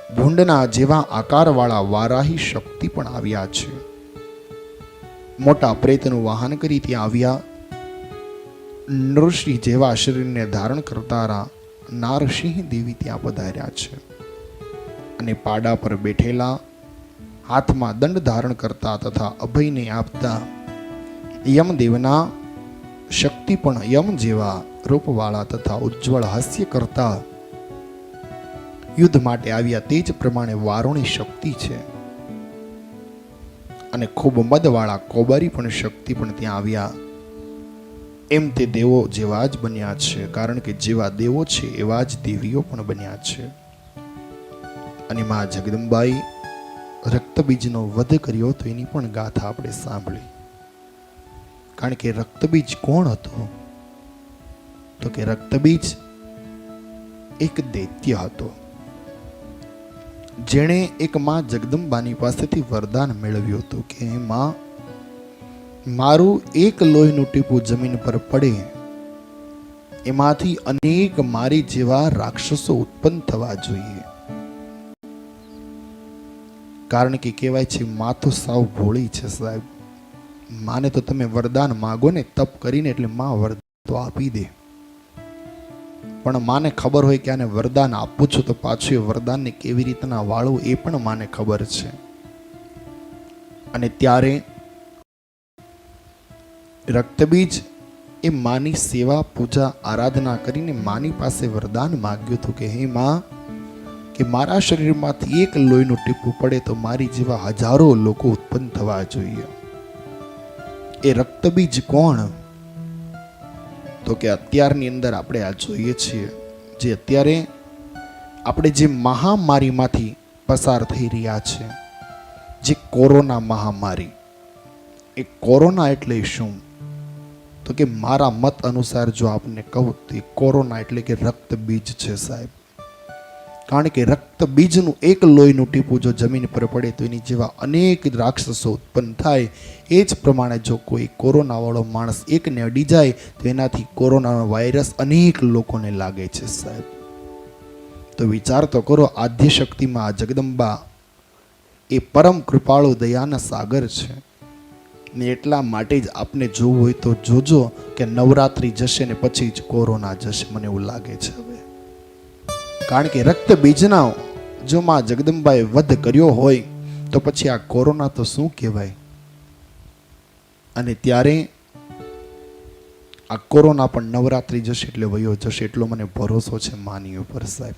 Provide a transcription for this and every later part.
ભૂંડના જેવા આકારવાળા વારાહી શક્તિ પણ આવ્યા છે. મોટા પ્રેતનું વાહન કરી ત્યાં આવ્યા. નૃસિંહ જેવા શરીરને ધારણ કરતા નારસિંહ દેવી ત્યાં પધાર્યા છે. અને પાડા પર બેઠેલા, હાથમાં દંડ ધારણ કરતા તથા અભયને આપતા યમદેવના શક્તિ પણ યમ જેવા રૂપવાળા તથા ઉજ્જવળ હાસ્ય કરતા યુદ્ધ માટે આવ્યા. તે જ પ્રમાણે વારોની શક્તિ છે. અને ખૂબ મદવાળા કોબારી પણ શક્તિ પણ ત્યાં આવ્યા. એમ તે દેવો જેવા જ બન્યા છે, કારણ કે જેવા દેવો છે એવા જ દેવીઓ પણ બન્યા છે. અને માં જગદંબાઈ રક્તબીજનો વધ કર્યો તો એની પણ ગાથા આપણે સાંભળી. કારણ કે રક્તબીજ કોણ હતો? તો કે રક્તબીજ એક દૈત્ય હતો, જેણે એક માં જગદંબાની પાસેથી વરદાન મેળવ્યું હતું કે માં, મારું એક લોહીનું ટીપું જમીન પર પડે એમાંથી અનેક મારી જેવા રાક્ષસો ઉત્પન્ન થવા જોઈએ. કારણ કે કહેવાય છે માં તો સાવ ભોળી છે સાહેબ. માને તો તમે વરદાન માગો ને તપ કરીને એટલે માં વરદાન તો આપી દે. પણ માને ખબર હોય કે આને વરદાન આપું છું તો પાછું એ વરદાનને કેવી રીતના વાળવું એ પણ માને ખબર છે. અને ત્યારે રક્તબીજ એ માની સેવા પૂજા આરાધના કરીને માની પાસે વરદાન માગ્યું હતું કે હે માં, કે મારા શરીરમાંથી એક લોહીનું ટીપું પડે તો મારી જેવા હજારો લોકો ઉત્પન્ન થવા જોઈએ. એ રક્તબીજ કોણ? તો કે અત્યારની અંદર આપણે આ જોઈએ છીએ, જે અત્યારે આપણે જે મહામારીમાંથી પસાર થઈ રહ્યા છે, જે કોરોના મહામારી. એ કોરોના એટલે શું? તો કે મારા મત અનુસાર જો આપને કહું તો એ કોરોના એટલે કે રક્તબીજ છે સાહેબ. કારણ કે રક્તબીજનું એક લોહીનું ટીપું જો જમીન પર પડે તો એની જેવા અનેક રાક્ષસો ઉત્પન્ન થાય. એ જ પ્રમાણે જો કોઈ કોરોના વાળો માણસ એકને અડી જાય તો એનાથી કોરોનાનો વાયરસ અનેક લોકોને લાગે છે સાહેબ. તો વિચાર તો કરો, આદ્ય શક્તિમાં જગદંબા એ પરમ કૃપાળુ દયાના સાગર છે. ને એટલા માટે જ આપને જોવું હોય તો જોજો કે નવરાત્રી જશે ને પછી જ કોરોના જશે, મને એવું લાગે છે હવે. કારણ કે રક્તબીજના જો માં જગદંબાએ વધ કર્યો હોય તો પછી આ કોરોના તો શું કહેવાય. અને ત્યારે આ કોરોના પણ નવરાત્રી જશે એટલે વયો જશે, એટલો મને ભરોસો છે માની ઉપર સાહેબ.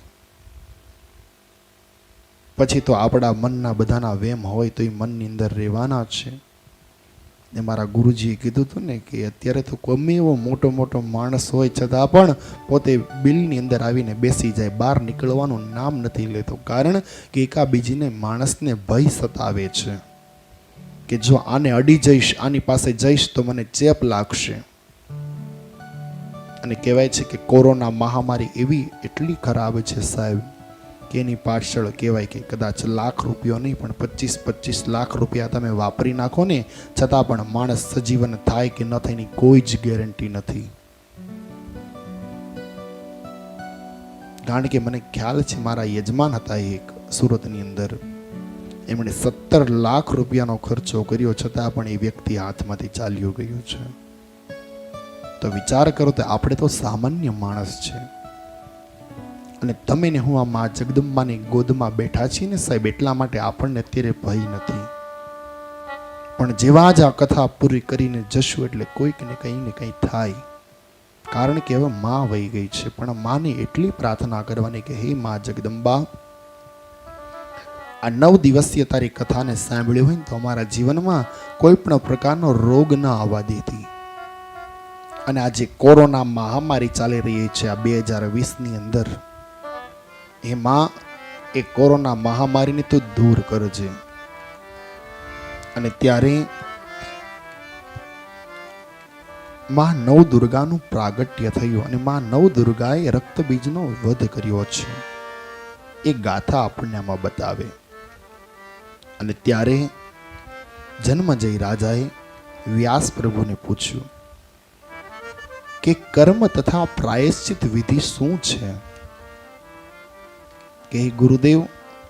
પછી તો આપણા મનના બધાના વેમ હોય તો એ મનની અંદર રહેવાના છે. ને મારા ગુરુજીએ કીધું હતું ને કે અત્યારે તો ગમે એવો મોટો મોટો માણસ હોય છતાં પણ પોતે બિલની અંદર આવીને બેસી જાય, બહાર નીકળવાનું નામ નથી લેતો. કારણ કે એકાબીજીને માણસને ભય સતાવે છે કે જો આને અડી જઈશ, આની પાસે જઈશ તો મને ચેપ લાગશે. અને કહેવાય છે કે કોરોના મહામારી એવી એટલી ખરાબ છે સાહેબ કે એની પાછળ કહેવાય કે કદાચ લાખ રૂપિયા નહીં પણ 25-25 લાખ રૂપિયા તમે વાપરી નાખો ને છતાં પણ માણસ સજીવન થાય કે ન થાય એની કોઈ જ ગેરંટી નથી. કારણ કે મને ખ્યાલ છે મારા યજમાન હતા એક સુરતની અંદર, એમણે 17 લાખ રૂપિયાનો ખર્ચો કર્યો છતાં પણ એ વ્યક્તિ હાથમાંથી ચાલ્યો ગયો છે. તો વિચાર કરો તો આપણે તો સામાન્ય માણસ છે અને તમે ને હું આ મા જગદંબાની ગોદમાં બેઠા છીએ ને સાહેબ, એટલા માટે આપણને અત્યારે ભય નથી. પણ જેવા જ આ કથા પૂરી કરીને જશું એટલે કોઈક ને કંઈ થાય. કારણ કે હવે માં વહી ગઈ છે, પણ માને એટલી પ્રાર્થના કરવાની કે હે મા જગદંબા, આ 9 દિવસીય તારી કથાને સાંભળ્યું હોય ને તો અમારા જીવનમાં કોઈ પણ પ્રકારનો રોગ ન આવવા દેતી. અને આજે કોરોના મહામારી ચાલી રહી છે આ 2020ની અંદર, એમાં એ કોરોના મહામારીને તો દૂર કરજે. અને ત્યારે માં નવ દુર્ગાનું પ્રાગટ્ય થયું અને માં નવ દુર્ગાએ રક્તબીજનો વધ કર્યો છે એ ગાથા આપણને આમાં બતાવે. અને ત્યારે જન્મજય રાજાએ વ્યાસ પ્રભુને પૂછ્યું કે કર્મ તથા પ્રાયશ્ચિત વિધિ શું છે? કે ગુરુદેવ,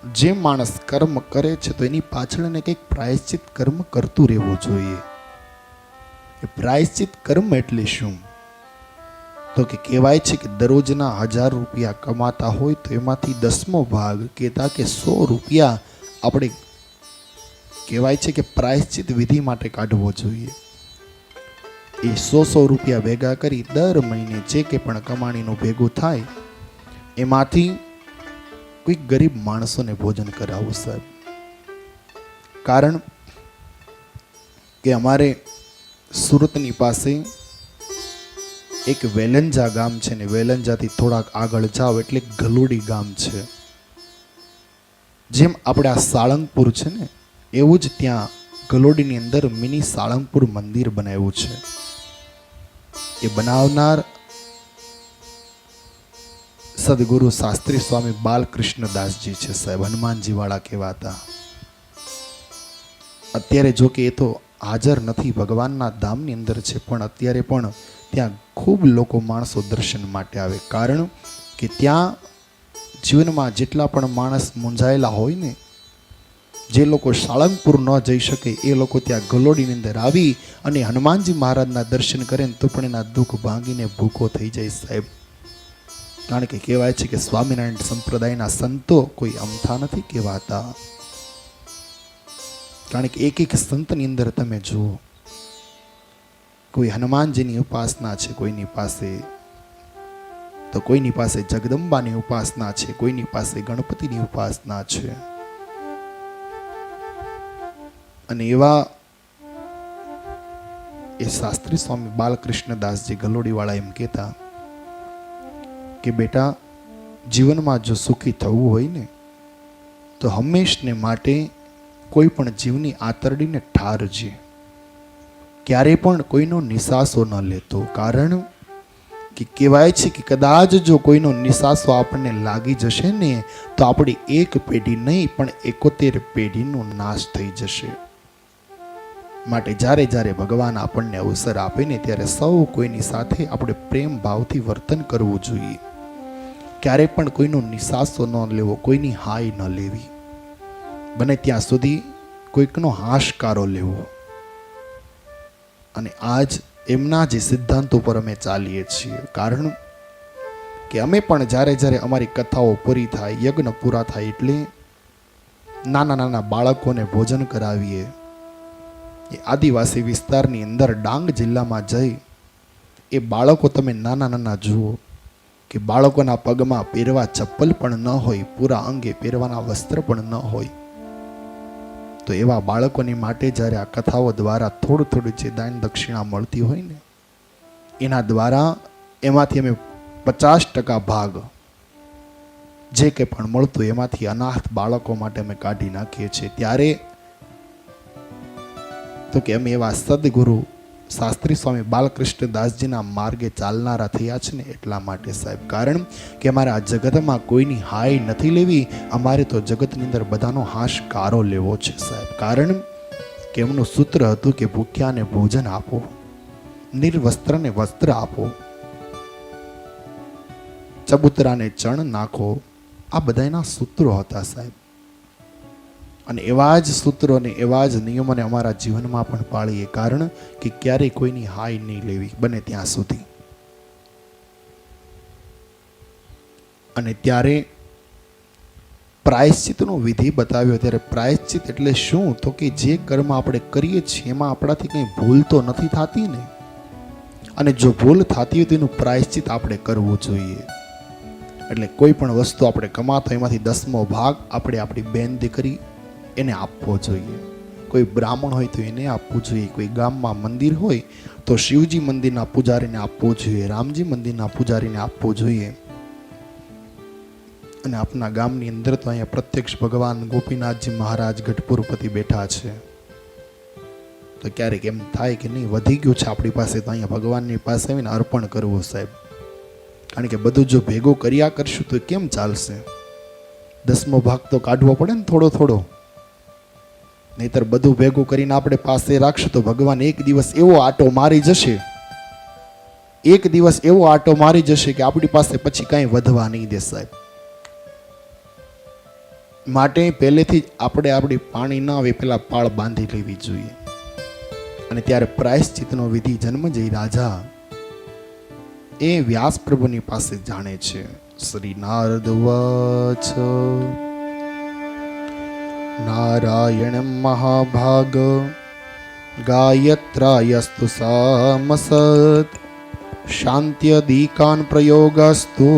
જે માણસ કર્મ કરે છે તો એની પાછળ એને કંઈક પ્રાયશ્ચિત કર્મ કરતું રહેવું જોઈએ. એ પ્રાયશ્ચિત કર્મ એટલે શું? તો કે કહેવાય છે કે દરરોજના 1000 રૂપિયા કમાતા હોય તો એમાંથી 10મો ભાગ કહેતા કે 100 રૂપિયા આપણે કહેવાય છે કે પ્રાયશ્ચિત વિધિ માટે કાઢવો જોઈએ. એ 100 રૂપિયા ભેગા કરી દર મહિને જે કે પણ કમાણીનું ભેગું થાય એમાંથી કોઈ ગરીબ માણસોને ભોજન કરાવવું સાહેબ. કારણ કે અમારે સુરતની પાસે એક વેલંજા ગામ છે ને વેલંજાથી થોડાક આગળ જાઓ એટલે ગલોડી ગામ છે. જેમ આપણે આ સાળંગપુર છે ને એવું જ ત્યાં ગલોડીની અંદર મિની સાળંગપુર મંદિર બનાવ્યું છે. એ બનાવનાર સદગુરુ શાસ્ત્રી સ્વામી બાલકૃષ્ણદાસજી છે સાહેબ, હનુમાનજી વાળા કહેવાતા. અત્યારે જો કે એ તો હાજર નથી, ભગવાનના ધામની અંદર છે, પણ અત્યારે પણ ત્યાં ખૂબ લોકો માણસો દર્શન માટે આવે. કારણ કે ત્યાં જીવનમાં જેટલા પણ માણસ મૂંઝાયેલા હોય ને, જે લોકો સાળંગપુર ન જઈ શકે એ લોકો ત્યાં ગલોડીની અંદર આવી અને હનુમાનજી મહારાજના દર્શન કરે ને તો પણ એના દુઃખ ભાંગીને ભૂખો થઈ જાય સાહેબ. કારણ કે કહેવાય છે કે સ્વામિનારાયણ સંપ્રદાયના સંતો કોઈ અમથા નથી કહેવાતા. કારણ કે એક સંતની અંદર તમે જુઓ, કોઈ હનુમાનજીની ઉપાસના છે કોઈની પાસે, તો કોઈની પાસે જગદંબાની ઉપાસના છે, કોઈની પાસે ગણપતિની ઉપાસના છે. અને એવા એ શાસ્ત્રી સ્વામી બાલકૃષ્ણદાસજી ગલોડીવાળા એમ કહેતા કે બેટા, જીવનમાં જો સુખી થવું હોય ને તો હંમેશને માટે કોઈ પણ જીવની આંતરડીને ઠારજે, ક્યારે પણ કોઈનો નિસાસો ન લેતો. કારણ કે કહેવાય છે કે કદાચ જો કોઈનો નિસાસો આપણને લાગી જશે ને તો આપણી એક પેઢી નહીં પણ 71 પેઢીનો નાશ થઈ જશે. માટે જ્યારે જ્યારે ભગવાન આપણને અવસર આપે ને ત્યારે સૌ કોઈની સાથે આપણે પ્રેમ ભાવથી વર્તન કરવું જોઈએ. ક્યારે પણ કોઈનો નિસાસો ન લેવો, કોઈની હાય ન લેવી, બને ત્યાં સુધી કોઈકનો હાશકારો લેવો. અને આજ એમના જે સિદ્ધાંતો પર અમે ચાલીએ છીએ. કારણ કે અમે પણ જ્યારે જ્યારે અમારી કથાઓ પૂરી થાય, યજ્ઞ પૂરા થાય એટલે નાના નાના બાળકોને ભોજન કરાવીએ. એ આદિવાસી વિસ્તારની અંદર ડાંગ જિલ્લામાં જઈ એ બાળકો તમે નાના નાના જુઓ કે બાળકોના પગમાં પહેરવા ચપ્પલ પણ ન હોય, પૂરા અંગે પહેરવાના વસ્ત્ર પણ ન હોય. તો એવા બાળકોની માટે જ્યારે આ કથાઓ દ્વારા થોડું થોડું જે દાન દક્ષિણા મળતી હોય ને એના દ્વારા એમાંથી અમે 50% ભાગ જે કે પણ મળતું એમાંથી અનાથ બાળકો માટે અમે કાઢી નાખીએ છીએ. ત્યારે તો કે અમે એવા સદગુરુ શાસ્ત્રી સ્વામી બાલકૃષ્ણદાસજીના માર્ગે ચાલનારા થયા છે ને એટલા માટે સાહેબ. કારણ કે અમારે આ જગતમાં કોઈની હાય નથી લેવી, અમારે તો જગતની અંદર બધાનો હાશકારો લેવો છે સાહેબ. કારણ કે એમનું સૂત્ર હતું કે ભૂખ્યાને ભોજન આપો, નિર્વસ્ત્રને વસ્ત્ર આપો, ચબૂતરાને ચણ નાખો. આ બધાના સૂત્રો હતા સાહેબ. અને એવા જ સૂત્રો અને એવા જ નિયમોને અમારા જીવનમાં પણ પાળીએ. કારણ કે ક્યારેય કોઈની હાય નહીં લેવી બને ત્યાં સુધી. અને ત્યારે પ્રાયશ્ચિતનો વિધિ બતાવ્યો. ત્યારે પ્રાયશ્ચિત એટલે શું? તો કે જે કર્મ આપણે કરીએ છીએ એમાં આપણાથી કંઈ ભૂલ તો નથી થતી ને, અને જો ભૂલ થતી હોય તો એનું પ્રાયશ્ચિત આપણે કરવું જોઈએ. એટલે કોઈ પણ વસ્તુ આપણે કમાતો એમાંથી 10મો ભાગ આપણે આપણી બેન દીકરી એને આપવો જોઈએ. કોઈ બ્રાહ્મણ હોય તો એને આપવું જોઈએ. કોઈ ગામમાં મંદિર હોય તો શિવજી મંદિરના પૂજારીને આપવું જોઈએ, રામજી મંદિરના પૂજારીને આપવું જોઈએ. અને આપણા ગામની અંદર તો અહીંયા પ્રત્યક્ષ ભગવાન ગોપીનાથજી મહારાજ ગઢપુરપતિ બેઠા છે. તો ક્યારેક એમ થાય કે નહીં વધી ગયું છે આપણી પાસે, તો અહીંયા ભગવાનની પાસે આવીને અર્પણ કરવું સાહેબ. કારણ કે બધું જો ભેગું કર્યા કરશું તો કેમ ચાલશે? 10મો ભાગ તો કાઢવો પડે ને થોડો થોડો. નહીતર બધું ભેગું કરીને આપણે પાસે રાખશું તો ભગવાન એક દિવસ એવો આટો મારી જશે, એક દિવસ એવો આટો મારી જશે કે આપણી પાસે પછી કાંઈ વધવા નહીં દે સાહેબ. માટે પહેલેથી જ આપણે આપણી પાણી ના આવે પેલા પાળ બાંધી લેવી જોઈએ. અને ત્યારે પ્રાયશ્ચિતનો વિધિ જન્મજય રાજા એ વ્યાસ પ્રભુની પાસે જાણે છે. શ્રી નારદ વાચ નારાયણ મહાભાગ ગાયત્રાયસ્તુ સામસત શાંત્યદીકાન પ્રયોગસ્તુ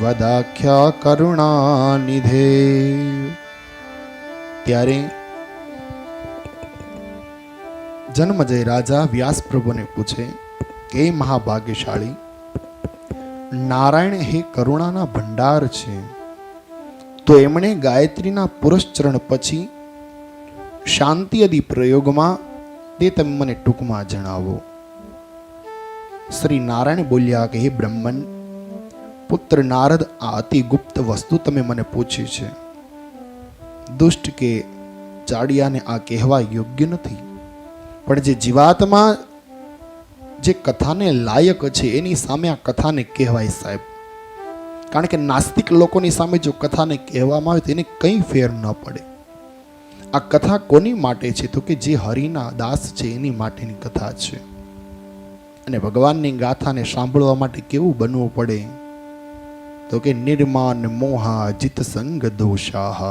વદાખ્યા કરુણાનિધે. ત્યારે જન્મજય રાજા વ્યાસ પ્રભુને પૂછે કે મહાભાગ્યશાળી નારાયણ હે કરુણાના ભંડાર છે, તો એમણે ગાયત્રીના પુરશ્ચરણ પછી શાંતિ આદિ પ્રયોગમાં તે તમે મને ટૂંકમાં જણાવો. શ્રી નારાયણ બોલ્યા કે હે બ્રહ્મન પુત્ર નારદ, આ અતિ ગુપ્ત વસ્તુ તમે મને પૂછી છે. દુષ્ટ કે ચાડિયાને આ કહેવા યોગ્ય નથી, પણ જે જીવાત્મા જે કથાને લાયક છે એની સામે આ કથાને કહેવાય સાહેબ. કારણ કે નાસ્તિક લોકોની સામે જો કથાને કહેવામાં આવે તો એને કંઈ ફેર ન પડે. આ કથા કોની માટે છે? તો કે જે હરિના દાસ છે એની માટેની કથા છે. અને ભગવાનની ગાથાને સાંભળવા માટે કેવું બનવું પડે? તો કે નિર્માણ મોહા જીત સંગ દોષાહ,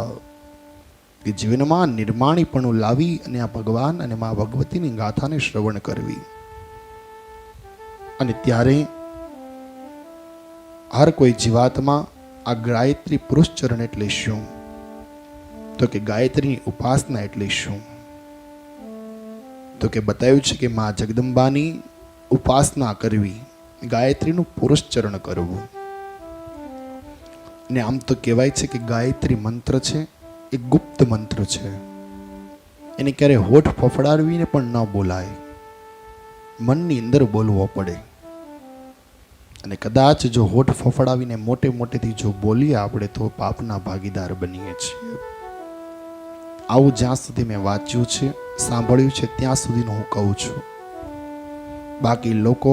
કે જીવનમાં નિર્માણીપણું લાવી અને આ ભગવાન અને મા ભગવતીની ગાથાને શ્રવણ કરવી. અને ત્યારે હર કોઈ જીવાત્મા આ ગાયત્રી પુરશ્ચરણ એટલે શું? તો કે ગાયત્રીની ઉપાસના એટલે શું? તો કે બતાવ્યું છે કે મા જગદંબાની ઉપાસના કરવી, ગાયત્રીનું પુરશ્ચરણ કરવું. ને આમ તો કહેવાય છે કે ગાયત્રી મંત્ર છે એ ગુપ્ત મંત્ર છે. એને ક્યારે હોઠ ફફડાવીને પણ ન બોલાય, મનની અંદર બોલવો પડે. અને કદાચ જો હોઠ ફફડાવીને મોટે મોટેથી જો બોલીએ આપણે તો પાપના ભાગીદાર બનીએ છીએ. આવું જ્યાં સુધી મેં વાંચ્યું છે, સાંભળ્યું છે, ત્યાં સુધીનું હું કહું છું. બાકી લોકો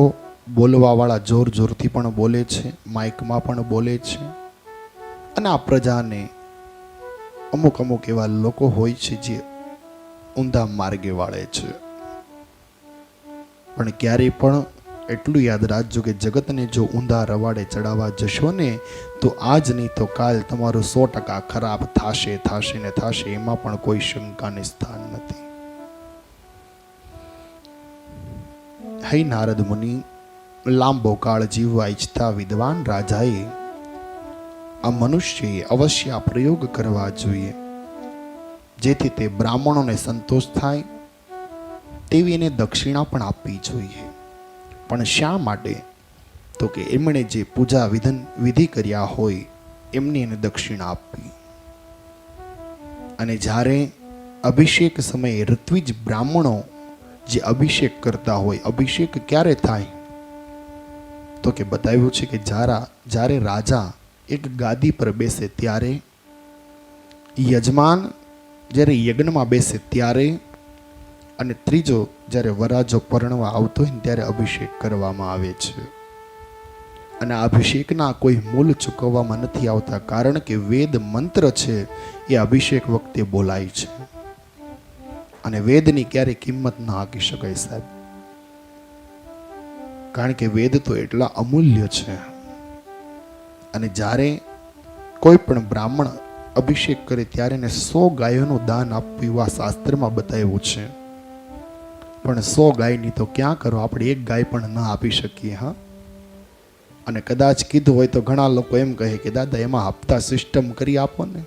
બોલવાવાળા જોર જોરથી પણ બોલે છે, માઇકમાં પણ બોલે છે. અને આ પ્રજાને અમુક અમુક એવા લોકો હોય છે જે ઊંધા માર્ગે વાળે છે. પણ ક્યારેય પણ એટલું યાદ રાખજો કે જગતને જો ઊંધા રવાડે ચડાવવા જશો ને તો આજ નહીં તો કાલ તમારું 100% ખરાબ થાશે થાશે ને થાશે. એમાં પણ કોઈ શંકાને સ્થાન નથી. હે નારદ મુનિ, લાંબો કાળ જીવવા ઈચ્છતા વિદ્વાન રાજાએ આ મનુષ્યએ અવશ્ય આ પ્રયોગ કરવા જોઈએ, જેથી તે બ્રાહ્મણોને સંતોષ થાય તેવી એને દક્ષિણા પણ આપવી જોઈએ. પણ શા માટે? તો કે એમણે જે પૂજા વિધિ કર્યા હોય એમની એને દક્ષિણા આપવી. અને જ્યારે અભિષેક સમયે ઋત્વિજ બ્રાહ્મણો જે અભિષેક કરતા હોય, અભિષેક ક્યારે થાય? તો કે બતાવ્યું છે કે જ્યારે રાજા એક ગાદી પર બેસે ત્યારે, યજમાન જ્યારે યજ્ઞમાં બેસે ત્યારે, અને ત્રીજો જ્યારે વરાજો પરણવા આવતો હોય ત્યારે અભિષેક કરવામાં આવે છે. અને આ અભિષેકના કોઈ મૂલ ચૂકવવામાં નથી આવતા, કારણ કે વેદ મંત્ર છે એ અભિષેક વખતે બોલાય છે. અને વેદની ક્યારે કિંમત ન આંકી શકાય સાહેબ, કારણ કે વેદ તો એટલા અમૂલ્ય છે. અને જ્યારે કોઈ પણ બ્રાહ્મણ અભિષેક કરે ત્યારે એને 100 ગાયોનું દાન આપવું એવા શાસ્ત્રમાં બતાવ્યું છે. પણ 100 ગાયની તો ક્યાં કરો, આપણે 1 ગાય પણ ન આપી શકીએ. હા, અને કદાચ કીધું હોય તો ઘણા લોકો એમ કહે કે દાદા એમાં હપ્તા સિસ્ટમ કરી આપો ને.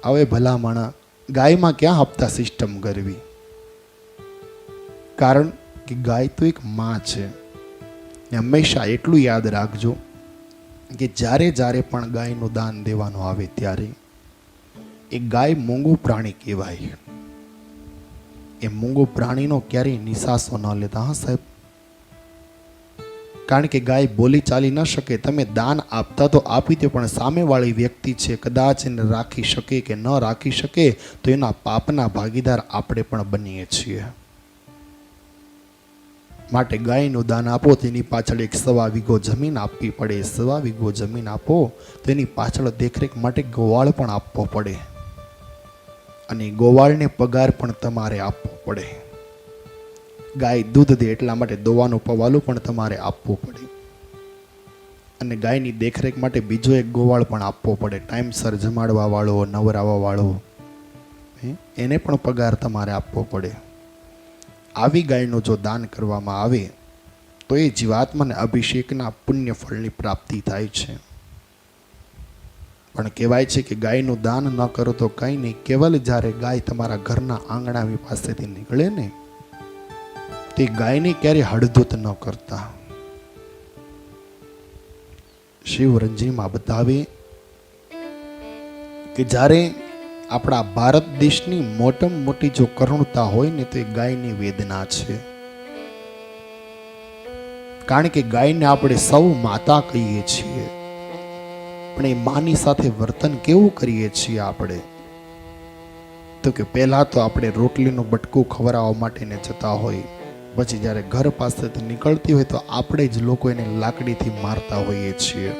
હવે ભલામણા ગાયમાં ક્યાં હપ્તા સિસ્ટમ કરવી? કારણ કે ગાય તો એક માં છે. ને હંમેશા એટલું યાદ રાખજો કે જ્યારે પણ ગાયનું દાન દેવાનું આવે ત્યારે એ ગાય મૂંગું પ્રાણી કહેવાય. એ મૂંગું પ્રાણીનો ક્યારેય નિશાસો ન લેતા. હા સાહેબ, કારણ કે ગાય બોલી ચાલી ન શકે. તમે દાન આપતા તો આપી દો, પણ સામેવાળી વ્યક્તિ છે કદાચ એને રાખી શકે કે ન રાખી શકે તો એના પાપના ભાગીદાર આપણે પણ બનીએ છીએ. માટે ગાયનું દાન આપો તેની પાછળ 1.25 વીઘો જમીન આપવી પડે. 1.25 વીઘો જમીન આપો તેની પાછળ દેખરેખ માટે ગોવાળ પણ આપવો પડે અને ગોવાળને પગાર પણ તમારે આપવો પડે. ગાય દૂધ દે એટલા માટે દોવાનું પવાલું પણ તમારે આપવું પડે અને ગાયની દેખરેખ માટે બીજો એક ગોવાળ પણ આપવો પડે. ટાઈમસર જમાડવા વાળો, નવરાવા વાળો, એને પણ પગાર તમારે આપવો પડે. આવી ગાયનું જો દાન કરવામાં આવે તો એ જીવાત્માને અભિષેકના પુણ્ય ફળની પ્રાપ્તિ થાય છે. પણ કહેવાય છે કે ગાયનું દાન ન કરો તો કંઈ નહીં, કેવલ જ્યારે ગાય તમારા ઘરના આંગણાની પાસેથી નીકળે ને તે ગાયને ક્યારે હળદૂત ન કરતા. શિવરંજીમાં બતાવે કે જ્યારે આપણા ભારત દેશની મોટામાં મોટી જો કરુણતા હોય ને તો એ ગાયની વેદના છે. કારણ કે ગાયને આપણે સૌ માતા કહીએ છીએ, પણ એ માની સાથે વર્તન કેવું કરીએ છીએ આપણે? તો કે પહેલા તો આપણે રોટલીનું બટકું ખવડાવવા માટે ને જતા હોય, પછી જ્યારે ઘર પાસેથી નીકળતી હોય તો આપણે જ લોકો એને લાકડીથી મારતા હોઈએ છીએ.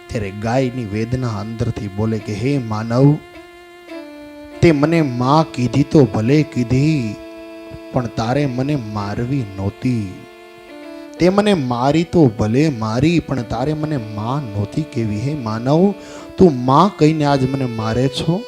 ત્યારે ગાયની વેદના અંદરથી બોલે કે હે માનવ, તે મને માં કીધી તો ભલે કીધી, પણ તારે મને મારવી નહોતી. તે મને મારી તો ભલે મારી, પણ તારે મને માં નહોતી કેવી. હે માનવ, તું માં કહીને આજ મને મારે છો.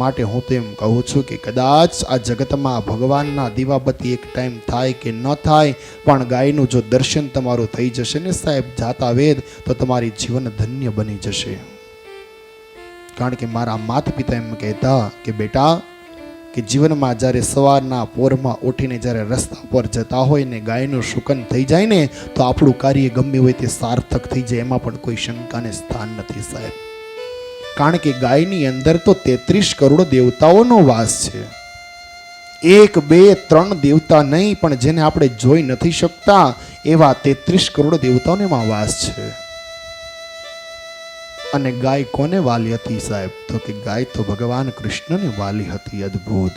માટે હું તો એમ કહું છું કે કદાચ આ જગતમાં ભગવાનના દીવાબત્તી એક ટાઈમ થાય કે ન થાય, પણ ગાયનું જો દર્શન તમારું થઈ જશે ને સાહેબ જાતા વેદ, તો તમારી જીવન ધન્ય બની જશે. કારણ કે મારા માતા પિતા એમ કહેતા કે બેટા, કે જીવનમાં જ્યારે સવારના પોરમાં ઉઠીને જ્યારે રસ્તા પર જતા હોય ને ગાયનું શુકન થઈ જાય ને તો આપણું કાર્ય ગમે હોય તે સાર્થક થઈ જાય, એમાં પણ કોઈ શંકાને સ્થાન નથી સાહેબ. કારણ કે ગાયની અંદર તો 33 કરોડ દેવતાઓનો વાસ છે. 1, 2, 3 દેવતા નહીં, પણ જેને આપણે જોઈ નથી શકતા એવા 33 કરોડ દેવતાઓને એમાં વાસ છે. અને ગાય કોને વાલી હતી સાહેબ? તો કે ગાય તો ભગવાન કૃષ્ણને વાલી હતી. અદ્ભુત.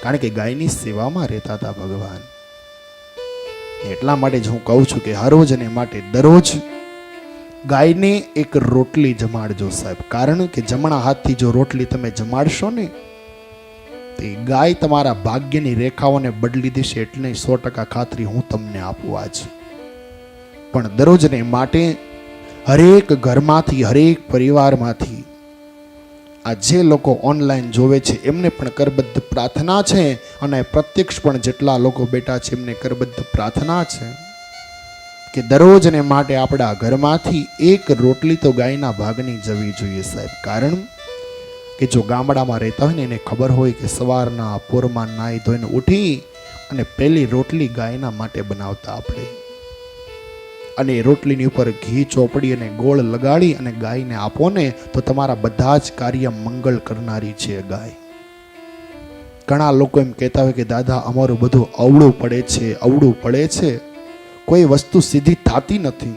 કારણ કે ગાયની સેવામાં રહેતા હતા ભગવાન. એટલા માટે જ હું કહું છું કે હરોજ અને માટે દરરોજ ગાયને એક રોટલી જમાડજો સાહેબ. કારણ કે જમણા હાથથી જો રોટલી તમે જમાડશો ને તો ગાય તમારા ભાગ્યની રેખાઓને બદલી દેશે. એટલે 100% ખાતરી હું તમને આપું આજ. પણ દરરોજને માટે હરેક ઘરમાંથી, હરેક પરિવારમાંથી આ જે લોકો ઓનલાઈન જોવે છે એમને પણ કરબદ્ધ પ્રાર્થના છે, અને પ્રત્યક્ષ પણ જેટલા લોકો બેઠા છે એમને કરબદ્ધ પ્રાર્થના છે કે દરરોજને માટે આપણા ઘરમાંથી એક રોટલી તો ગાયના ભાગની જવી જોઈએ સાહેબ. કારણ કે જો ગામડામાં રહેતા હોય ને એને ખબર હોય કે સવારના પોરમાં નાહી ધોઈને ઉઠી અને પહેલી રોટલી ગાયના માટે બનાવતા આપણે, અને એ રોટલીની ઉપર ઘી ચોપડી અને ગોળ લગાડી અને ગાયને આપો ને તો તમારા બધા જ કાર્ય મંગળ કરનારી છે ગાય. ઘણા લોકો એમ કહેતા હોય કે દાદા અમારું બધું અવળું પડે છે, અવળું પડે છે, કોઈ વસ્તુ સીધી થતી નથી.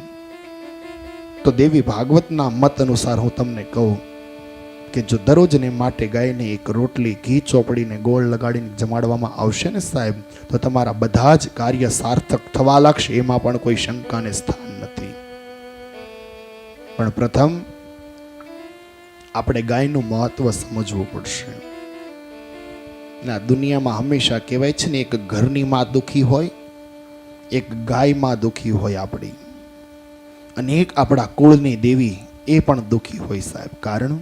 તો દેવી ભાગવતના મત અનુસાર હું તમને કહું કે જો દરરોજને માટે ગાયને એક રોટલી ઘી ચોપડીને ગોળ લગાડીને જમાડવામાં આવશે ને સાહેબ, તો તમારા બધા જ કાર્ય સાર્થક થવા લાગશે. એમાં પણ કોઈ શંકાને સ્થાન નથી. પણ પ્રથમ આપણે ગાયનું મહત્વ સમજવું પડશે. ના દુનિયામાં હંમેશા કહેવાય છે ને, એક ઘરની માં દુખી હોય, એક ગાયમાં દુખી હોય આપણી, અને એક આપણા કુળની દેવી એ પણ દુખી હોય સાહેબ. કારણ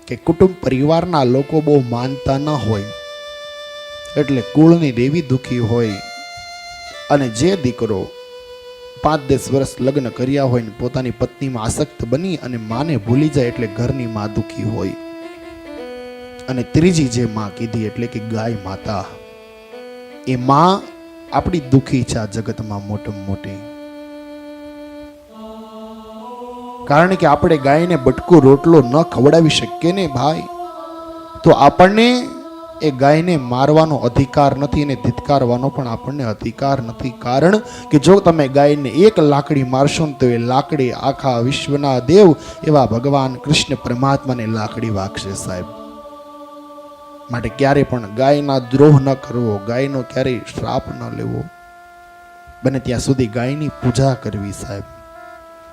કે કુટુંબ પરિવારના લોકો બહુ માનતા ન હોય એટલે કુળની દેવી દુખી હોય. અને જે દીકરો 5-10 વર્ષ લગ્ન કર્યા હોય ને પોતાની પત્નીમાં આસક્ત બની અને માને ભૂલી જાય એટલે ઘરની માં દુખી હોય. અને ત્રીજી જે માં કીધી એટલે કે ગાય માતા, એ માં આપણી દુખી છે આ જગતમાં મોટામાં મોટી. કારણ કે આપણે ગાયને બટકું રોટલો ન ખવડાવી શકીએ ને ભાઈ, તો આપણને એ ગાયને મારવાનો અધિકાર નથી અને ધિત્કારવાનો પણ આપણને અધિકાર નથી. કારણ કે જો તમે ગાયને એક લાકડી મારશો ને તો એ લાકડી આખા વિશ્વના દેવ એવા ભગવાન કૃષ્ણ પરમાત્માને લાકડી વાગશે સાહેબ. માટે ક્યારે પણ ગાયના દ્રોહ ન કરવો, ગાયનો ક્યારેય શ્રાપ ન લેવો, બને ત્યાં સુધી ગાયની પૂજા કરવી સાહેબ,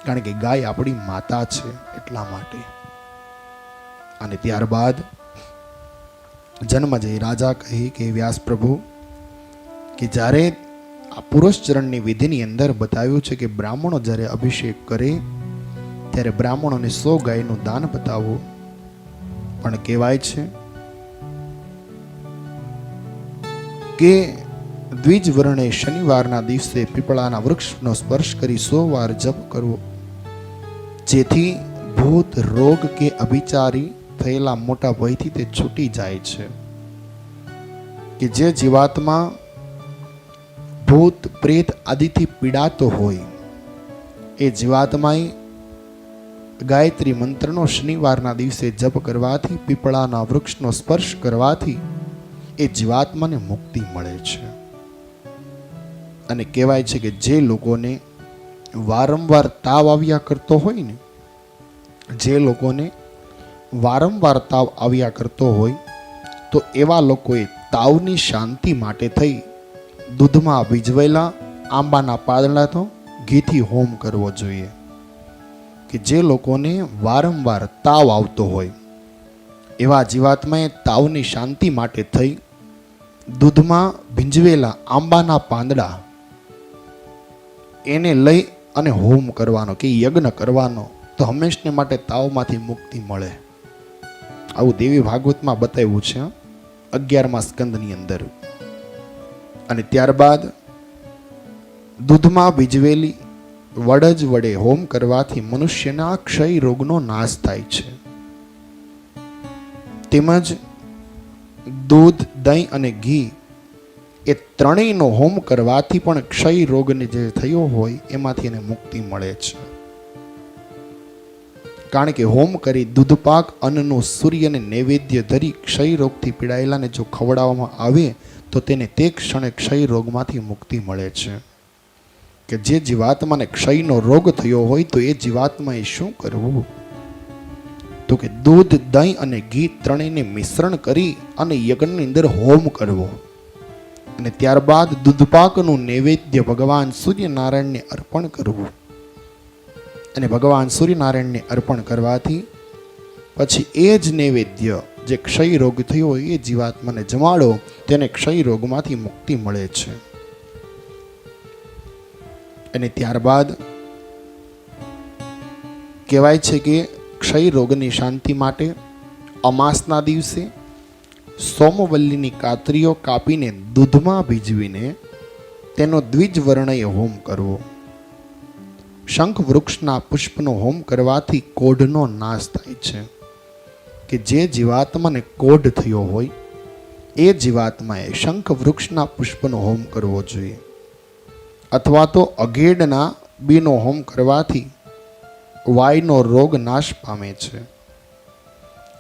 કારણ કે ગાય આપણી માતા છે એટલા માટે. અને ત્યારબાદ જન્મજય રાજા કહી કે વ્યાસ પ્રભુ, કે જ્યારે આ પુરુષ ચરણની વિધિની અંદર બતાવ્યું છે કે બ્રાહ્મણો જ્યારે અભિષેક કરે ત્યારે બ્રાહ્મણોને 100 ગાયનું દાન બતાવો, પણ કહેવાય છે કે દ્વિજ વર્ણે શનિવારના દિવસે પીપળાના વૃક્ષનો સ્પર્શ કરી 100 વાર જપ કરવો, જેથી ભૂત રોગ કે અભિચારી થયેલા મોટા ભયથી તે છૂટી જાય છે. કે જે જીવાત્મા ભૂત પ્રેત આદિથી પીડાતો હોય એ જીવાત્માએ ગાયત્રી મંત્રનો શનિવારના દિવસે જપ કરવાથી, પીપળાના વૃક્ષનો સ્પર્શ કરવાથી એ જીવાત્માને મુક્તિ મળે છે. અને કહેવાય છે કે જે લોકોને વારંવાર તાવ આવ્યા કરતો હોય ને, જે લોકોને વારંવાર તાવ આવ્યા કરતો હોય તો એવા લોકોએ તાવની શાંતિ માટે થઈ દૂધમાં ભીજવેલા આંબાના પાંદડા તો ઘીથી હોમ કરવો જોઈએ. કે જે લોકોને વારંવાર તાવ આવતો હોય એવા જીવાત્માએ તાવની શાંતિ માટે થઈ દૂધમાં ભીંજવેલા આંબાના પાંદડા એને લઈ અને હોમ કરવાનો કે યજ્ઞ કરવાનો, તો હંમેશને માટે તાવમાંથી મુક્તિ મળે. આવું દેવી ભાગવતમાં બતાવ્યું છે 11મા સ્કંદની અંદર. અને ત્યારબાદ દૂધમાં ભીજવેલી વડજ વડે હોમ કરવાથી મનુષ્યના ક્ષય રોગનો નાશ થાય છે. તેમજ દૂધ, દહીં અને ઘી એ ત્રણેયનો હોમ કરવાથી પણ ક્ષય રોગને જે થયો હોય એમાંથી એને મુક્તિ મળે છે. કારણ કે હોમ કરી દૂધપાક અન્નનું સૂર્યને નૈવેદ્ય ધરી ક્ષય રોગથી પીડાયેલાને જો ખવડાવવામાં આવે તો તેને તે ક્ષણે ક્ષય રોગમાંથી મુક્તિ મળે છે. કે જે જીવાત્માને ક્ષયનો રોગ થયો હોય તો એ જીવાત્માએ શું કરવું? તો કે દૂધ, દહીં અને ઘી ત્રણેયને મિશ્રણ કરી અને યજ્ઞની અંદર હોમ કરવો, અને ત્યારબાદ દૂધપાકનું નૈવેદ્ય ભગવાન સૂર્યનારાયણને અર્પણ કરવું. અને ભગવાન સૂર્યનારાયણને અર્પણ કરવાથી પછી એ જ નૈવેદ્ય જે ક્ષય રોગ થયો હોય એ જીવાત્માને જમાડો, તેને ક્ષય રોગમાંથી મુક્તિ મળે છે. અને ત્યારબાદ કહેવાય છે કે ક્ષય રોગની શાંતિ માટે અમાસના દિવસે સોમવલ્લીની કાતરીઓ કાપીને દૂધમાં ભીજવીને તેનો દ્વિજવર્ણય હોમ કરવો. શંખ વૃક્ષના પુષ્પનો હોમ કરવાથી કોઢનો નાશ થાય છે. કે જે જીવાત્માને કોઢ થયો હોય એ જીવાત્માએ શંખ વૃક્ષના પુષ્પનો હોમ કરવો જોઈએ, અથવા તો અઘેડના બીનો હોમ કરવાથી વાયનો રોગ નાશ પામે છે.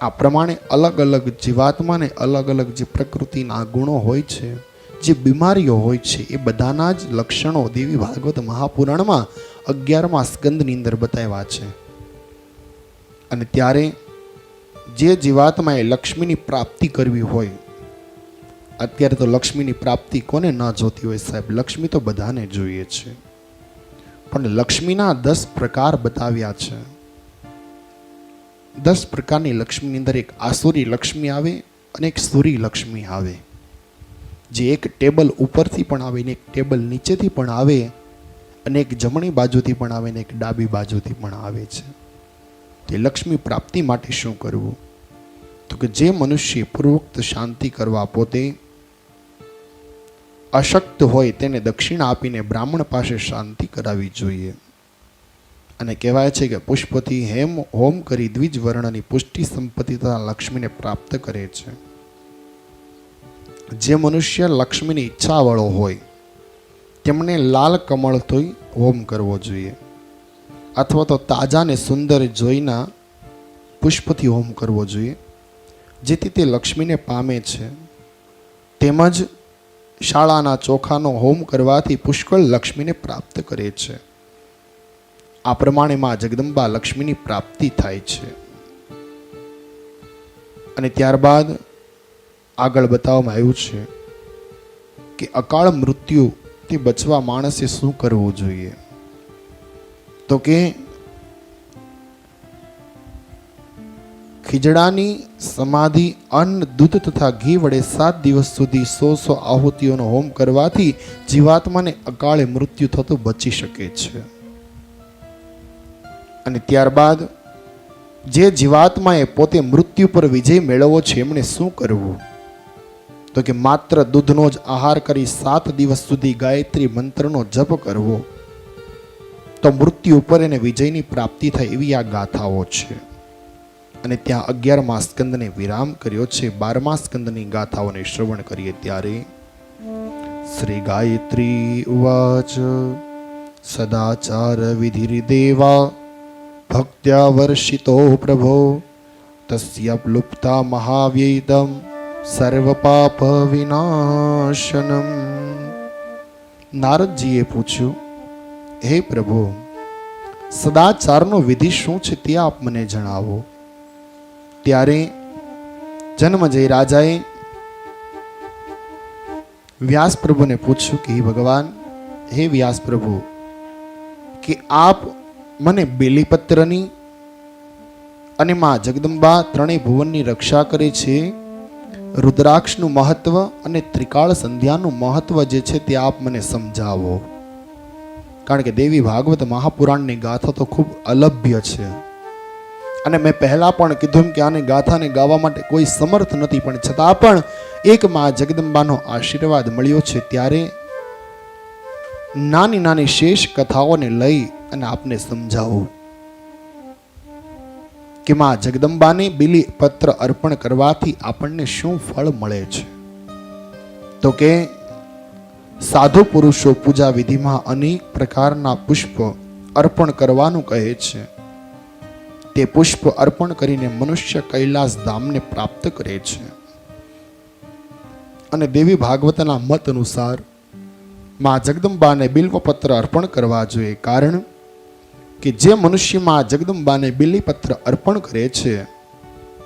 આ પ્રમાણે અલગ અલગ જીવાત્માને અલગ અલગ જે પ્રકૃતિના ગુણો હોય છે, જે બીમારીઓ હોય છે, એ બધાના જ લક્ષણો દેવી ભાગવત મહાપુરાણમાં 11મા સ્કંદની અંદર બતાવ્યા છે. અને ત્યારે જે જીવાત્માએ લક્ષ્મીની પ્રાપ્તિ કરવી હોય, અત્યારે તો લક્ષ્મીની પ્રાપ્તિ કોને ન જોતી હોય સાહેબ? લક્ષ્મી તો બધાને જોઈએ છે, પણ લક્ષ્મીના 10 પ્રકાર બતાવ્યા છે. 10 પ્રકારની લક્ષ્મીની અંદર એક આસુરી લક્ષ્મી આવે અને એક સુરી લક્ષ્મી આવે, જે એક ટેબલ ઉપરથી પણ આવે ને એક ટેબલ નીચેથી પણ આવે, અને એક જમણી બાજુથી પણ આવે ને એક ડાબી બાજુથી પણ આવે છે. તે લક્ષ્મી પ્રાપ્તિ માટે શું કરવું? તો કે જે મનુષ્ય પૂર્વોક્ત શાંતિ કરવા પોતે અશક્ત હોય તેને દક્ષિણા આપીને બ્રાહ્મણ પાસે શાંતિ કરાવવી જોઈએ. અને કહેવાય છે કે પુષ્પથી હોમ કરી દ્વિજ વર્ણની પુષ્ટિ સંપત્તિ તથા લક્ષ્મીને પ્રાપ્ત કરે છે. જે મનુષ્ય લક્ષ્મીની ઈચ્છાવાળો હોય તેમણે લાલ કમળથી હોમ કરવો જોઈએ, અથવા તો તાજા ને સુંદર જોઈના પુષ્પથી હોમ કરવો જોઈએ, જેથી તે લક્ષ્મીને પામે છે. તેમજ શાળાના ચોખાનો હોમ કરવાથી પુષ્કળ લક્ષ્મીને પ્રાપ્ત કરે છે. આ પ્રમાણે માં જગદંબા લક્ષ્મીની પ્રાપ્તિ થાય છે. અને ત્યારબાદ આગળ બતાવવામાં આવ્યું છે કે અકાળ મૃત્યુથી બચવા માણસે શું કરવું જોઈએ. તો કે ખીજડાની સમાધિ અન્ન દૂધ તથા ઘી વડે 7 દિવસ સુધી 100 આહુતિઓનો હોમ કરવાથી જીવાત્માને અકાળે મૃત્યુ થતું બચી શકે છે. અને ત્યારબાદ જે જીવાત્માએ પોતે મૃત્યુ પર વિજય મેળવવો છે એમણે શું કરવું? તો કે માત્ર દૂધનો જ આહાર કરી 7 દિવસ સુધી ગાયત્રી મંત્રનો જપ કરવો, તો મૃત્યુ ઉપર એને વિજયની પ્રાપ્તિ થાય એવી આ ગાથાઓ છે. અને ત્યાં 11મા સ્કંદને વિરામ કર્યો છે. 12મા સ્કંદની ગાથાઓને શ્રવણ કરીએ ત્યારે શ્રી ગાયત્રી ઉવાચ સદાચાર વિધિર્દેવા ભક્ત્યા વર્ષિતો પ્રભો તસ્ય પ્લુપ્તા મહાવ્યેદમ સર્વ પાપ વિનાશનમ. નારદજીએ પૂછ્યું, હે પ્રભુ, સદાચારનો વિધિ શું છે તે આપ મને જણાવો. ત્યારે જન્મજય રાજાએ વ્યાસ પ્રભુને પૂછ્યું કે હે ભગવાન, હે વ્યાસ પ્રભુ, કે આપ મને બેલીપત્રની અને માં જગદંબા ત્રણેય ભુવનની રક્ષા કરે છે, રુદ્રાક્ષનું મહત્વ અને ત્રિકાળ સંધ્યાનું મહત્વ જે છે તે આપ મને સમજાવો. કારણ કે દેવી ભાગવત મહાપુરાણની ગાથા તો ખૂબ અલભ્ય છે. અને મેં પહેલા પણ કીધું કે આને ગાથાને ગાવા માટે કોઈ સમર્થ નથી, પણ છતાં પણ એક માં જગદંબાનો આશીર્વાદ મળ્યો છે. ત્યારે નાની નાની શેષ કથાઓને લઈ અને આપને સમજાવું કે માં જગદંબાને બીલી પત્ર અર્પણ કરવાથી આપણને શું ફળ મળે છે. તો કે સાધુ પુરુષો પૂજા વિધિમાં અનેક પ્રકારના પુષ્પ અર્પણ કરવાનું કહે છે. તે પુષ્પ અર્પણ કરીને મનુષ્ય કૈલાસ ધામને પ્રાપ્ત કરે છે. અને દેવી ભાગવતના મત અનુસાર માં જગદંબાને બિલ્વપત્ર અર્પણ કરવા જોઈએ. કારણ કે જે મનુષ્ય માં જગદંબાને બિલ્વપત્ર અર્પણ કરે છે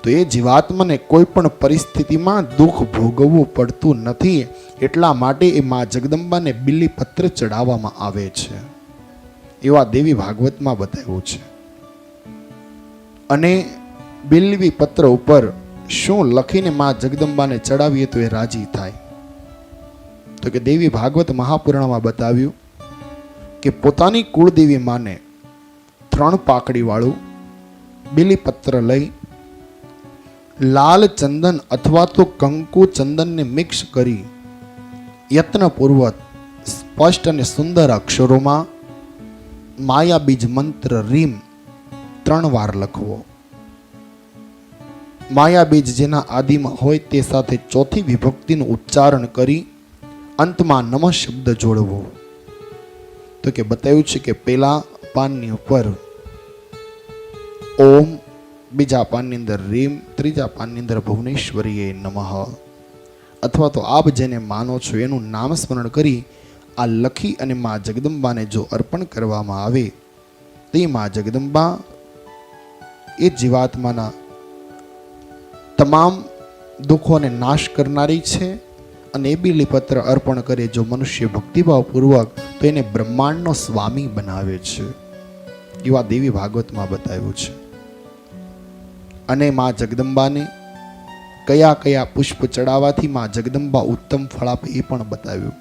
તો એ જીવાત્માને કોઈ પણ પરિસ્થિતિમાં દુઃખ ભોગવવું પડતું નથી. એટલા માટે એ માં જગદંબાને બિલ્વપત્ર ચડાવવામાં આવે છે, એવા દેવી ભાગવતમાં બતાવ્યું છે. અને બિલ્વી પત્ર ઉપર શું લખીને માં જગદંબાને ચડાવીએ તો એ રાજી થાય? તો કે દેવી ભાગવત મહાપુરાણમાં બતાવ્યું કે પોતાની કુળદેવી માને 3 પાકડી વાળું બિલીપત્ર લઈ લાલ ચંદન અથવા તો કંકુ ચંદનને મિક્સ કરી યત્નપૂર્વક સ્પષ્ટ અને સુંદર અક્ષરોમાં માયા બીજ મંત્ર રીમ 3 વાર લખવો. માયા બીજ જેના આદિમાં હોય તે સાથે ચોથી વિભક્તિનું ઉચ્ચારણ કરી અંતમાં નમઃ શબ્દ જોડવો. તો કે બતાવ્યું છે કે પેલા પાનની ઉપર ઓમ, બીજા પાનની અંદર રીમ, ત્રીજા પાનની અંદર ભુવનેશ્વરીએ નમઃ, અથવા તો આપ જેને માનો છો એનું નામ સ્મરણ કરી આ લખી અને માં જગદંબાને જો અર્પણ કરવામાં આવે તો એ માં જગદંબા એ જીવાત્માના તમામ દુઃખોને નાશ કરનારી છે. અને એ બિલીપત્ર અર્પણ કરે જો મનુષ્ય ભક્તિભાવપૂર્વક તો એને બ્રહ્માંડનો સ્વામી બનાવે છે, એવા દેવી ભાગવતમાં બતાવ્યું છે. અને માં જગદંબાને કયા કયા પુષ્પ ચડાવવાથી માં જગદંબા ઉત્તમ ફળ આપે એ પણ બતાવ્યું.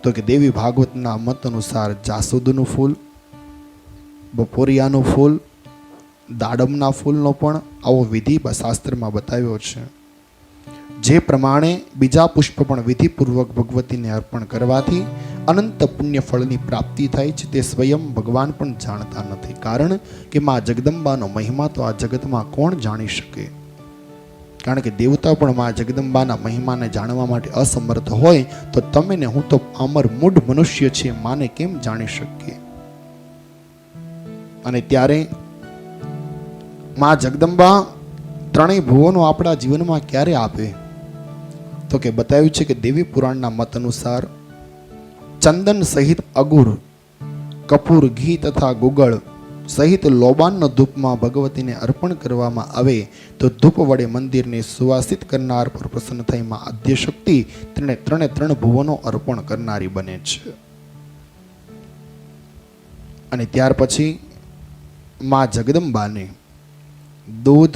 તો કે દેવી ભાગવતના મત અનુસાર જાસૂદનું ફૂલ, બપોરિયાનું ફૂલ, દાડમના ફૂલનો પણ આવો વિધિ શાસ્ત્રમાં બતાવ્યો છે. જે પ્રમાણે બીજા પુષ્પ પણ વિધિપૂર્વક ભગવતીને અર્પણ કરવાથી અનંત પુણ્ય ફળની પ્રાપ્તિ થાય છે તે સ્વયં ભગવાન પણ જાણતા નથી. કારણ કે માં જગદંબાનો મહિમા તો આ જગતમાં કોણ જાણી શકે? કારણ કે દેવતા પણ માં જગદંબાના મહિમાને જાણવા માટે અસમર્થ હોય તો તમે ને હું તો પામર મૂઢ મનુષ્ય છે, માને કેમ જાણી શકીએ? અને ત્યારે માં જગદંબા ત્રણેય ભુવનો આપણા જીવનમાં ક્યારે આપે? તો કે બતાવ્યું છે કે દેવી પુરાણના મત અનુસાર ચંદન સહિત અગુર, કપૂર, ઘી તથા ગુગળ સહિત લોબાનનો ધૂપમાં ભગવતીને અર્પણ કરવામાં આવે તો ધૂપ વડે મંદિરને સુવાસિત કરનાર પર પ્રસન્ન થઈ માં આદ્યશક્તિ ત્રણ ભુવનો અર્પણ કરનારી બને છે. અને ત્યાર પછી માં જગદંબાને દૂધ,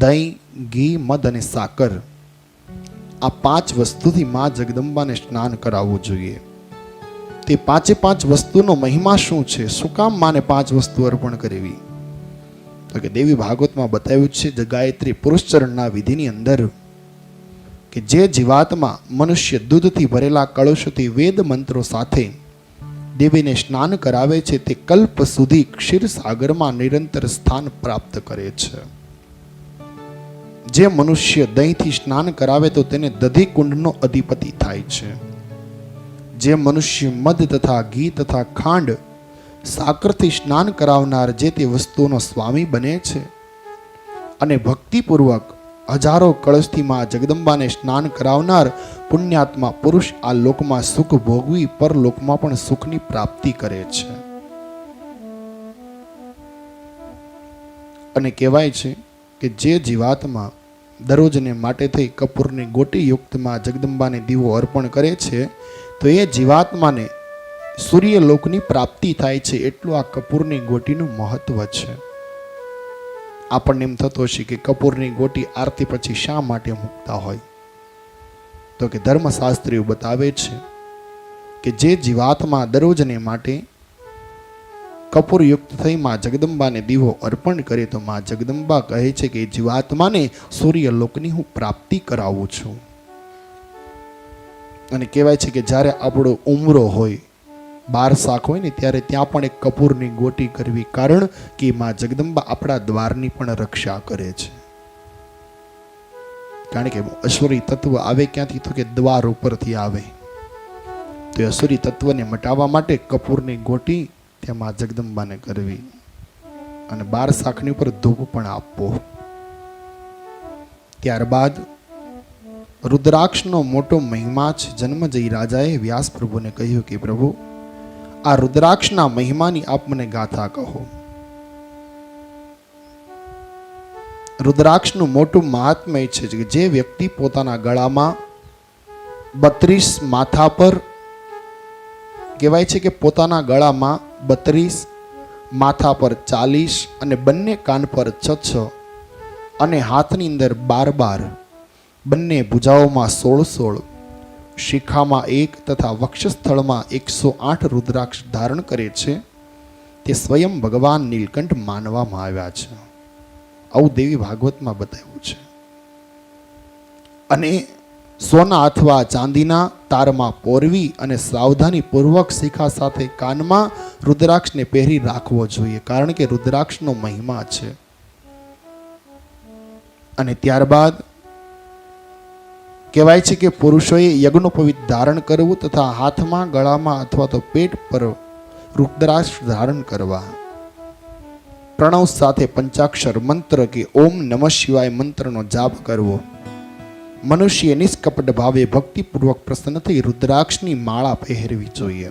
દહીં, ઘી, મધ અને સાકર આ 5 વસ્તુથી માં જગદંબાને સ્નાન કરાવવું જોઈએ. તે 5 વસ્તુનો મહિમા શું છે? શું કામ માને 5 વસ્તુ અર્પણ કરવી? તો કે દેવી ભાગવતમાં બતાવ્યું છે જે ગાયત્રી પુરુષ ચરણના વિધિની અંદર કે જે જીવાત્મા મનુષ્ય દૂધથી ભરેલા કળશથી વેદ મંત્રો સાથે દેવીને સ્નાન કરાવે છે તે કલ્પ સુધી ક્ષીરસાગરમાં નિરંતર સ્થાન પ્રાપ્ત કરે છે. જે મનુષ્ય દહીંથી સ્નાન કરાવે તો તેને દધી કુંડનો અધિપતિ થાય છે. જે મનુષ્ય મધ તથા ઘી તથા ખાંડ સાકરથી સ્નાન કરાવનાર જે તે વસ્તુઓનો સ્વામી બને છે. અને ભક્તિપૂર્વક હજારો કળશથી માં જગદંબાને સ્નાન કરાવનાર પુણ્યાત્મા પુરુષ આ લોકમાં સુખ ભોગવી પરલોકમાં પણ સુખની પ્રાપ્તિ કરે છે. અને કહેવાય છે કે જે જીવાત્મા દરરોજને માટે થઈ કપૂરની ગોટી યુક્તમાં જગદંબાને દીવો અર્પણ કરે છે તો એ જીવાત્માને સૂર્યલોકની પ્રાપ્તિ થાય છે. એટલું આ કપૂરની ગોટીનું મહત્વ છે. આપણને એમ થતું હશે કે કપૂરની ગોટી આરતી પછી શા માટે મૂકતા હોય? તો કે ધર્મશાસ્ત્રીઓ બતાવે છે કે જે જીવાત્મા દરરોજને માટે કપૂરયુક્ત થઈ માં જગદંબાને દીવો અર્પણ કરે તો માં જગદંબા કહે છે કે જીવાત્માને સૂર્યલોકની હું પ્રાપ્તિ કરાવું છું. અને કહેવાય છે કે જ્યારે આપણો ઉમરો હોય, બાર શાખ હોય ને ત્યારે ત્યાં પણ એક કપૂરની ગોટી કરવી, કારણ કે માં જગદંબા આપણા દ્વારની પણ રક્ષા કરે છે. કારણ કે અસુરી તત્વ આવે ક્યાંથી? તો કે દ્વાર ઉપરથી આવે. તો અસુરી તત્વને મટાવવા માટે કપૂરની ગોટી ત્યાં માં જગદંબાને કરવી અને 12 શાખની ઉપર ધૂપ પણ આપવો. ત્યારબાદ રુદ્રાક્ષનો મોટો મહિમા છે. જન્મજય રાજાએ વ્યાસ પ્રભુને કહ્યું કે પ્રભુ, આ રુદ્રાક્ષના મહિમાની આપ મને ગાથા કહો. રુદ્રાક્ષનું મોટું મહાત્મ્ય છે કે જે વ્યક્તિ પોતાના ગળામાં 32 માથા પર કહેવાય છે કે પોતાના ગળામાં 32, માથા પર 40 અને બંને કાન પર 6 અને હાથની અંદર 12, બંને ભુજાઓમાં 16, શિખામાં 1 તથા વક્ષસ્થળમાં 108 રુદ્રાક્ષ ધારણ કરે છે તે સ્વયં ભગવાન નીલકંઠ માનવામાં આવ્યા છે. આવું દેવી ભાગવતમાં બતાવ્યું છે. અને સોના અથવા ચાંદીના તારમાં પોરવી અને સાવધાની પૂર્વક શિખા સાથે કાનમાં રુદ્રાક્ષને પહેરી રાખવો જોઈએ, કારણ કે રુદ્રાક્ષનો મહિમા છે. અને ત્યારબાદ કહેવાય છે કે પુરુષોએ યજ્ઞોપવિત ધારણ કરવું તથા હાથમાં, ગળામાં અથવા તો પેટ પર રુદ્રાક્ષ ધારણ કરવા. પ્રણવ સાથે પંચાક્ષર મંત્ર કે ઓમ નમઃ શિવાય મંત્રનો જાપ કરવો. મનુષ્ય નિષ્કપટ ભાવે ભક્તિપૂર્વક પ્રસન્ન થઈ રુદ્રાક્ષની માળા પહેરવી જોઈએ,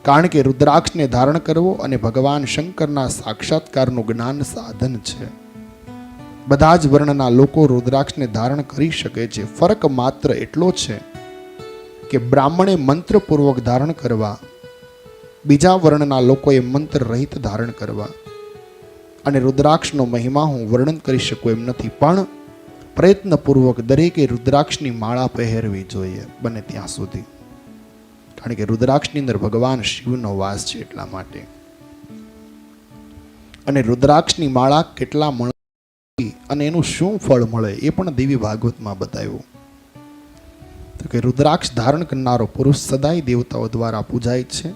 કારણ કે રુદ્રાક્ષને ધારણ કરવો અને ભગવાન શંકરના સાક્ષાત્કારનું જ્ઞાન સાધન છે. બધા જ વર્ણના લોકો રુદ્રાક્ષને ધારણ કરી શકે છે. ફરક માત્ર એટલો છે કે બ્રાહ્મણે મંત્રપૂર્વક ધારણ કરવા, બીજા વર્ણના લોકોએ મંત્ર રહિત ધારણ કરવા. અને રુદ્રાક્ષનો મહિમા હું વર્ણન કરી શકું એમ નથી, પણ પ્રયત્નપૂર્વક દરેકે રુદ્રાક્ષની માળા પહેરવી જોઈએ બને ત્યાં સુધી, કારણ કે રુદ્રાક્ષની અંદર ભગવાન શિવનો વાસ છે એટલા માટે. અને રુદ્રાક્ષની માળા કેટલા મળે અને એનું શું ફળ મળે એ પણ દેવી ભાગવતમાં બતાવ્યું. તો કે રુદ્રાક્ષ ધારણ કરનારો પુરુષ સદાય દેવતાઓ દ્વારા પૂજાય છે.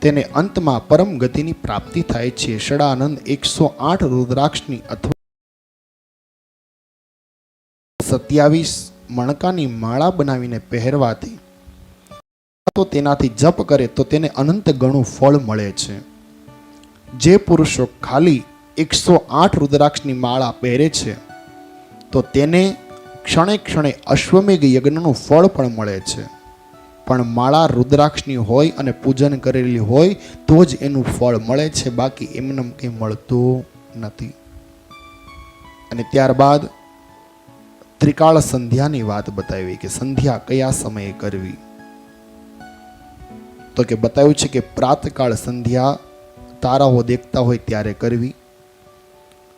તેને અંતમાં પરમ ગતિની પ્રાપ્તિ થાય છે. ષડાનંદ 108 રુદ્રાક્ષની અથવા 27 મણકાની માળા બનાવીને પહેરવાથી તો તેનાથી જપ કરે તો તેને અનંત ગણું ફળ મળે છે. જે પુરુષો ખાલી 108 રુદ્રાક્ષની માળા પહેરે છે તો તેને ક્ષણે ક્ષણે અશ્વમેઘ યજ્ઞનું ફળ પણ મળે છે. પણ માળા રુદ્રાક્ષની હોય અને પૂજન કરેલી હોય તો જ એનું ફળ મળે છે, બાકી એમને કંઈ મળતું નથી. અને ત્યારબાદ ત્રિકાળ સંધ્યાની વાત બતાવી કે સંધ્યા કયા સમયે કરવી. તો કે બતાવ્યું છે કે પ્રાતકાળ સંધ્યા તારાઓ દેખતા હોય ત્યારે કરવી.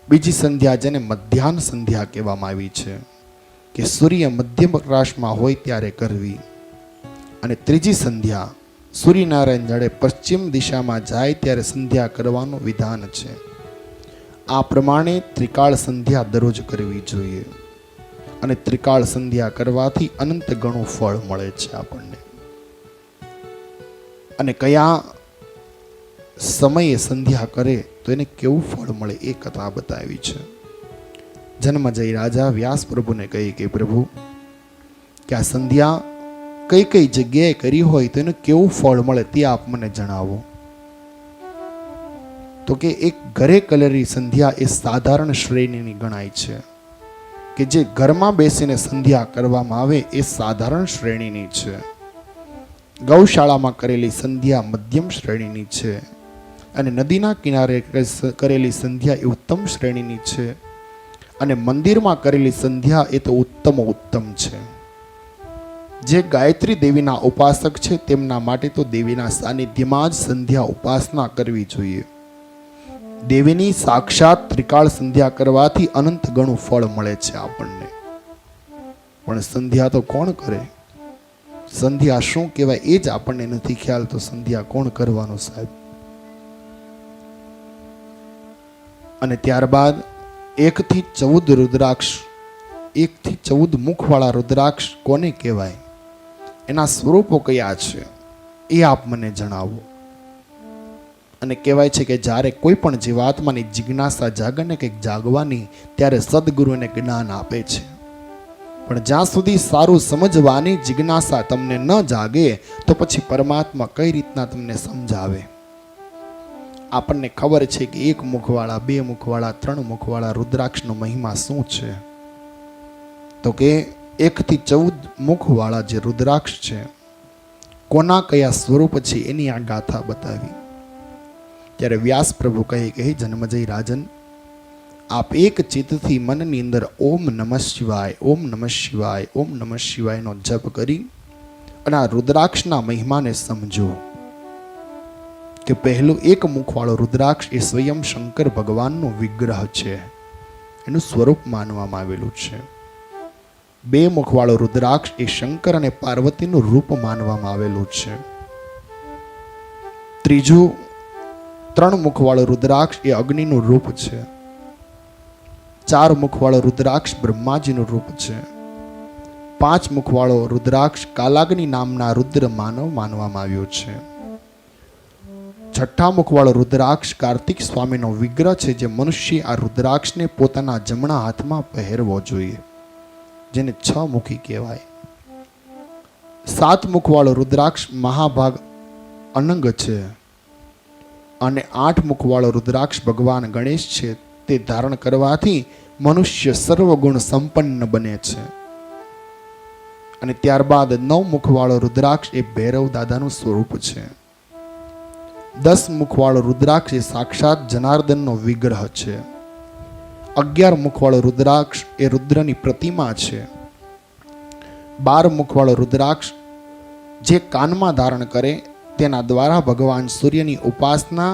બીજી સંધ્યા જેને મધ્યાહન સંધ્યા કહેવામાં આવી છે કે સૂર્ય મધ્યમ પ્રકાશમાં હોય ત્યારે કરવી. અને ત્રીજી સંધ્યા સૂર્યનારાયણ જાડે પશ્ચિમ દિશામાં જાય ત્યારે સંધ્યા કરવાનું વિધાન છે. આ પ્રમાણે ત્રિકાળ સંધ્યા દરરોજ કરવી જોઈએ. અને ત્રિકાળ સંધ્યા કરવાથી અનંત ગણું ફળ મળે છે આપણને. અને કયા સમયે સંધ્યા કરે તો એને કેવું ફળ મળે એ કથા બતાવી છે. જન્મજય રાજા વ્યાસ પ્રભુને કહી કે પ્રભુ કે આ સંધ્યા કઈ કઈ જગ્યાએ કરી હોય તો એનું કેવું ફળ મળે તે આપ મને જણાવો. તો કે એક ઘરે કરેલી સંધ્યા એ સાધારણ શ્રેણીની ગણાય છે, કે જે ઘરમાં બેસીને સંધ્યા કરવામાં આવે એ સાધારણ શ્રેણીની છે. ગૌશાળામાં કરેલી સંધ્યા મધ્યમ શ્રેણીની છે, અને નદીના કિનારે કરેલી સંધ્યા એ ઉત્તમ શ્રેણીની છે, અને મંદિરમાં કરેલી સંધ્યા એ તો ઉત્તમ છે. જે ગાયત્રી દેવીના ઉપાસક છે તેમના માટે તો દેવીના સાનિધ્યમાં જ સંધ્યા ઉપાસના કરવી જોઈએ. દેવીની સાક્ષાત ત્રિકાળ સંધ્યા કરવાથી અનંત ગણું ફળ મળે છે આપણને. પણ સંધ્યા તો કોણ કરે? સંધ્યા શું કહેવાય એ જ આપણને નથી ખ્યાલ, તો સંધ્યા કોણ કરવાનું સાહેબ? અને ત્યારબાદ 1 થી 14 રુદ્રાક્ષ, 1 થી 14 મુખવાળા રુદ્રાક્ષ કોને કહેવાય, એના સ્વરૂપો કયા છે એ આપ મને જણાવો. અને કહેવાય છે કે જ્યારે કોઈ પણ જીવાત્માની જિજ્ઞાસા જાગે ને કંઈક જાગવાની, ત્યારે સદગુરુ એને જ્ઞાન આપે છે. પણ જ્યાં સુધી સારું સમજવાની જિજ્ઞાસા તમને ન જાગે તો પછી પરમાત્મા કઈ રીતના તમને સમજાવે? આપણને ખબર છે કે 1 મુખવાળા, 2 મુખવાળા, 3 મુખવાળા રુદ્રાક્ષનો મહિમા શું છે. તો કે 1 થી 14 મુખવાળા જે રુદ્રાક્ષ છે કોના કયા સ્વરૂપ છે એની આ ગાથા બતાવી. ત્યારે વ્યાસ પ્રભુ કહે કે હે જન્મજય રાજન, આપ એક ચિત્તથી મનની અંદર ઓમ નમઃ શિવાય, ઓમ નમઃ શિવાય, ઓમ નમઃ શિવાયનો જપ કરી અને આ રુદ્રાક્ષના મહિમાને સમજો. કે પહેલું 1 મુખવાળો રુદ્રાક્ષ એ સ્વયં શંકર ભગવાનનો વિગ્રહ છે, એનું સ્વરૂપ માનવામાં આવેલું છે. 2 મુખવાળો રુદ્રાક્ષ એ શંકર અને પાર્વતીનું રૂપ માનવામાં આવેલું છે. ત્રીજું 3 મુખવાળો રુદ્રાક્ષ એ અગ્નિનું રૂપ છે. 4 મુખવાળો રુદ્રાક્ષ બ્રહ્માજીનું રૂપ છે. 5 મુખવાળો રુદ્રાક્ષ કાલાગ્નિ નામના રુદ્ર માનવ માનવામાં આવ્યો છે. 6 મુખવાળો રુદ્રાક્ષ કાર્તિક સ્વામીનો વિગ્રહ છે, જે મનુષ્ય આ રુદ્રાક્ષને પોતાના જમણા હાથમાં પહેરવો જોઈએ, જેને 6 મુખી કહેવાય. 7 મુખવાળો રુદ્રાક્ષ મહાભાગ અનંગ છે. અને 8 મુખવાળો રુદ્રાક્ષ ભગવાન ગણેશ છે, તે ધારણ કરવાથી મનુષ્ય સર્વગુણ સંપન્ન બને છે. અને ત્યારબાદ 9 મુખવાળો રુદ્રાક્ષ એ ભૈરવ દાદાનું સ્વરૂપ છે. 10 મુખવાળો રુદ્રાક્ષ એ સાક્ષાત જનાર્દનનો વિગ્રહ છે. 11 મુખવાળો રુદ્રાક્ષ એ રુદ્રની પ્રતિમા છે. 12 મુખવાળો રુદ્રાક્ષ જે કાનમાં ધારણ કરે તેના દ્વારા ભગવાન સૂર્યની ઉપાસના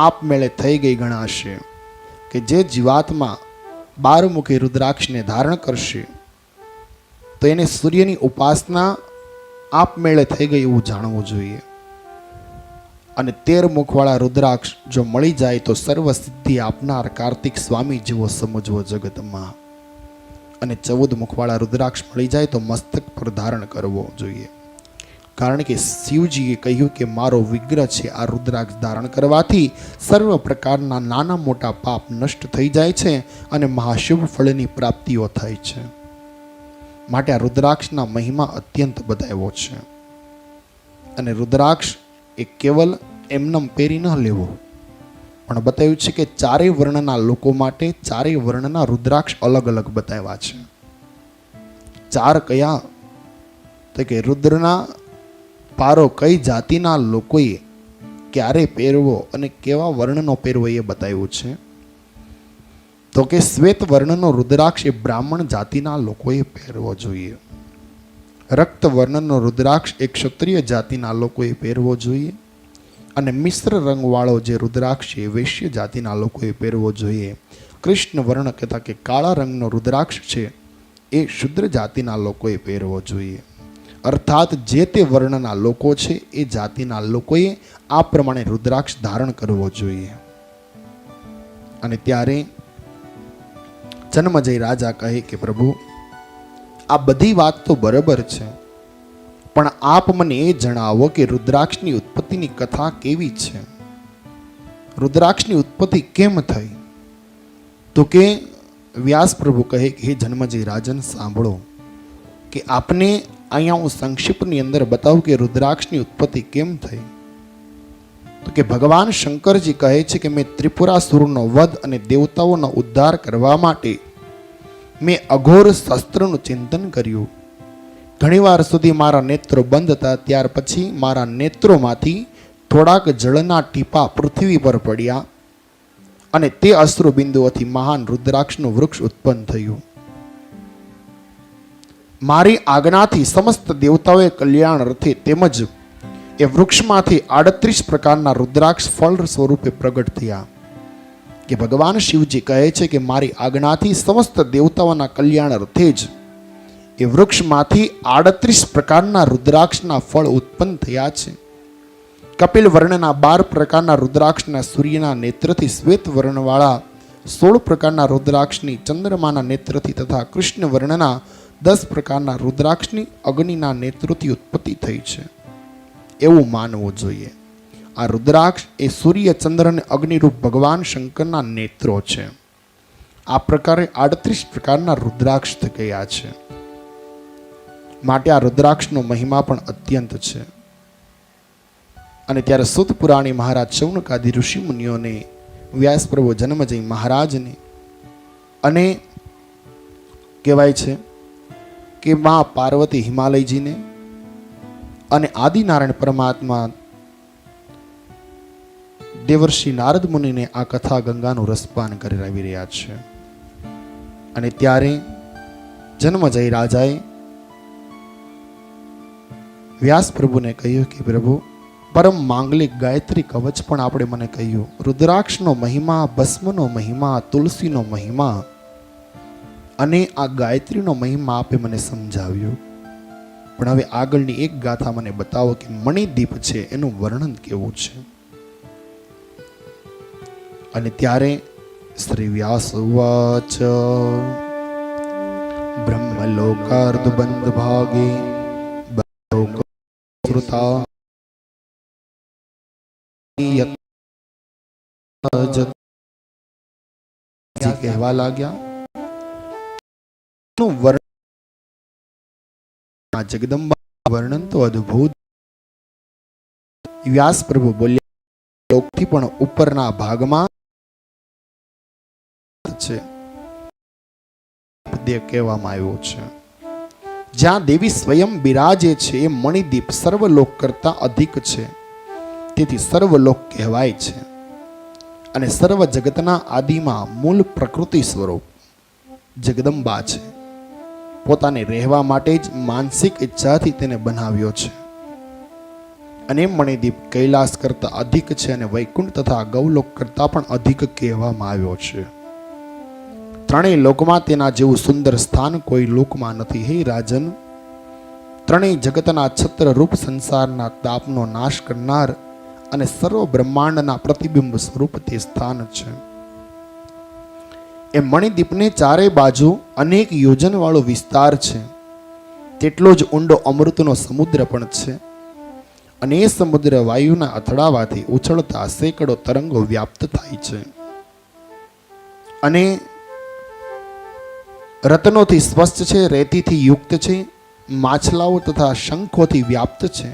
આપમેળે થઈ ગઈ ગણાશે. કે જે જીવાત્મા 12 મુખી રુદ્રાક્ષને ધારણ કરશે તો એને સૂર્યની ઉપાસના આપમેળે થઈ ગઈ એવું જાણવું જોઈએ. અને 13 મુખવાળા રુદ્રાક્ષ જો મળી જાય તો સર્વ સિદ્ધિ આપનાર કાર્તિક સ્વામી જેવો સમજવો જગતમાં. અને 14 મુખવાળા રુદ્રાક્ષ મળી જાય તો મસ્તક પર ધારણ કરવો જોઈએ, કારણ કે શિવજીએ કહ્યું કે મારો વિગ્રહ છે. આ રુદ્રાક્ષ ધારણ કરવાથી સર્વ પ્રકારના નાના મોટા પાપ નષ્ટ થઈ જાય છે અને મહાશુભ ફળની પ્રાપ્તિઓ થાય છે. માટે આ રુદ્રાક્ષના મહિમા અત્યંત બતાવ્યો છે. અને રુદ્રાક્ષ એ કેવલ એમનેમ પહેરી ન લેવો, પણ બતાવ્યું છે કે 4 વર્ણના લોકો માટે 4 વર્ણના રુદ્રાક્ષ અલગ અલગ બતાવ્યા છે. 4 કયા? તો કે રુદ્રના પારો કઈ જાતિના લોકોએ ક્યારે પહેરવો અને કેવા વર્ણનો પહેરવો એ બતાવ્યું છે. તો કે શ્વેત વર્ણનો રુદ્રાક્ષ એ બ્રાહ્મણ જાતિના લોકોએ પહેરવો જોઈએ. રક્ત વર્ણનો રુદ્રાક્ષ એ ક્ષત્રિય જાતિના લોકોએ પહેરવો જોઈએ. અને મિશ્ર રંગવાળો જે રુદ્રાક્ષ છે એ વૈશ્ય જાતિના લોકોએ પહેરવો જોઈએ. કૃષ્ણ વર્ણ કહેતા કે કાળા રંગનો રુદ્રાક્ષ છે એ શુદ્ર જાતિના લોકોએ પહેરવો જોઈએ. અર્થાત જે તે વર્ણના લોકો છે એ જાતિના લોકોએ આ પ્રમાણે રુદ્રાક્ષ ધારણ કરવો જોઈએ. અને ત્યારે જન્મજય રાજા કહે કે પ્રભુ, આ બધી વાત તો બરાબર છે, પણ આપ મને એ જણાવો કે રુદ્રાક્ષની ઉત્પત્તિની કથા કેવી છે? રુદ્રાક્ષની ઉત્પત્તિ કેમ થઈ? તો કે વ્યાસ પ્રભુ કહે કે હે જન્મજય રાજન, સાંભળો કે આપને અહીંયા હું સંક્ષિપ્તની અંદર બતાવું કે રુદ્રાક્ષની ઉત્પત્તિ કેમ થઈ. તો કે ભગવાન શંકરજી કહે છે કે મેં ત્રિપુરાસુરનો વધ અને દેવતાઓનો ઉદ્ધાર કરવા માટે મેં અઘોર શસ્ત્રનું ચિંતન કર્યું. ઘણીવાર સુધી મારા નેત્રો બંધ હતા. ત્યાર પછી મારા નેત્રોમાંથી થોડાક જળના ટીપા પૃથ્વી પર પડ્યા અને તે અશ્રુ બિંદુઓથી મહાન રુદ્રાક્ષનું વૃક્ષ ઉત્પન્ન થયું. મારી આજ્ઞાથી સમસ્ત દેવતાઓએ કલ્યાણ અર્થે તેમજ એ વૃક્ષમાંથી 38 પ્રકારના રુદ્રાક્ષ ફળ સ્વરૂપે પ્રગટ થયા. કે ભગવાન શિવજી કહે છે કે મારી આજ્ઞાથી સમસ્ત દેવતાઓના કલ્યાણ અર્થે જ એ વૃક્ષમાંથી 38 પ્રકારના રુદ્રાક્ષના ફળ ઉત્પન્ન થયા છે. કપિલ વર્ણના 12 પ્રકારના રુદ્રાક્ષના સૂર્યના નેત્રથી, શ્વેત વર્ણવાળા 16 પ્રકારના રુદ્રાક્ષની ચંદ્રમાના નેત્રથી તથા કૃષ્ણ વર્ણના 10 પ્રકારના રુદ્રાક્ષની અગ્નિના નેત્રોથી ઉત્પત્તિ થઈ છે એવું માનવું જોઈએ. આ રુદ્રાક્ષ એ સૂર્ય, ચંદ્ર અને અગ્નિરૂપ ભગવાન શંકરના નેત્રો છે. આ પ્રકારે 38 પ્રકારના રુદ્રાક્ષ ગયા છે. માટે આ રુદ્રાક્ષનો મહિમા પણ અત્યંત છે. અને ત્યારે સુત પુરાણી મહારાજ શૌનકાદિ ઋષિ મુનિઓને, વ્યાસ પ્રભુ જન્મજય મહારાજને અને કહેવાય છે કે મા પાર્વતી હિમાલયજીને અને આદિનારાયણ પરમાત્મા દેવર્ષિ નારદ મુનિને આ કથા ગંગાનું રસપાન કરાવી રહ્યા છે. અને ત્યારે જન્મજય રાજાએ વ્યાસ પ્રભુને કહ્યું કે પ્રભુ, પરમ માંગલિક ગાયત્રી કવચ પણ આપણે મને કહ્યું, રુદ્રાક્ષનો મહિમા, ભસ્મનો મહિમા, તુલસીનો મહિમા અને આ ગાયત્રીનો મહિમા આપે મને સમજાવ્યું. પણ હવે આગળની એક ગાથા મને બતાવો કે મણિદીપ છે એનું વર્ણન કેવું છે. અને ત્યારે શ્રી વ્યાસ ઉવાચ બ્રહ્મલોકાર્ધ બંધ ભાગે કહેવા લાગ્યા જગદંબા વર્ણન તો અદ્ભુત. વ્યાસ પ્રભુ બોલ્યા, લોકથી પણ ઉપરના ભાગમાં છે કહેવામાં આવ્યો છે. જ્યાં દેવી સ્વયં બિરાજે છે એ મણિદીપ સર્વલોક કરતા અધિક છે. તેથી સર્વલોક કહેવાય છે. અને સર્વ જગતના આદિમાં મૂળ પ્રકૃતિ સ્વરૂપ જગદંબા છે. પોતાને રહેવા માટે જ માનસિક ઈચ્છાથી તેને બનાવ્યો છે. અને મણિદીપ કૈલાસ કરતા અધિક છે અને વૈકુંઠ તથા ગૌલોક કરતા પણ અધિક કહેવામાં આવ્યો છે. ત્રણેય લોકમાં તેના જેવું સુંદર સ્થાન કોઈ લોકમાં નથી. હે રાજન, ત્રણેય જગતના છત્ર રૂપ સંસારના તાપનો નાશ કરનાર અને સર્વ બ્રહ્માંડના પ્રતિબિંબ સ્વરૂપ તે સ્થાન છે. એ મણિદીપને ચારે બાજુ અનેક યોજન વાળો વિસ્તાર છે. તેટલો જ ઊંડો અમૃતનો સમુદ્ર પણ છે. અને એ સમુદ્ર વાયુના અથડાવાથી ઉછળતા સેંકડો તરંગો વ્યાપ્ત થાય છે. અને રત્નોથી સ્વચ્છ છે, રેતીથી યુક્ત છે, માછલાઓ તથા શંખોથી વ્યાપ્ત છે.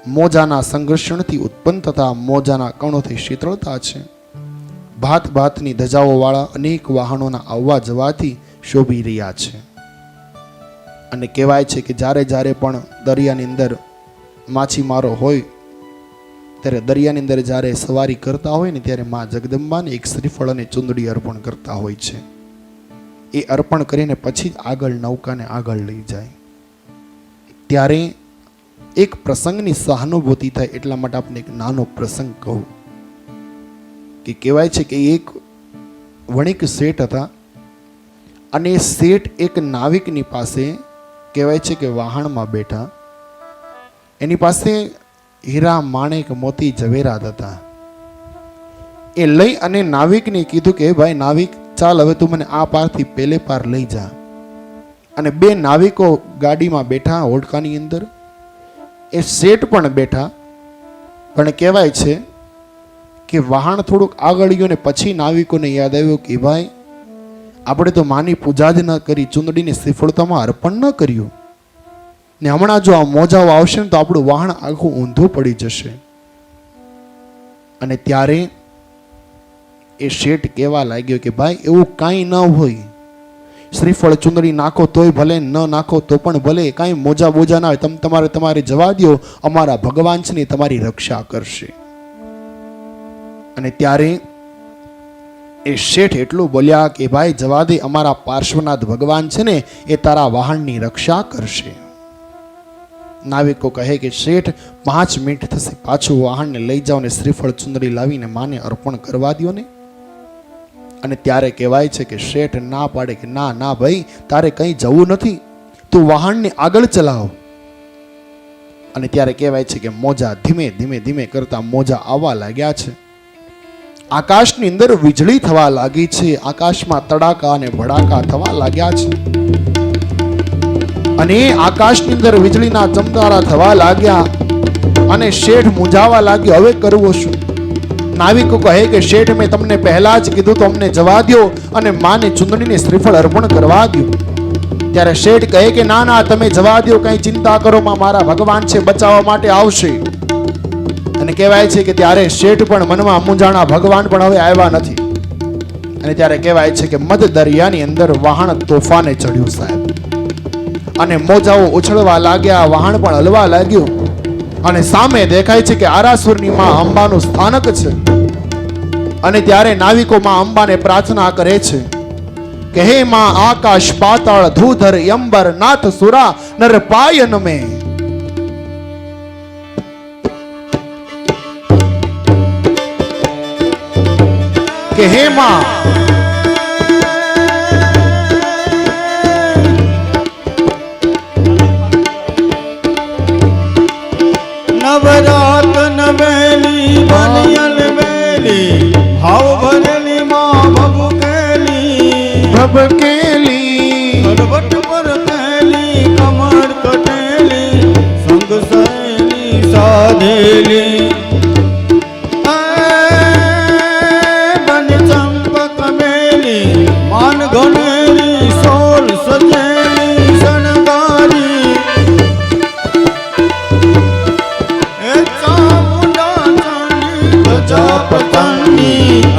મોજાના સંઘર્ષણથી ઉત્પન્ન થતા મોજાના કણોથી શીતળતા છે. ભાત ભાતની ધજાઓ વાળા અનેક વાહનોના આવવા જવાથી શોભી રહ્યા છે. અને કહેવાય છે કે જ્યારે જ્યારે પણ દરિયાની અંદર માછીમારો હોય ત્યારે દરિયાની અંદર જ્યારે સવારી કરતા હોય ને ત્યારે માં જગદંબાને એક શ્રીફળ અને ચુંદડી અર્પણ કરતા હોય છે. એ અર્પણ કરીને પછી જ આગળ નૌકાને આગળ લઈ જાય. ત્યારે એક પ્રસંગની સહાનુભૂતિ થાય એટલા માટે આપણે એક નાનો પ્રસંગ કહું કે કહેવાય છે કે એક વણિક શેઠ હતા અને શેઠ એક નાવિકની પાસે કહેવાય છે કે વહાણમાં બેઠા. એની પાસે હીરા માણેક મોતી જવેરાત હતા. એ લઈ અને નાવિકને કીધું કે ભાઈ નાવિક, ચાલ હવે તું મને આ પારથી પેલે પાર લઈ જા. અને બે નાવિકો ગાડીમાં બેઠા હોડકાની અંદર. એ શેઠ પણ બેઠા. પણ કહેવાય છે કે વહાણ થોડુંક આગળ ગયું ને પછી નાવિકોને યાદ આવ્યું કે ભાઈ આપણે તો માની પૂજા જ ન કરી, ચુંદડીની શ્રીફળતામાં અર્પણ ન કર્યું ને હમણાં જો આ મોજાઓ આવશે ને તો આપણું વાહન આખું ઊંધું પડી જશે. અને ત્યારે એ શેઠ કહેવા લાગ્યો કે ભાઈ એવું કાંઈ ન હોય, શ્રીફળ ચુંદડી નાખો તોય ભલે, ન નાખો તો પણ ભલે, કાંઈ મોજા બોજા ના હોય, તમારે જવા દો, અમારા ભગવાન છે ને તમારી રક્ષા કરશે. અને ત્યારે એ શેઠ એટલું બોલ્યા કે ભાઈ જવા દે, અમારા પાર્શ્વનાથ ભગવાન છે ને એ તારા વાહનની રક્ષા કરશે. નાવિકો કહે કે શેઠ 5 મિનિટ થશે, પાછું વાહનને લઈ જાઓ ને શ્રીફળ ચુંદડી લાવીને માને અર્પણ કરવા દો ને. અને ત્યારે કહેવાય છે કે શેઠ ના પાડે કે ના ના ભાઈ, તારે કંઈ જવું નથી, તું વાહનને આગળ ચલાવ. અને ત્યારે કહેવાય છે કે મોજા ધીમે ધીમે ધીમે કરતા મોજા આવવા લાગ્યા છે. આકાશની અંદર વીજળી થવા લાગી છે, આકાશમાં તડાકા અને ભડાકા થવા લાગ્યા છે. અને આકાશની અંદર વીજળીના ચમકારા થવા લાગ્યા અને શેઠ મૂંઝાવા લાગ્યો, હવે કરવું શું? નાવિકો કહે કે શેઠ, મેં તમને પહેલા જ કીધું તો અમને જવા દો અને માને ચુંદડીને શ્રીફળ અર્પણ કરવા દો. ત્યારે શેઠ કહે કે ના ના, તમે જવા દો, કઈ ચિંતા કરો માં, મારા ભગવાન છે, બચાવવા માટે આવશે. અને કહેવાય છે કે ત્યારે શેઠ પણ મનમાં મૂંઝાણા, ભગવાન પણ હવે આવ્યા નથી. અને ત્યારે કહેવાય છે કે મધ દરિયાની અંદર વહાણ તોફાને ચડ્યું સાહેબ. અને મોજાઓ ઉછળવા લાગ્યા, વહાણ પણ હલવા લાગ્યું. અને સામે દેખાય છે કે આરાસુરની માં અંબાનું સ્થાનક છે. અને ત્યારે નાવિકો માં અંબાને પ્રાર્થના કરે છે કે હે માં આકાશ પાતાળ ધૂધર યંબર નાથ સુરા નર પાયન મે. કે હે માં નવરાત નવેલી બનિયલ વેલી, ભાવ ભરેલી માં ભબકેલી, કરવટ પર કેલી, કમર કટેલી, સંગ સહેલી સાધેલી. બન ચંપક મેલી, માન ઘનેરી, સોલ સજેલી શણગારી.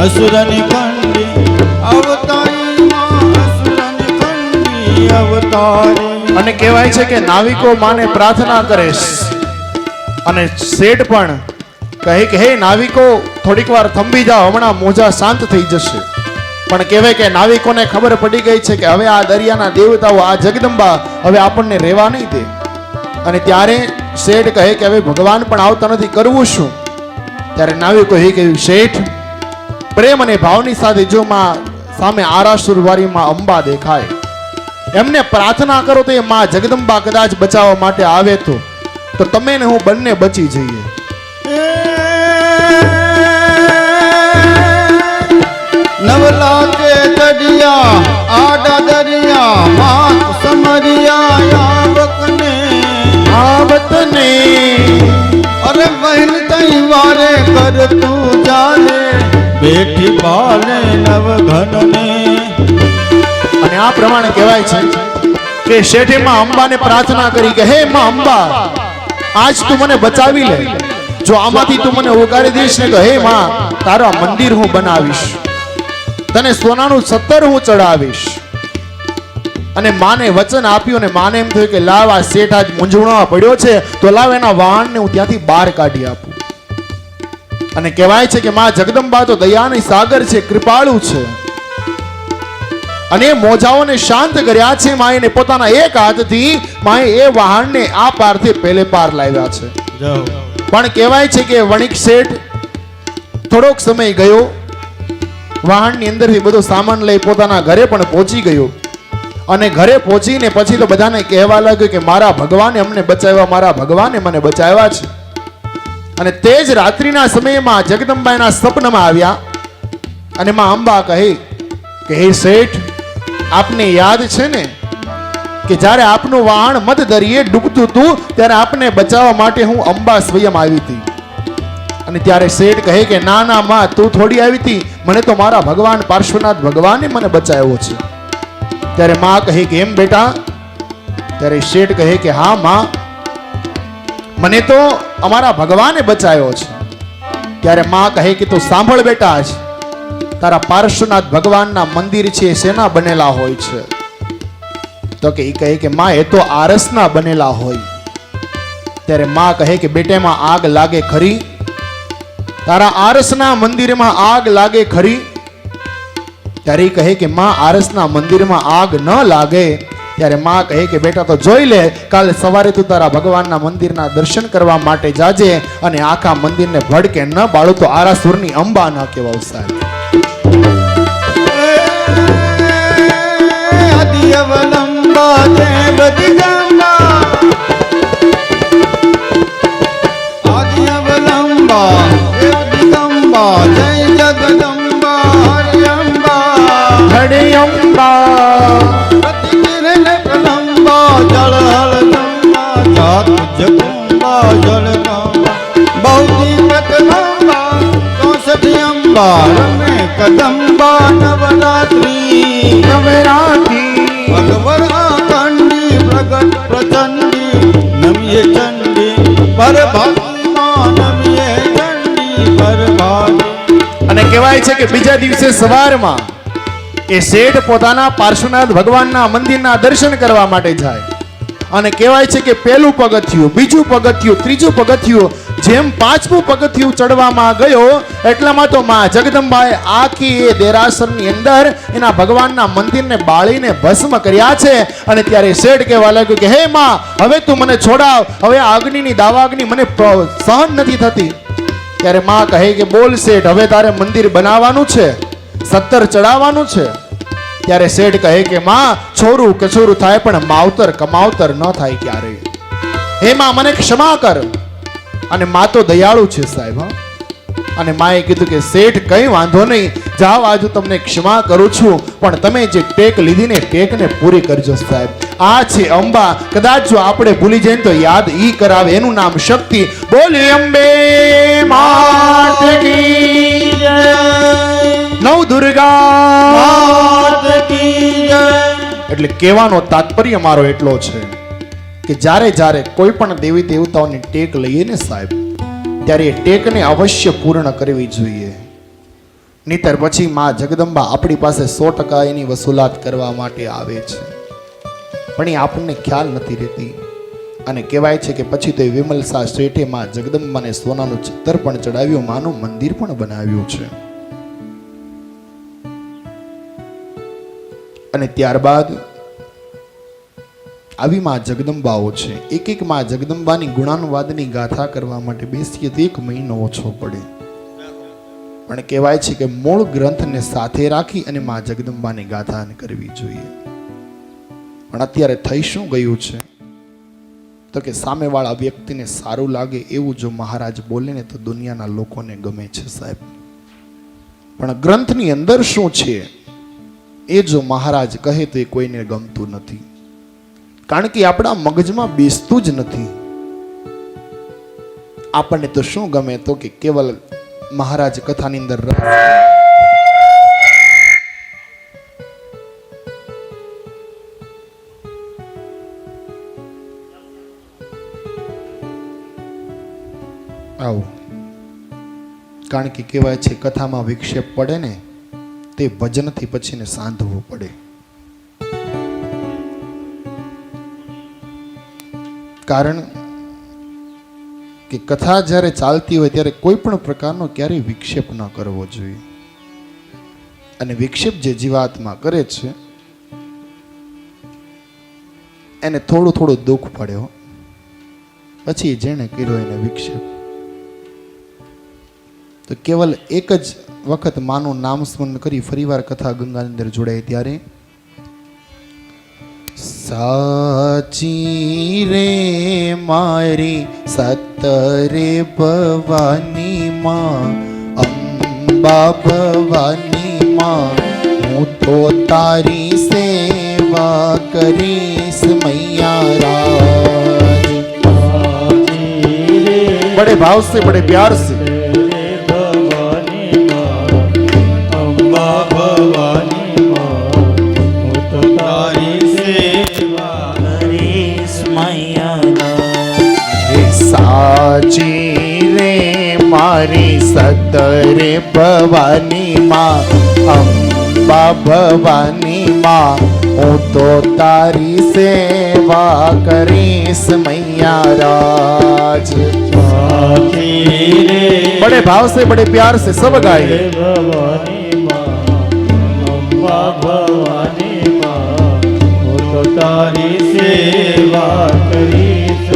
અસુરની ખંડી અવતારી માં, અસુરની ખંડી અવતારી. અને કહેવાય છે કે નાવિકો માને પ્રાર્થના કરે અને શેઠ પણ કહે કે હે નાવિકો, થોડીક વાર થંભી જાઓ, હમણાં મોજા શાંત થઈ જશે. પણ કહેવાય કે નાવિકોને ખબર પડી ગઈ છે કે હવે આ દરિયાના દેવતાઓ, આ જગદંબા હવે આપણને રહેવા નહીં દે. અને ત્યારે શેઠ કહે કે હવે ભગવાન પણ આવતા નથી, કરવું શું? ત્યારે નાવિકો એ કહ્યું, શેઠ પ્રેમ અને ભાવની સાથે જો માં સામે આરાસુરવારી માં અંબા દેખાય, એમને પ્રાર્થના કરો તો એ માં જગદંબા કદાચ બચાવવા માટે આવે તો તમે ને હું બંને બચી જઈએ. નવલા કે દરિયા આડા દરિયા, માત સમરિયા આવતને. અરે બહેન તઈ વારે કર તું જાને, બેઠી પાલે નવ ઘનને. અને આ પ્રમાણે કહેવાય છે કે શેઠે માં અંબાને પ્રાર્થના કરી કે હે માં અંબા, આજ તું મને બચાવી લે, જો આમાંથી તું મને ઉગાડી દઈશ ને તો હે માં તારા મંદિર હું બનાવીશ, તને સોનાનું 17 હું ચડાવીશ. અને માને વચન આપ્યું અને માને એમ થયું કે લાવ આ શેઠ આજ મૂંઝવણમાં પડ્યો છે તો લાવ એના વાહનને હું ત્યાંથી બહાર કાઢી આપું. અને કહેવાય છે કે માં જગદંબા તો દયાની સાગર છે, કૃપાળુ છે. અને મોજાઓને શાંત કર્યા છે માએ પોતાના એક હાથથી માએ એ વાહનને આ પારથી પેલે પાર લાવ્યા છે. પણ કહેવાય છે કે વણિક શેઠ થોડોક સમય ગયો, વાહનની અંદરથી બધો સામાન લઈ પોતાના ઘરે પણ પહોંચી ગયો. અને ઘરે પહોંચીને પછી તો બધાને કહેવા લાગ્યું કે મારા ભગવાને અમને બચાવ્યા, મારા ભગવાને મને બચાવ્યા છે. અને તે જ રાત્રિના સમયમાં જગદંબાના સપનમાં આવ્યા અને માં અંબા કહે કે હે શેઠ, આપને યાદ છે ને કે જ્યારે આપનું વાહન મધ દરિયે ડૂબતું હતું ત્યારે આપને બચાવવા માટે હું અંબા સ્વયં આવી હતી. અને ત્યારે શેઠ કહે કે ના ના માં, તું થોડી આવી હતી, મને તો મારા ભગવાન પાર્શ્વનાથ ભગવાને મને બચાવ્યો છે. ત્યારે માં કહે કે એમ બેટા? ત્યારે શેઠ કહે કે હા માં, મને તો અમારા ભગવાને બચાવ્યો છે. ત્યારે માં કહે કે તું સાંભળ બેટા, જ તારા પાર્શ્વનાથ ભગવાનના મંદિર છે શેના બનેલા હોય છે? તો કે એ કહે કે માં એ તો આરસના બનેલા હોય. ત્યારે માં કહે કે બેટેમાં આગ લાગે ખરી? તારા આરસના મંદિરમાં આગ લાગે ખરી? ત્યારે કહે કે માં આરસના મંદિરમાં આગ ન લાગે. ત્યારે માં કહે કે બેટા તો જોઈ લે, કાલે સવારે તું તારા ભગવાનના મંદિરના દર્શન કરવા માટે જાજે અને આખા મંદિરને ભડકે ન બાળું તો આરાસુરની અંબા ન કહેવાવ સાહેબ. અવલંબા જય બજરંગા, આદિ અવલંબા દેવ દિગંબા જય જગદંબા હરિયંબા હરિયંબા પ્રતિકિરણ પ્રલંબા જળ હલદંબા જાત જગંબા જળગંબા બૌદ્ધિ પ્રતલંબા કૌશઠી અંબા રમે કદંબા નવરાત્રી નવરાત્રી ભગવરા કંડી પ્રગટ પ્રચંડી નમિયે ચંડી પરભાગીમાં નમિયે ચંડી પરભાગી. અને કહેવાય છે કે બીજા દિવસે સવારમાં એ શેઠ પોતાના પાર્શ્વનાથ ભગવાનના મંદિરના દર્શન કરવા માટે જાય. અને કહેવાય છે કે પહેલું પગથિયું, બીજું પગથિયું, ત્રીજું પગથિયું, જેમ પાંચમું પગથિયું ચડવામાં ગયો એટલામાં તો માં જગદંબાએ આખી એ દેરાસરની અંદર એના ભગવાનના મંદિરને બાળીને ભસ્મ કર્યા છે. અને ત્યારે શેઠ કહેવા લાગ્યું કે હે માં, હવે તું મને છોડાવ, હવે અગ્નિની દાવાગ્નિ મને સહન નથી થતી. ત્યારે માં કહે કે બોલ શેઠ, હવે તારે મંદિર બનાવવાનું છે, 17 ચડાવવાનું છે? ત્યારે શેઠ કહે કે માં, છોરું કછોરું થાય પણ માવતર કમાવતર ન થાય ક્યારે. હે માં, મને ક્ષમા કર. અને માં તો દયાળુ છે સાહેબ. અને માએ કીધું કે શેઠ કઈ વાંધો નહીં, જાઓ આજ હું તમને ક્ષમા કરું છું, પણ તમે જે ટેક લીધી ને ટેકને પૂરી કરજો સાહેબ. આ છે અંબા, કદાચ જો આપણે ભૂલી જઈએ તો યાદ ઈ કરાવે, એનું નામ શક્તિ. બોલી અંબે માત કી જય, નવ દુર્ગા માત કી જય. એટલે કહેવાનો તાત્પર્ય મારો એટલો છે કે જ્યારે જ્યારે કોઈ પણ દેવી દેવતાઓની ટેક લઈએ ને સાહેબ, ત્યારે એ ટેકને અવશ્ય પૂર્ણ કરવી જોઈએ. નહીતર પછી માં જગદંબા આપણી પાસે 100% એની વસૂલાત કરવા માટે આવે છે, પણ એ આપણને ખ્યાલ નથી રહેતી. અને કહેવાય છે કે પછી તો એ વિમલ શાહ શેઠે માં જગદંબાને સોનાનું ચિત્તર પણ ચડાવ્યું, માનું મંદિર પણ બનાવ્યું છે. અને ત્યારબાદ આવી માં જગદંબાઓ છે. એક એક માં જગદંબાની ગુણાનુવાદની ગાથા કરવા માટે બેસીએ તો 1 મહિનો ઓછો પડે. પણ કહેવાય છે કે મૂળ ગ્રંથને સાથે રાખી અને માં જગદંબાની ગાથા કરવી જોઈએ. પણ અત્યારે થઈ શું ગયું છે તો કે સામેવાળા વ્યક્તિને સારું લાગે એવું જો મહારાજ બોલે ને તો દુનિયાના લોકોને ગમે છે સાહેબ. પણ ગ્રંથની અંદર શું છે એ જો મહારાજ કહે તો એ કોઈને ગમતું નથી, કારણ કે આપણા મગજમાં બેસતું જ નથી. આપણને તો શું ગમે તો કે કેવલ મહારાજ કથાની અંદર આવો, કારણ કે કહેવાય છે કથામાં વિક્ષેપ પડે ને તે ભજનથી પછીને સાંધવું પડે. કારણ કે કથા જ્યારે ચાલતી હોય ત્યારે કોઈ પણ પ્રકારનો ક્યારેય વિક્ષેપ ન કરવો જોઈએ. અને વિક્ષેપ જે જીવાત્મા કરે છે એને થોડું થોડું દુઃખ પડ્યો, પછી જેણે કર્યો એને વિક્ષેપ. તો કેવલ એક જ વખત માનું નામ સ્મરણ કરી ફરીવાર કથા ગંગાની અંદર જોડાય ત્યારે સાચી રે મારી સતરે ભવાની માં, અંબા ભવાની માં, હું તો તારી સેવા કરીશ મૈયા રાજ. बड़े भाव से बड़े प्यार से साची रे मारी सतरे भवानी माँ, अंबा भवानी माँ, હું તો તારી સેવા કરીશ મૈયા રાજ. बड़े भाव से बड़े प्यार से सब गाए. भवानी माँ, अंबा भवानी माँ, હું તો તારી સેવા કરીશ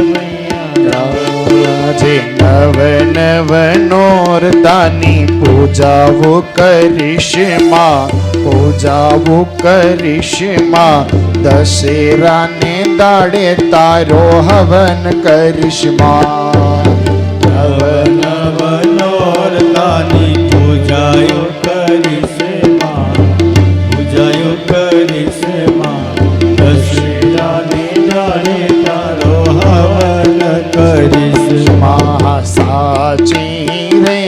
જે નવ નવ નોરતાની પૂજાઓ કરીશ માં, પૂજાઓ કરીશ માં, દશેરાને દાડે તારો હવન કરીશ માં. નવ નવ નોરતાની પૂજાયો કરીશ માં, પૂજાયો કરીશ માં, દશેરાને દાડે તારો હવન કરીશ માં. સાચી રે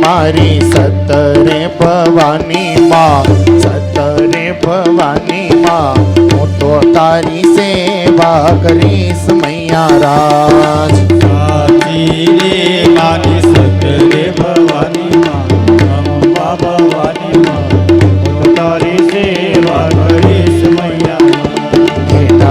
મારી સતરે ભવાની માં, સતરે ભવાની માં, હું તો તારી સેવા કરીશ મૈયા રાજ. સાચી રે મારી સતરે ભવાની માં, અંબા ભવાની માં, હું તો તારી સેવા કરીશ મૈયા.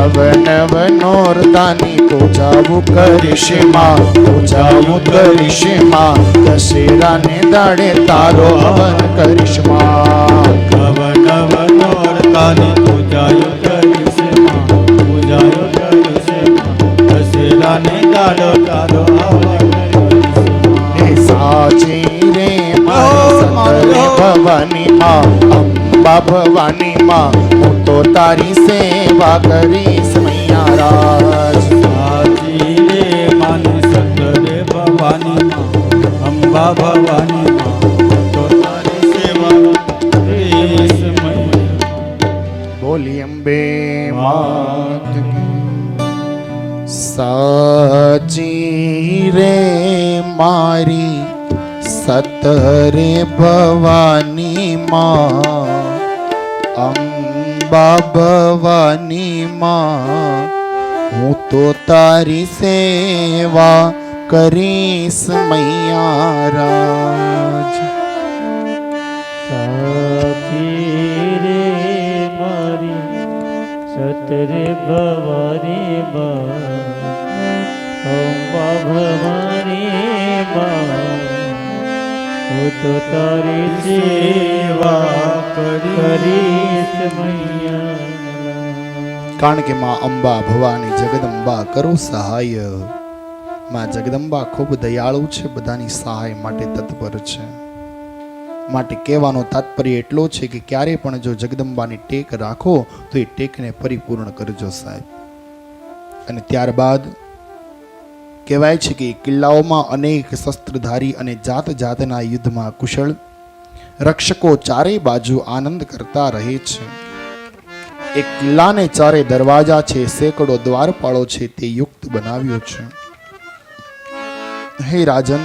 નવ નવ નોરતાની પૂજાઓ કરીશ માં, પૂજાઓ કરીશ માં, દશેરાને દાડે તારો હવન કરીશ માં. નવ નવ નોરતાની પૂજાયો કરીશ માં, પૂજાયો કરીશ માં, દશેરાને દાડો તારો હવન કરીશ માં. સાચી રે મારી સતરે ભવાની માં, અંબા ભવાની માં, હું તો તારી સેવા કરીશ મૈયા રાજ. સાચી રે મારી સતરે ભવાની માં, અંબા ભવાની માં, હું તો તારી સેવા કરીશ મૈયા. બોલી અંબે માત કી. સાચી રે મારી સતરે ભવાની માં, અંબા ભવાની માં, હું તો તારી સેવા કરીશ મૈયા રાજ. સાચી રે મારી સતરે ભવાની માં, અંબા ભવાની માં, હું તો તારી સેવા કરીશ મૈયા. કારણ કે માં અંબા ભવાની જગદંબા કરો સહાય. માં જગદંબા ખૂબ દયાળુ છે, બધાની સહાય માટે તત્પર છે. માટે કહેવાનો તાત્પર્ય એટલો છે કે ક્યારે પણ જો જગદંબાની ટેક રાખો તો એ ટેકને પરિપૂર્ણ કરજો સાહેબ. અને ત્યારબાદ કહેવાય છે કે કિલ્લાઓમાં અનેક શસ્ત્રધારી અને જાત જાતના યુદ્ધમાં કુશળ રક્ષકો ચારે બાજુ આનંદ કરતા રહે છે. એક કિલ્લાને ચારે દરવાજા છે, સેંકડો દ્વારપાળો છે, તે યુક્ત બનાવ્યો છે. હે રાજન,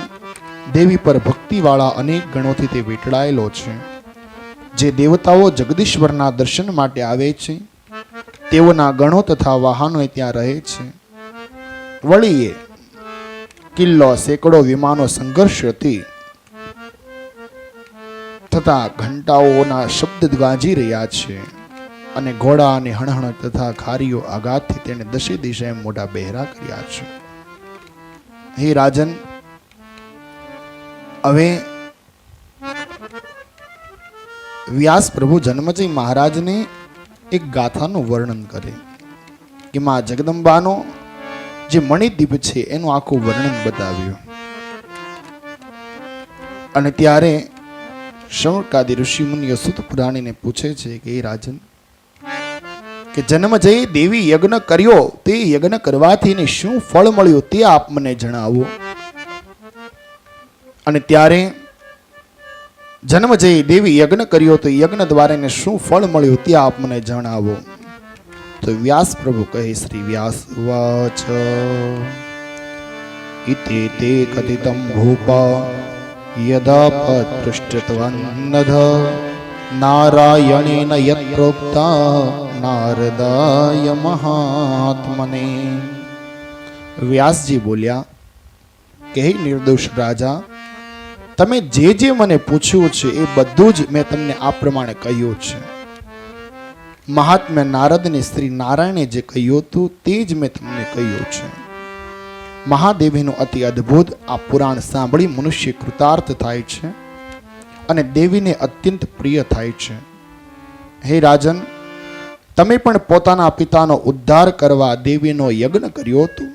દેવી પર ભક્તિવાળા અનેક ગણોથી તે વીંટળાયેલો છે. જે દેવતાઓ જગદીશ્વરના દર્શન માટે આવે છે તેઓના ગણો તથા વાહનો ત્યાં રહે છે. વળી એ કિલ્લો સેંકડો વિમાનો સંઘર્ષથી તથા ઘંટાઓના શબ્દ ગાજી રહ્યા છે. અને ઘોડા અને હણહણ તથા ખારીઓ આઘાતથી તેને દશે દિશાએ મોઢા બહેરા કર્યા છે. હે રાજન, હવે વ્યાસ પ્રભુ જન્મજય મહારાજને એક ગાથાનું વર્ણન કરે કે માં જગદંબાનો જે મણિદીપ છે એનું આખું વર્ણન બતાવ્યું. અને ત્યારે શૌનકાદી ઋષિ મુનિઓ સુત પુરાણીને પૂછે છે કે હે રાજન, કે જન્મજય દેવી યજ્ઞ કર્યો, તે યજ્ઞ કરવાથી એને શું ફળ મળ્યું તે આપ મને જણાવો. અને ત્યારે જન્મજય દેવી યજ્ઞ કર્યો તો યજ્ઞ દ્વારા એને શું ફળ મળ્યું તે આપ મને જણાવો. તો વ્યાસ પ્રભુ કહે, શ્રી વ્યાસ વાચ ઇતિ તે કથિતં ભૂપા યદા પૃષ્ઠત્વન્નધ નારાયણેન યત પ્રોક્તા નારદાય મહાત્મને. વ્યાસજી બોલ્યા કે હે નિર્દોષ રાજા, તમે જે જે મને પૂછ્યું છે એ બધું જ મેં તમને આ પ્રમાણે કહ્યું છે. મહાત્મ્ય નારદને શ્રી નારાયણે જે કહ્યું હતું તે જ મેં તમને કહ્યું છે. મહાદેવીનું અતિ અદ્ભુત આ પુરાણ સાંભળી મનુષ્ય કૃતાર્થ થાય છે અને દેવીને અત્યંત પ્રિય થાય છે. હે રાજન, તમે પણ પોતાના પિતાનો ઉદ્ધાર કરવા દેવીનો યજ્ઞ કર્યો હતો.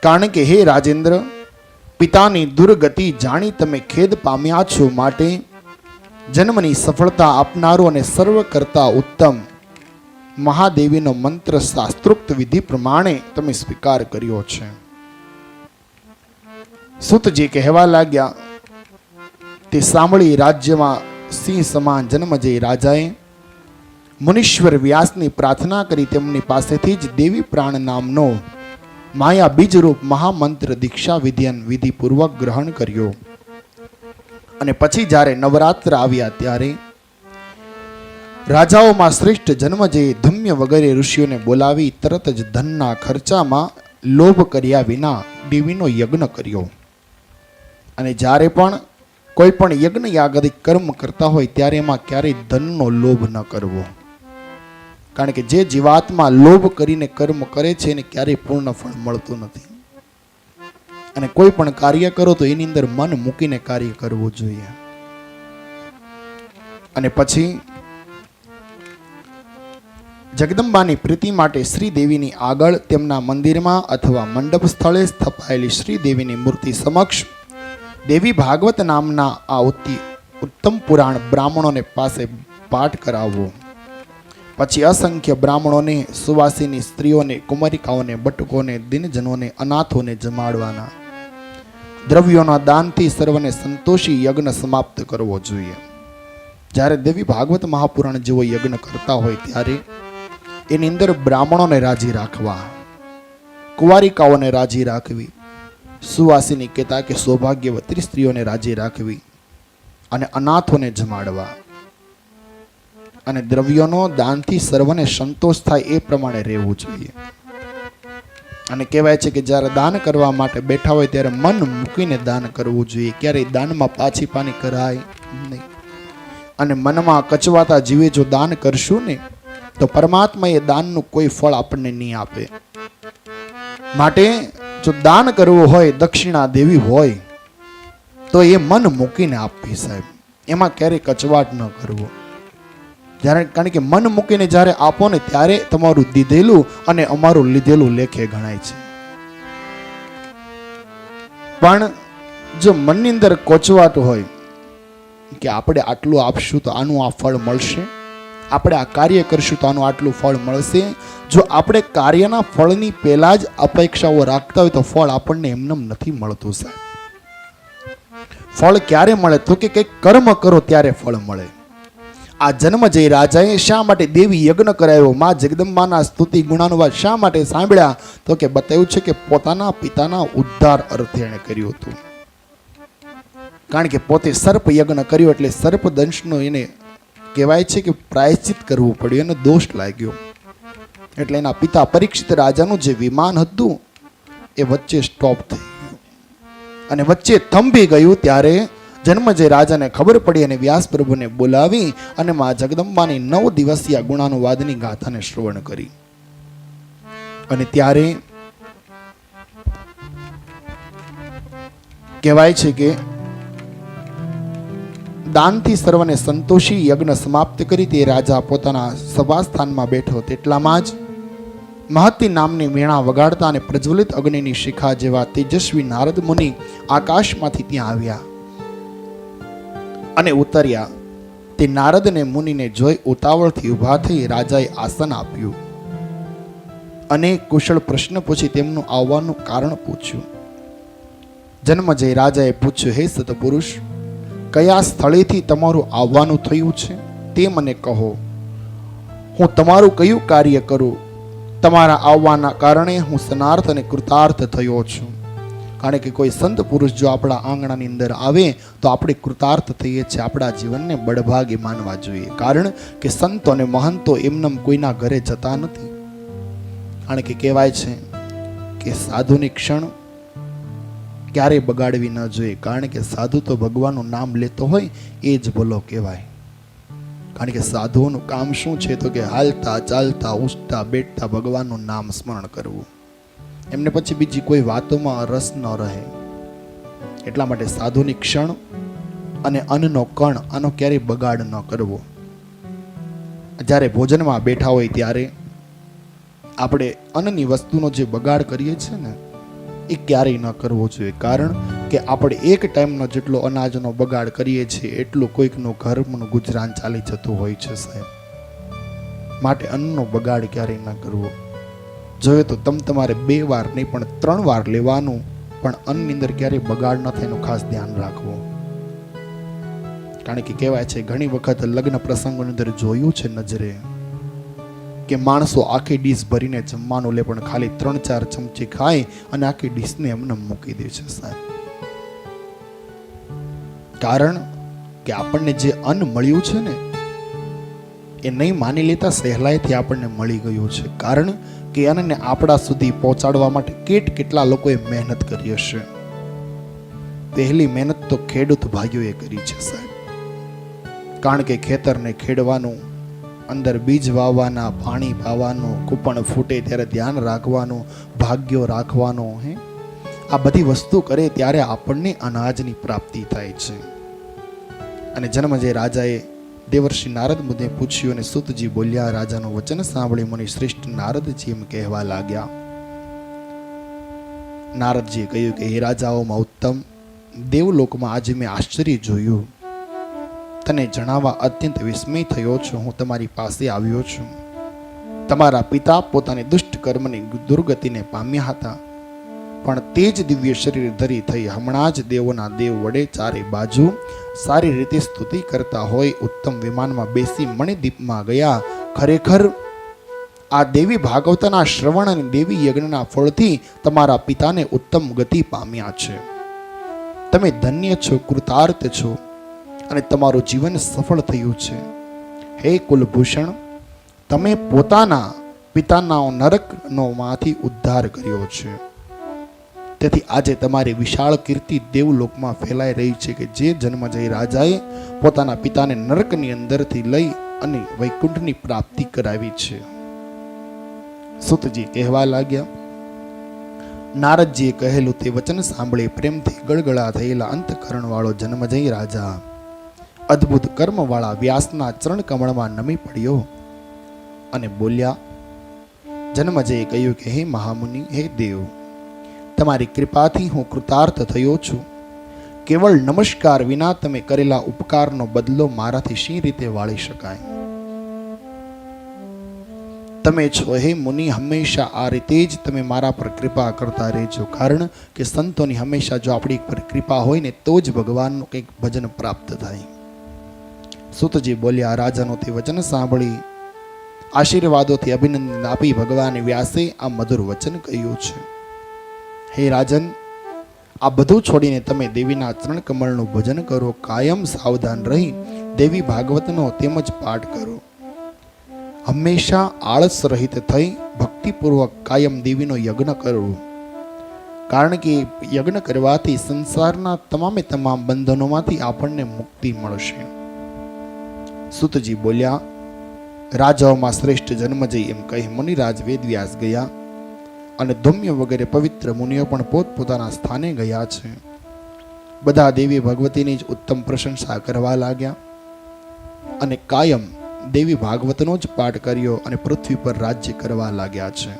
કારણ કે હે રાજેન્દ્ર, પિતાની દુર્ગતિ જાણી તમે ખેદ પામ્યા છો, માટે જન્મની સફળતા આપનારો અને સર્વ કરતા ઉત્તમ મહાદેવીનો મંત્ર શાસ્ત્રોક્ત વિધિ પ્રમાણે તમે સ્વીકાર કર્યો છે. સુતજી કહેવા લાગ્યા, તે સાંભળી રાજ્યમાં સિંહ સમાન જન્મજય રાજાએ મુનીશ્વર વ્યાસની પ્રાર્થના કરી તેમની પાસેથી જ દેવી પ્રાણ નામનો માયા બીજરૂપ મહામંત્ર દીક્ષા વિધિપૂર્વક ગ્રહણ કર્યો. અને પછી જ્યારે નવરાત્ર આવ્યા ત્યારે રાજાઓમાં શ્રેષ્ઠ જન્મજય ધુમ્ય વગેરે ઋષિઓને બોલાવી તરત જ ધનના ખર્ચામાં લોભ કર્યા વિના દેવીનો યજ્ઞ કર્યો. અને જ્યારે પણ કોઈ પણ યજ્ઞ યાગાદિક કર્મ કરતા હોય ત્યારે એમાં ક્યારેય ધનનો લોભ ન કરવો. કારણ કે જે જીવાત્મા લોભ કરીને કર્મ કરે છે એને ક્યારેય પૂર્ણ ફળ મળતું નથી. અને કોઈ પણ કાર્ય કરો તો એની અંદર મન મૂકીને કાર્ય કરવું જોઈએ. અને પછી જગદંબાની પ્રીતિ માટે શ્રી દેવીની આગળ તેમના મંદિરમાં અથવા મંડપ સ્થળે સ્થપાયેલી શ્રી દેવીની મૂર્તિ સમક્ષ દેવી ભાગવત નામના આ ઉત્તમ પુરાણ બ્રાહ્મણોને પાસે પાઠ કરાવવો. પછી અસંખ્ય બ્રાહ્મણોને, સુવાસીની સ્ત્રીઓને, કુમારિકાઓને, બટુકોને, દિનજનોને, અનાથોને જમાડવાના. દ્રવ્યોના દાનથી સર્વને સંતોષી યજ્ઞ સમાપ્ત કરવો જોઈએ. જ્યારે દેવી ભાગવત મહાપુરાણ જેવો યજ્ઞ કરતા હોય ત્યારે એની અંદર બ્રાહ્મણોને રાજી રાખવા, કુંવારિકાઓને રાજી રાખવી, સુવાસીની કહેતા કે સૌભાગ્યવતી સ્ત્રીઓને રાજી રાખવી અને અનાથોને જમાડવા. અને દ્રવ્યોનો દાનથી સર્વને સંતોષ થાય એ પ્રમાણે રહેવું જોઈએ. અને કહેવાય છે કે જ્યારે દાન કરવા માટે બેઠા હોય ત્યારે મન મૂકીને દાન કરવું જોઈએ. ક્યારેય દાનમાં પાછી પાની કરાય નહીં. અને મનમાં કચવાતા જીવે જો દાન કરશું ને તો પરમાત્મા એ દાનનું કોઈ ફળ આપણને નહીં આપે. માટે જો દાન કરવું હોય, દક્ષિણા દેવી હોય તો એ મન મૂકીને આપવી સાહેબ. એમાં ક્યારેય કચવાટ ન કરવો. કારણ કે મન મૂકીને જ્યારે આપો ને ત્યારે તમારું દીધેલું અને અમારું લીધેલું લેખે ગણાય છે. પણ જો મનની અંદર કોચવાટ હોય કે આપણે આટલું આપશું તો આનું આ ફળ મળશે, આપણે આ કાર્ય કરશું તો આનું આટલું ફળ મળશે, જો આપણે કાર્યના ફળની પહેલા જ અપેક્ષાઓ રાખતા હોય તો ફળ આપણને એમનેમ નથી મળતું સાહેબ. ફળ ક્યારે મળે તો કે કંઈક કર્મ કરો ત્યારે ફળ મળે. આ જન્મજય રાજાએ શા માટે દેવી યજ્ઞ કરાયો, માં જગદંબાના સ્તુતિ ગુણાનુવાદ શા માટે સાંભળ્યા તો કે બતાવ્યું છે કે પોતાના પિતાના ઉદ્ધાર અર્થે એણે કર્યું હતું. કારણ કે પોતે સર્પ યજ્ઞ કર્યો એટલે સર્પ દંશનો એને કહેવાય છે કે પ્રાયશ્ચિત કરવું પડ્યું, એને દોષ લાગ્યો. એટલે એના પિતા પરીક્ષિત રાજાનું જે વિમાન હતું એ વચ્ચે સ્ટોપ થઈ ગયું અને વચ્ચે થંભી ગયું. ત્યારે જન્મજય રાજાને ખબર પડી અને વ્યાસ પ્રભુને બોલાવી અને મા જગદંબાની 9 દિવસીય ગુણાનુવાદની ગાથાને શ્રવણ કરી. અને ત્યારે કહેવાય છે કે દાનથી સર્વને સંતોષી યજ્ઞ સમાપ્ત કરી તે રાજા પોતાના સભા સ્થાનમાં બેઠો. તેટલામાં જ મહત્તિ નામની વીણા વગાડતા અને પ્રજ્વલિત અગ્નિની શિખા જેવા તેજસ્વી નારદ મુનિ આકાશમાંથી ત્યાં આવ્યા અને ઉતર્યા. તે નારદને મુનિને જોઈ ઉતાવળથી ઊભા થઈ રાજાએ આસન આપ્યું અને કુશળ પ્રશ્ન પૂછી તેમનું આવવાનું કારણ પૂછ્યું. જન્મજય રાજાએ પૂછ્યું, હે સતપુરુષ, કયા સ્થળેથી તમારું આવવાનું થયું છે તે મને કહો. હું તમારું કયું કાર્ય કરું? તમારા આવવાના કારણે હું સનાર્થ અને કૃતાર્થ થયો છું. કારણ કે કોઈ સંત પુરુષ જો આપણા આંગણાની અંદર આવે તો આપણે કૃતાર્થ થઈએ છીએ. આપણા જીવનને બળભાગી માનવા જોઈએ. કારણ કે સંતો અને મહંતો એમનેમ કોઈના ઘરે જતા નથી. કારણ કે કહેવાય છે કે સાધુની ક્ષણ ક્યારેય બગાડવી ન જોઈએ. કારણ કે સાધુ તો ભગવાનનું નામ લેતો હોય એ જ ભલો કહેવાય. કારણ કે સાધુઓનું કામ શું છે તો કે હાલતા ચાલતા ઉઠતા બેઠતા ભગવાનનું નામ સ્મરણ કરવું. એમને પછી બીજી કોઈ વાતોમાં રસ ન રહે. એટલા માટે સાધુની ક્ષણ અને અન્નનો કણ આનો ક્યારેય બગાડ ન કરવો. જ્યારે ભોજનમાં બેઠા હોય ત્યારે આપણે અન્નની વસ્તુનો જે બગાડ કરીએ છીએ ને એ ક્યારેય ન કરવો જોઈએ. કારણ કે આપણે એક ટાઈમનો જેટલો અનાજનો બગાડ કરીએ છીએ એટલું કોઈકનું ઘરનું ગુજરાન ચાલી જતું હોય છે સાહેબ. માટે અન્નનો બગાડ ક્યારેય ન કરવો જોઈએ. તો તમારે 2 વાર નહીં પણ 3 વાર લેવાનું, પણ અન્નની અંદર ક્યારેય બગાડ ન થાય એનું ખાસ ધ્યાન રાખવું. કારણ કે કહેવાય છે ઘણી વખત લગ્ન પ્રસંગોની અંદર જોયું છે નજરે કે માણસો આખી ડીશ ભરીને જમવાનું લે પણ ખાલી 3-4 ચમચી ખાય અને આખી ડીશને એમને મૂકી દે છે સાહેબ. કારણ કે આપણને જે અન્ન મળ્યું છે ને એ નહીં માની લેતા સહેલાઈથી આપણને મળી ગયું છે. કારણ કે અન્નને આપણા સુધી પહોંચાડવા માટે કેટલા લોકોએ મહેનત કરી હશે. પહેલી મહેનત તો ખેડૂત ભાઈઓએ કરી છે સાહેબ. કારણ કે ખેતરને ખેડવાનું, અંદર બીજ વાવવાના, પાણી પાવાનું, કૂપણ ફૂટે ત્યારે ધ્યાન રાખવાનું, ભાગ્યો રાખવાનો, આ બધી વસ્તુ કરે ત્યારે આપણને અનાજની પ્રાપ્તિ થાય છે. અને જન્મજય રાજાએ દેવર્ષિ નારદ મુનિને પૂછ્યું અને સુતજી બોલ્યા. રાજાનું વચન સાંભળી મુનિ શ્રેષ્ઠ નારદજી એમ કહેવા લાગ્યા. નારદજીએ કહ્યું કે હે રાજાઓમાં ઉત્તમ, દેવલોકમાં આજે મેં આશ્ચર્ય જોયું. તને જણાવવા અત્યંત વિસ્મય થયો છું. હું તમારી પાસે આવ્યો છું. તમારા પિતા પોતાની દુષ્ટ કર્મની દુર્ગતિને પામ્યા હતા, પણ તે જ દિવ્ય શરીર ધરી થઈ હમણાં જ દેવોના દેવ વડે ચારે બાજુ સારી રીતે સ્તુતિ કરતા હોય ઉત્તમ વિમાનમાં બેસી મણિદીપમાં ગયા. ખરેખર આ દેવી ભાગવતના શ્રવણ અને દેવી યજ્ઞના ફળથી તમારા પિતાને ઉત્તમ ગતિ પામ્યા છે. તમે ધન્ય છો, કૃતાર્થ છો અને તમારું જીવન સફળ થયું છે. હે કુલભૂષણ, તમે પોતાના પિતાના નરકનો માંથી ઉદ્ધાર કર્યો છે. તેથી આજે તમારી વિશાળ કીર્તિ દેવલોકમાં ફેલાઈ રહી છે કે જે જન્મજય રાજાએ પોતાના પિતાને નરકની અંદરથી લઈ અને વૈકુંઠની પ્રાપ્તિ કરાવી છે. સુતજી કહેવા લાગ્યા. નારદજીએ કહેલું તે વચન સાંભળી પ્રેમથી ગળગળા થયેલા અંતકરણ વાળો જન્મજય રાજા અદ્ભુત કર્મ વાળા વ્યાસના ચરણ કમળમાં નમી પડ્યો અને બોલ્યા. જન્મજયે કહ્યું કે હે મહામુનિ, હે દેવ, તમારી કૃપાથી હું કૃતાર્થ થયો છું. કેવળ નમસ્કાર વિના તમે કરેલા ઉપકારનો બદલો મારાથી શી રીતે વાળી શકાય? તમે છો હે મુનિ, હંમેશા આ રીતે જ તમે મારા પર કૃપા કરતા રહેજો. કારણ કે સંતોની હંમેશા જો આપણી પર કૃપા હોય ને તો જ ભગવાનનું કંઈક ભજન પ્રાપ્ત થાય. સુતજી બોલ્યા. રાજાનો તે વચન સાંભળી આશીર્વાદોથી અભિનંદન આપી ભગવાન વ્યાસે આ મધુર વચન કહ્યું છે. હે રાજન, આ બધું છોડીને તમે દેવીના ચરણ કમળનું ભજન કરો. કાયમ સાવધાન રહી દેવી ભાગવતનો તેમજ પાઠ કરો. હંમેશા આળસ રહિત થઈ ભક્તિપૂર્વક કાયમ દેવીનો યજ્ઞ કરવું. કારણ કે યજ્ઞ કરવાથી સંસારના તમામે તમામ બંધનોમાંથી આપણને મુક્તિ મળશે. સુતજી બોલ્યા, રાજાઓમાં શ્રેષ્ઠ જન્મજય એમ કહી મુનિરાજ વેદવ્યાસ ગયા અને ધૌમ્ય વગેરે પવિત્ર મુનિઓ પણ પોતપોતાના સ્થાને ગયા છે. બધા દેવી ભગવતીની જ ઉત્તમ પ્રશંસા કરવા લાગ્યા અને કાયમ દેવી ભાગવતનો જ પાઠ કર્યો અને પૃથ્વી પર રાજ્ય કરવા લાગ્યા છે.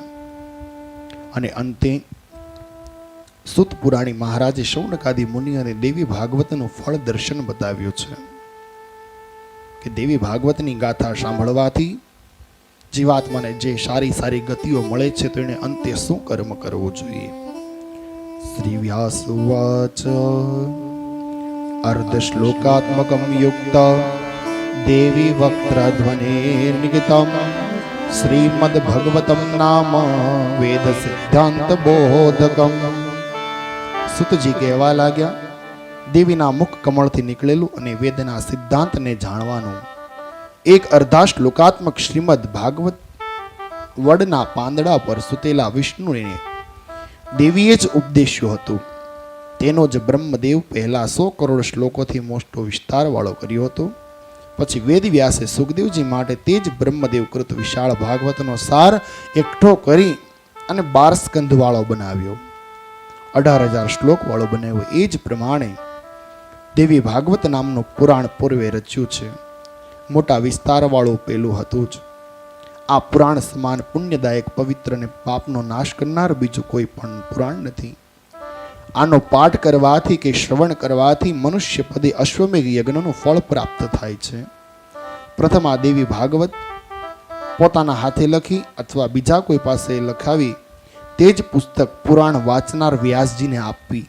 અને અંતે સુત પુરાણી મહારાજે શૌનકાદી મુનિ અને દેવી ભાગવતનું ફળ દર્શન બતાવ્યું છે કે દેવી ભાગવતની ગાથા સાંભળવાથી જીવાત્માને જે સારી સારી ગતિઓ મળે છે તો એને અંતે શું કર્મ કરવું જોઈએ. શ્રી વ્યાસ ઉવાચ અર્ધ શ્લોકાત્મકમ યુક્ત દેવી વક્ત્રધ્વનિર્નિગિતમ શ્રીમદ ભગવતમ નામ વેદ સિદ્ધાંત બોધકમ. સુતજી કહેવા લાગ્યા, દેવીના મુખ કમળથી નીકળેલું અને વેદના સિદ્ધાંતને જાણવાનું એક અર્ધા શ્લોકાત્મક શ્રીમદ ભાગવત વડના પાંદડા પર સૂતેલા વિષ્ણુને દેવીએ જ ઉપદેશ્યું હતું. તેનો જ બ્રહ્મદેવ પહેલા 100 કરોડ શ્લોકોથી મોટો વિસ્તારવાળો કર્યો હતો. પછી વેદવ્યાસે સુખદેવજી માટે તે જ બ્રહ્મદેવ કૃત વિશાળ ભાગવતનો સાર એકઠો કરી અને 12 સ્કંધવાળો બનાવ્યો, 18,000 શ્લોકવાળો બનાવ્યો. એ જ પ્રમાણે દેવી ભાગવત નામનું પુરાણ પૂર્વે રચ્યું છે. મોટા વિસ્તારવાળું પેલું હતું જ. આ પુરાણ સમાન પુણ્યદાયક, પવિત્ર અને પાપનો નાશ કરનાર બીજું કોઈ પણ પુરાણ નથી. આનો પાઠ કરવાથી કે શ્રવણ કરવાથી મનુષ્ય પદે અશ્વમેઘ યજ્ઞનું ફળ પ્રાપ્ત થાય છે. પ્રથમ આ દેવી ભાગવત પોતાના હાથે લખી અથવા બીજા કોઈ પાસે લખાવી તે જ પુસ્તક પુરાણ વાંચનાર વ્યાસજીને આપવી.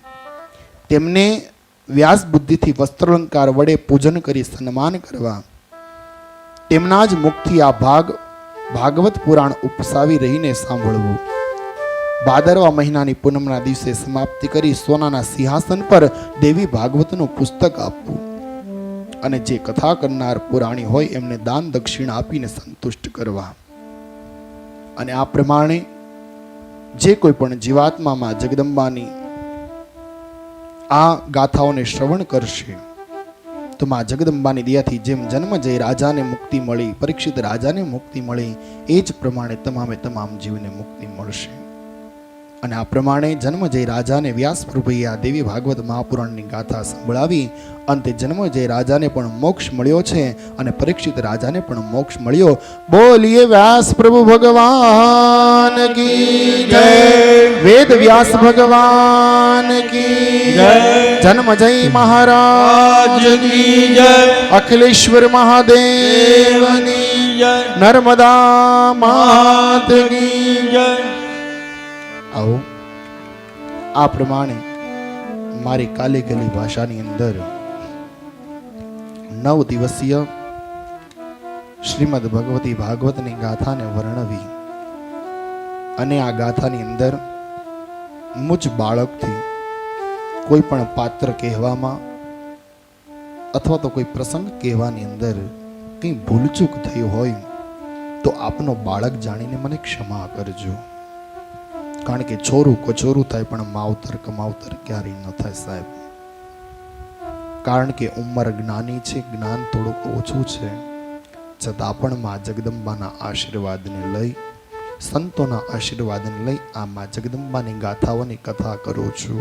તેમને વ્યાસ બુદ્ધિથી વસ્ત્રાલંકાર વડે પૂજન કરી સન્માન કરવા. તેમના જ મુખથી આ ભાગવત પુરાણ ઉપસાવી રહીને સાંભળવું. ભાદરવા મહિનાની પૂનમના દિવસે સમાપ્તિ કરી સોનાના સિંહાસન પર દેવી ભાગવતનું પુસ્તક આપવું અને જે કથા કરનાર પુરાણી હોય એમને દાન દક્ષિણા આપીને સંતુષ્ટ કરવા. અને આ પ્રમાણે જે કોઈ પણ જીવાત્મામાં જગદંબાની આ ગાથાઓને શ્રવણ કરશે તો માં જગદંબાની દયાથી જેમ જન્મજય રાજાને મુક્તિ મળી, પરીક્ષિત રાજાને મુક્તિ મળી, એ જ પ્રમાણે તમામે તમામ જીવને મુક્તિ મળશે. અને આ પ્રમાણે જન્મજય રાજાને વ્યાસ પ્રભુએ આ દેવી ભાગવત મહાપુરાણની ગાથા સંભળાવી. અંતે જન્મજય રાજાને પણ મોક્ષ મળ્યો છે અને પરીક્ષિત રાજાને પણ મોક્ષ મળ્યો. બોલીએ વ્યાસ પ્રભુ ભગવાન કી જય, વેદ વ્યાસ ભગવાન કી જય, જન્મજય મહારાજ કી જય, અખિલેશ્વર મહાદેવની જય, નર્મદા માત કી જય. આવો આ પ્રમાણે મારી કાલી ગલી ભાષાની અંદર 9 દિવસીય શ્રીમદ ભગવતી ભાગવતની ગાથાને વર્ણવી અને આ ગાથાની અંદર મુજ બાળકથી કોઈ પણ પાત્ર કહેવામાં અથવા તો કોઈ પ્રસંગ કહેવાની અંદર કંઈ ભૂલચૂક થઈ હોય તો આપનો બાળક જાણીને મને ક્ષમા કરજો. કારણ કે છોરું કચોરું થાય પણ માવતર કમાવતર ક્યારેય ન થાય સાહેબ. કારણ કે ઉંમર જ્ઞાની છે, જ્ઞાન થોડુંક ઓછું છે, છતાં પણ માં જગદંબાના આશીર્વાદને લઈ, સંતોના આશીર્વાદને લઈ આ માં જગદંબાની ગાથાઓની કથા કરું છું.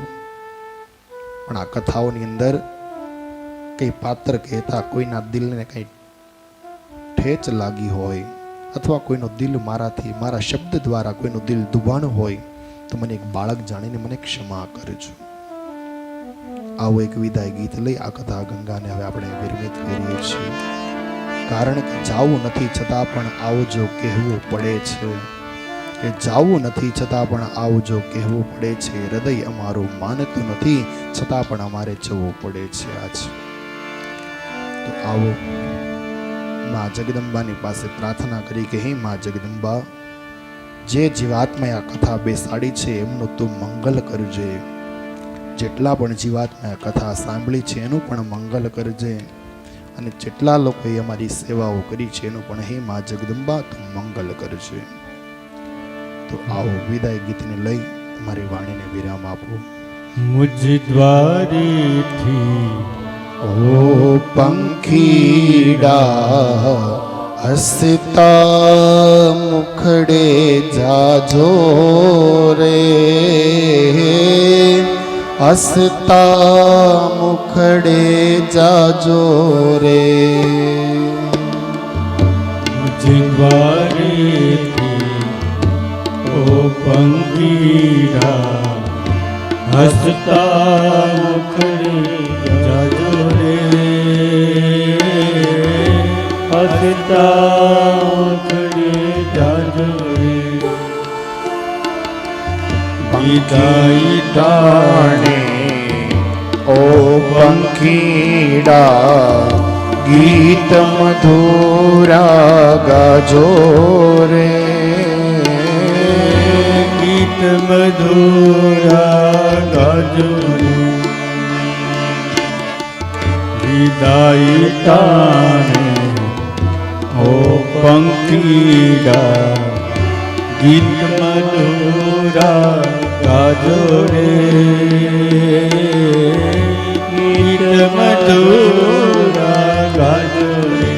પણ આ કથાઓની અંદર કઈ પાત્ર કહેતા કોઈના દિલને કઈ ઠેચ લાગી હોય અથવા કોઈનું દિલ મારા શબ્દ દ્વારા કોઈનું દિલ દુભાણ હોય તો મને એક બાળક જાણીને મને ક્ષમા કરજો. આવો એક વિદાય ગીત લઈ આ કથા ગંગાને હવે આપણે વિરમિત કરીએ છીએ. કારણ કે જાવું નથી છતાં પણ આવજો કહેવું પડે છે, કે જાવું નથી છતાં પણ આવજો કહેવું પડે છે, હૃદય અમારું માનતું નથી છતાં પણ અમારે જવું પડે છે આજ. તો આવો માં જગદંબાની પાસે પ્રાર્થના કરી કે હે માં જગદંબા, જે જીવાત્માએ આ કથા બેસાડી છે એમનું તું મંગલ કરજે. જેટલા પણ જીવાત્માએ કથા સાંભળી છે એનું પણ મંગલ કરજે. અને જેટલા લોકોએ અમારી સેવાઓ કરી છે એનું પણ હે માં જગદંબા તું મંગલ કરજે. તો આવો વિદાય ગીતને લઈ મારી વાણીને વિરામ આપો. મુજ દ્વારેથી ઓ પંખીડા હસતા મુખડે જાજો રે, હસતા મુખડે જાજો રે. મુજ દ્વારેથી ઓ પંખીડા હસતા મુખડે જાજો રે, હસતા મુખડે જાજો રે. વિદાય ટાણે ઓ પંખીડા ગીત મધુરા ગાજો રે, ગીત મધુરા ગાજો રે. વિદાય ટાણે ઓ પંખીડા ગીત મધુરા ગાજો રે, ગીત મધુરા ગાજો રે.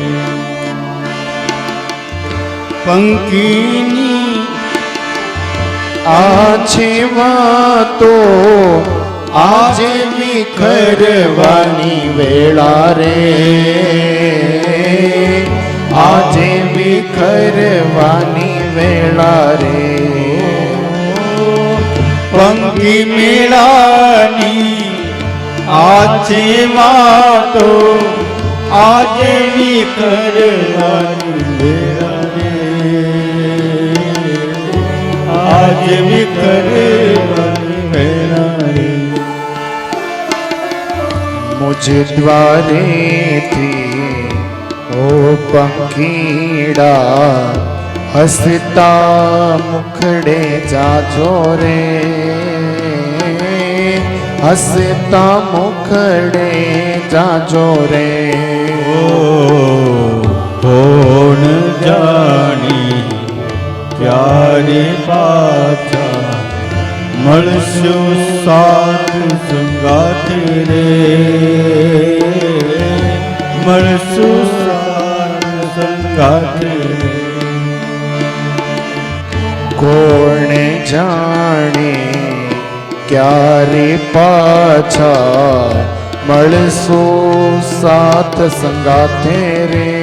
પંખીની આ છે વાતો આજે વિખરવાની વેળા રે, આજે વિખરવાની વેળા રે. પંખી મેળાની આજે વાતો આજે વિખરવાની વેળા રે, આજે વિખરવાની વેળા રે. મુજ દ્વારેથી ઓ પંખીડા હસતા મુખડે જાજો રે, હસતા મુખડે જાજો રે. ઓ કોણ જાણી ક્યારે પાછા મળશું સાથ સંગાથે રે, મળશું સાથ સંગાથે રે. કોણ જાણે ક્યારે પાછા મળશું સાથ સંગાથે રે,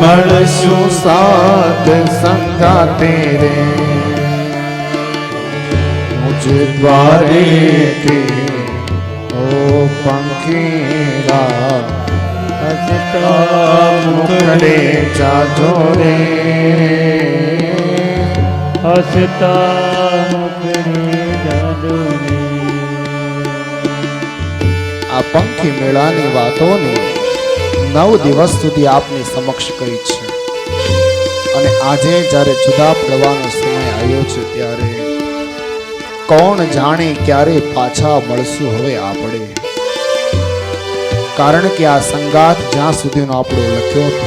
મળશું સાથ સંગાથે રે. મુજ દ્વારેથી ઓ પંખીડા હસતા મુખડે જાજો રે, હસતા મુખડે જાજો રે. આ પંખી મેળાની વાતોને 9 દિવસ સુધી આપની સમક્ષ કરી છે, અને આજે જ્યારે જુદા પડવાનો સમય આવ્યો છે ત્યારે કોણ જાણે ક્યારે પાછા મળશું હવે આપણે. કારણ કે આ સંગાત જ્યાં સુધીનો આપણો લખ્યો હતો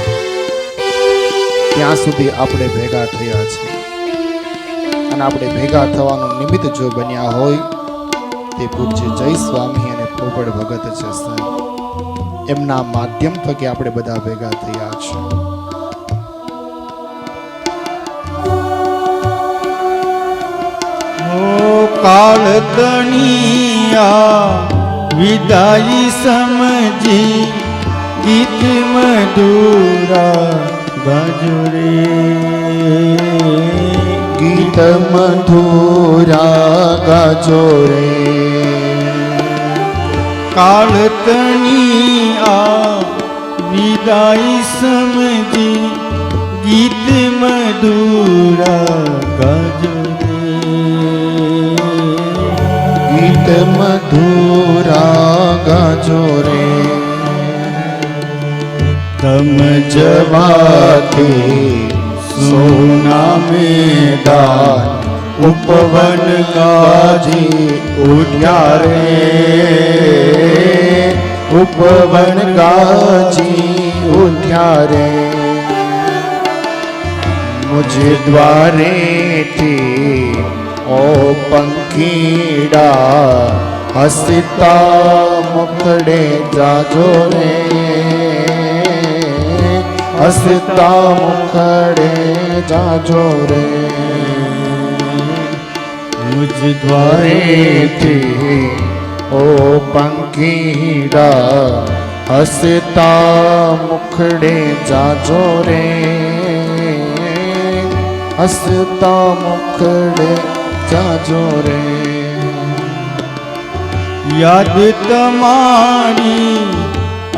ત્યાં સુધી આપણે ભેગા થયા છે, અને આપણે ભેગા થવાનું નિમિત્ત જો બન્યા હોય તે પૂજ્ય જય સ્વામી અને પોપટ ભગત છે સાહેબ, એમના માધ્યમ થકી આપણે બધા ભેગા થયા છે. કાળ કણિયા વિદાય સમજી ગીત મધુરા ગાજો રે, ગીત મધુરા ગાજો રે. કાળ કણિયા વિદાય સમજી ગીત મધુરા ગાજો રે, ગીત મધુરા ગાજો રે. તમ જવાથી સોના મેદાન ઉપવન ગાજી ઉઠ્યા રે, ઉપવન ગાજી ઉઠ્યા રે. મુજ દ્વારેથી ઓ પંખીડા હસતા મુખડે જાજો રે, હસતા મુખડે જાજો રે. મુજ દ્વારેથી ઓ પંખીડા હસતા મુખડે જાજો રે, હસતા મુખડે જાજો રે. યાદ તમારી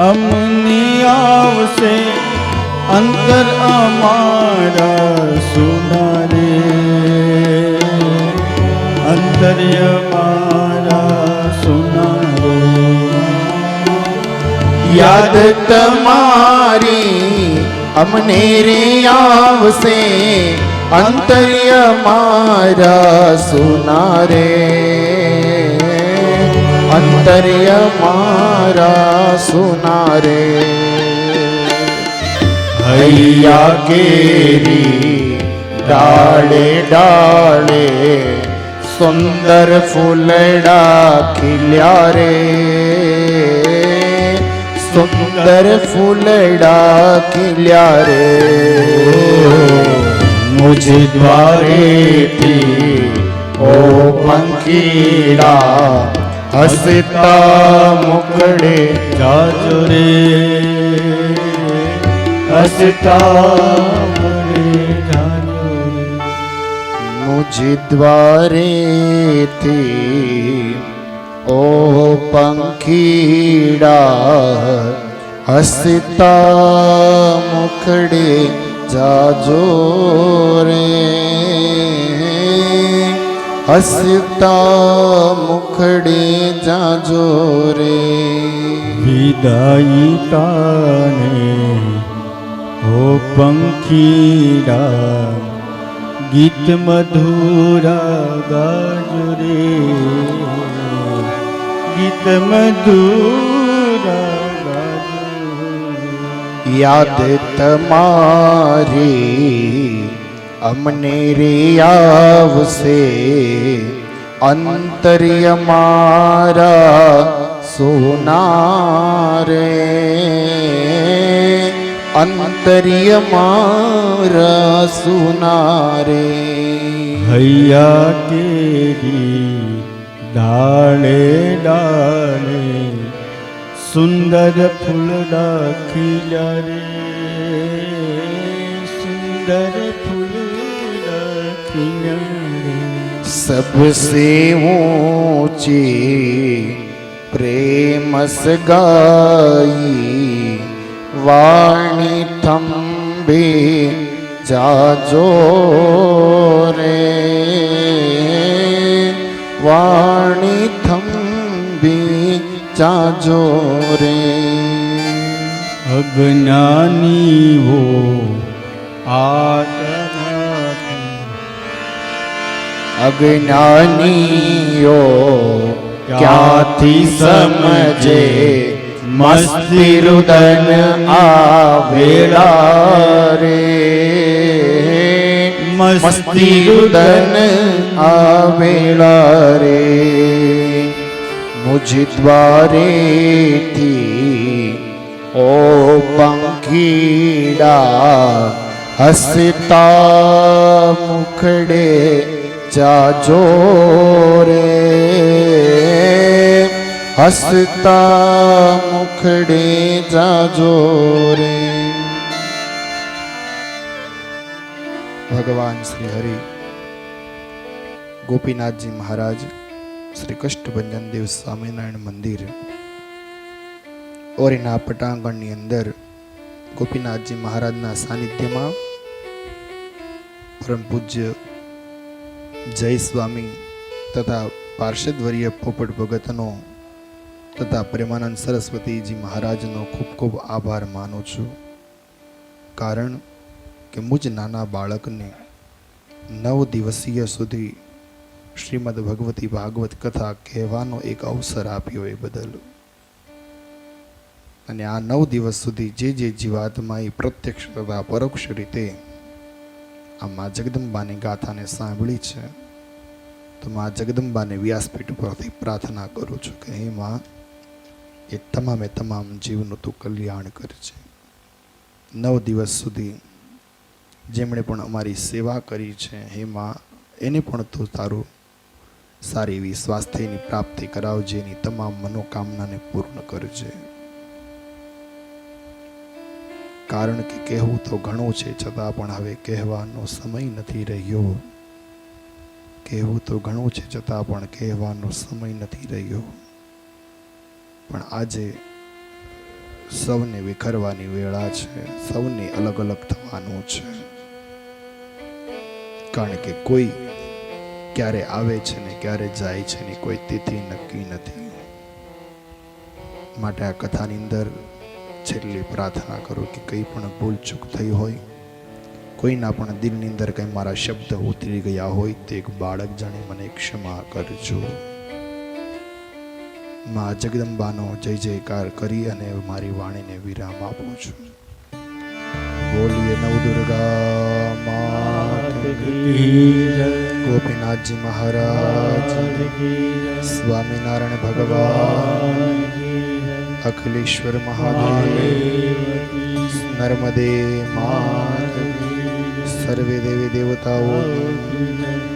અમને આવશે, અંતર અમારા સુનારે, અંતર અમારા સુનારે. યાદ તમારી અમને રે આવશે, અંતર્ય મારા સુનારે, અંતર્ય મારા સુનારે. હૈયા કેરી ડાળે ડાળે સુંદર ફૂલડા ખીલ્યા રે, સુંદર ફૂલડા ખીલ્યા રે. મુજ દ્વારેથી ઓ પંખીડા હસતા મુખડે જાજો રે, હસતા મુખડે જાજો રે. મુજ દ્વારેથી ઓ પંખીડા હસતા મુખડે જાજો રે, હસતા મુખડે જાજો રે. વિદાઈ તાને હો પંખીડા ગીત મધુરા ગાજો રે, ગીત મધુરા ગાજો રે. યાદ તમારી અમને રે આવશે, અંતર્ય મારા સોનારે, અંતર્ય મારા સુનારે. હૈયા કેરી ડાળે ડાળે સુંદર ફૂલડા ખીલ્યા રે, સુંદર ફૂલડા ખીલ્યા રે. सबसे ऊंची प्रेम सगाई वाणी थंबे जाजो रे, वाणी थंबी जाजो रे. અજ્ઞાની હો અજ્ઞાનીઓ ક્યાંથી સમજે મસ્તી રુદન આવેલા રે, મસ્તી રુદન આવેલા રે. મુજ દ્વારેથી ઓ પંખીડા હસતા મુખડે જાજો રે, હસતા મુખડે જાજો રે. ભગવાન શ્રી હરિ ગોપીનાથજી મહારાજ શ્રી કષ્ટભંજન દેવ સ્વામિનારાયણ મંદિર और એના પટાંગણની અંદર ગોપીનાથજી મહારાજના સાનિધ્યમાં પરમ પૂજ્ય જય સ્વામી તથા પાર્ષદવર્ય પોપટ ભગતનો તથા પ્રેમાનંદ સરસ્વતીજી મહારાજનો ખૂબ ખૂબ આભાર માનું છું. કારણ કે મુજ નાના બાળકને 9 દિવસીય સુધી શ્રીમદ ભગવતી ભાગવત કથા કહેવાનો એક અવસર આપ્યો એ બદલ. અને આ 9 દિવસ સુધી જે જીવાત્માએ પ્રત્યક્ષ તથા પરોક્ષ રીતે આ મા જગદંબાની ગાથાને સાંભળી છે તો માં જગદંબાને વ્યાસપીઠ પરથી પ્રાર્થના કરું છું કે હે માં, એ તમામે તમામ જીવનું તું કલ્યાણ કરજે. 9 દિવસ સુધી જેમણે પણ અમારી સેવા કરી છે હે માં, એને પણ તું તારું સારી એવી સ્વાસ્થ્યની પ્રાપ્તિ કરાવજે, એની તમામ મનોકામનાને પૂર્ણ કરજે. કારણ કે કહેવું તો ઘણું છે, છતાં પણ હવે કહેવાનો સમય નથી રહ્યો. કહેવું તો ઘણું છે, છતાં પણ કહેવાનો સમય નથી રહ્યો. પણ આજે સૌને વિખરવાની વેળા છે, સૌને અલગ અલગ થવાનું છે. કારણ કે કોઈ ક્યારે આવે છે ને ક્યારે જાય છે ને કોઈ તિથિ નક્કી નથી. માટે આ કથાની અંદર છેલ્લી પ્રાર્થના કરું કે કંઈ પણ ભૂલચૂક થઈ હોય, કોઈના પણ દિલની અંદર કંઈ મારા શબ્દ ઉતરી ગયા હોય તો એક બાળક જાણે મને ક્ષમા કરજો. માં જગદંબાનો જય જયકાર કરી અને મારી વાણીને વિરામ આપું છું. બોલીએ નવદુર્ગા માત કી જય, ગોપીનાથજી મહારાજ, સ્વામિનારાયણ ભગવાન, અખિલેશ્વર મહાદેવ, નર્મદે માત, સર્વે દેવી દેવતાઓ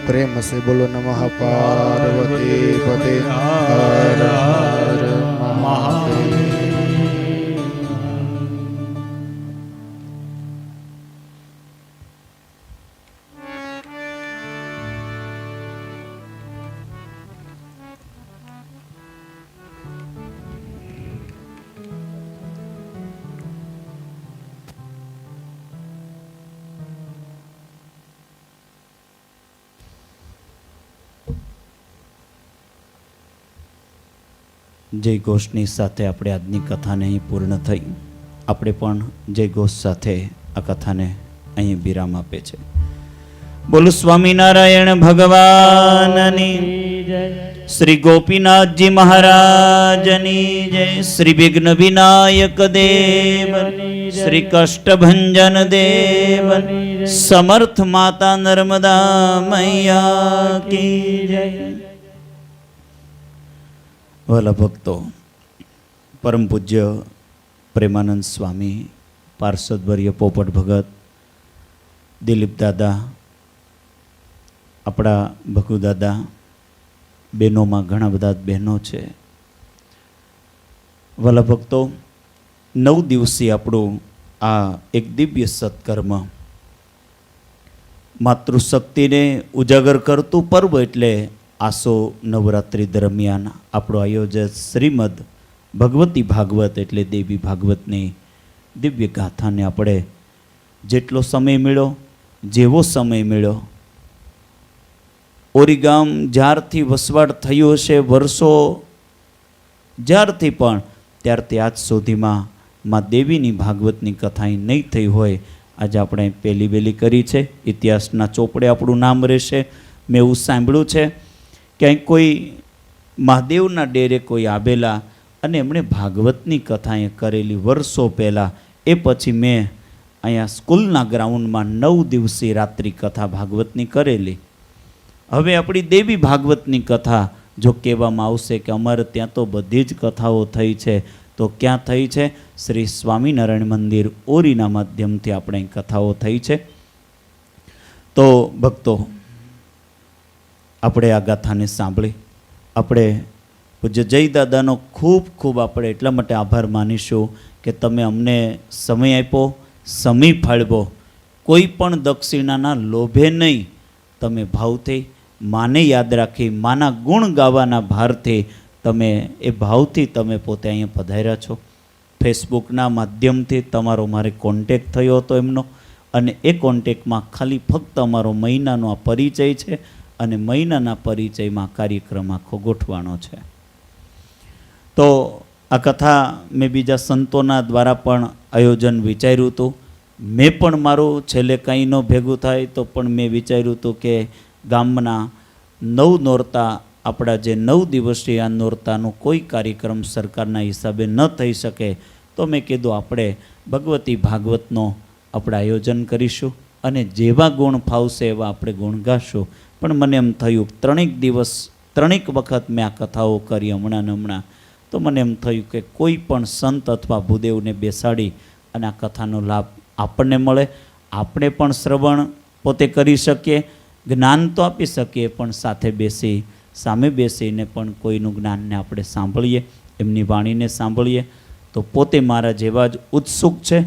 પ્રેમ से बोलो नमः पार्वती पते हर हर महादेव. જય ઘોષની સાથે આપણે આજની કથાને અહીં પૂર્ણ થઈ. આપણે પણ જય ઘોષ સાથે આ કથાને અહીં વિરામ આપે છે. બોલો સ્વામિનારાયણ ભગવાનની જય. શ્રી ગોપીનાથજી મહારાજની જય. શ્રી વિઘ્ન વિનાયક દેવ, શ્રી કષ્ટભંજન દેવ, સમર્થ માતા નર્મદા મૈયા કી જય. વાલા ભક્તો, પરમ પૂજ્ય પ્રેમાનંદ સ્વામી, પાર્ષદવર્ય પોપટ ભગત, દિલીપ દાદા, આપણા ભગુ દાદા, બહેનોમાં ઘણા બધા બહેનો છે. વાલા ભક્તો, 9 દિવસીય આપણું આ એક દિવ્ય સત્કર્મ, માતૃશક્તિને ઉજાગર કરતું પર્વ એટલે આસો નવરાત્રિ દરમિયાન આપણો આયોજક શ્રીમદ ભગવતી ભાગવત એટલે દેવી ભાગવતની દિવ્ય ગાથાને આપણે જેટલો સમય મળ્યો, જેવો સમય મળ્યો, ઓરીગામ જ્યારથી વસવાટ થયો હશે, વર્ષો જ્યારથી પણ, ત્યારથી આજ સુધીમાં માં દેવીની ભાગવતની કથા નહીં થઈ હોય. આજે આપણે પહેલી વહેલી કરી છે. ઇતિહાસના ચોપડે આપણું નામ રહેશે. મેં એવું સાંભળ્યું છે ક્યાંક કોઈ મહાદેવના ડેરે કોઈ આવેલા અને એમણે ભાગવતની કથા એ કરેલી વર્ષો પહેલાં. એ પછી મેં અહીંયા સ્કૂલના ગ્રાઉન્ડમાં 9 દિવસીય રાત્રિ કથા ભાગવતની કરેલી. હવે આપણી દેવી ભાગવતની કથા જો કહેવામાં આવશે કે અમારે ત્યાં તો બધી જ કથાઓ થઈ છે, તો ક્યાં થઈ છે? શ્રી સ્વામિનારાયણ મંદિર ઓરીના માધ્યમથી આપણે કથાઓ થઈ છે. તો ભક્તો, આપણે આ ગાથાને સાંભળી આપણે પૂજ્ય જય દાદાનો ખૂબ ખૂબ આપણે એટલા માટે આભાર માનીશું કે તમે અમને સમય આપ્યો, સમય ફાળવો. કોઈ પણ દક્ષિણાના લોભે નહીં, તમે ભાવથી માને યાદ રાખી, માના ગુણ ગાવાના ભારથી તમે એ ભાવથી તમે પોતે અહીંયા પધાર્યા છો. ફેસબુકના માધ્યમથી તમારો મારે કોન્ટેક થયો હતો એમનો, અને એ કોન્ટેકમાં ખાલી ફક્ત અમારો મહિનાનો આ પરિચય છે, અને મહિનાના પરિચયમાં કાર્યક્રમ આખો ગોઠવાનો છે. તો આ કથા મેં બીજા સંતોના દ્વારા પણ આયોજન વિચાર્યું હતું. મેં પણ મારું છેલ્લે કંઈ ન ભેગું થાય તો પણ મેં વિચાર્યું હતું કે ગામના 9 નોરતા, આપણા જે 9 દિવસીય આ નોરતાનો કોઈ કાર્યક્રમ સરકારના હિસાબે ન થઈ શકે, તો મેં કીધું આપણે ભગવતી ભાગવતનો આપણે આયોજન કરીશું, અને જેવા ગુણ ફાવશે એવા આપણે ગુણ ગાશું. પણ મને એમ થયું ત્રણેક વખત મેં આ કથાઓ કરી હમણાં ને હમણાં, તો મને એમ થયું કે કોઈ પણ સંત અથવા ભૂદેવને બેસાડી અને આ કથાનો લાભ આપણને મળે, આપણે પણ શ્રવણ પોતે કરી શકીએ, જ્ઞાન તો આપી શકીએ, પણ સાથે બેસી સામે બેસીને પણ કોઈનું જ્ઞાનને આપણે સાંભળીએ, એમની વાણીને સાંભળીએ તો પોતે મારા જેવા જ ઉત્સુક છે.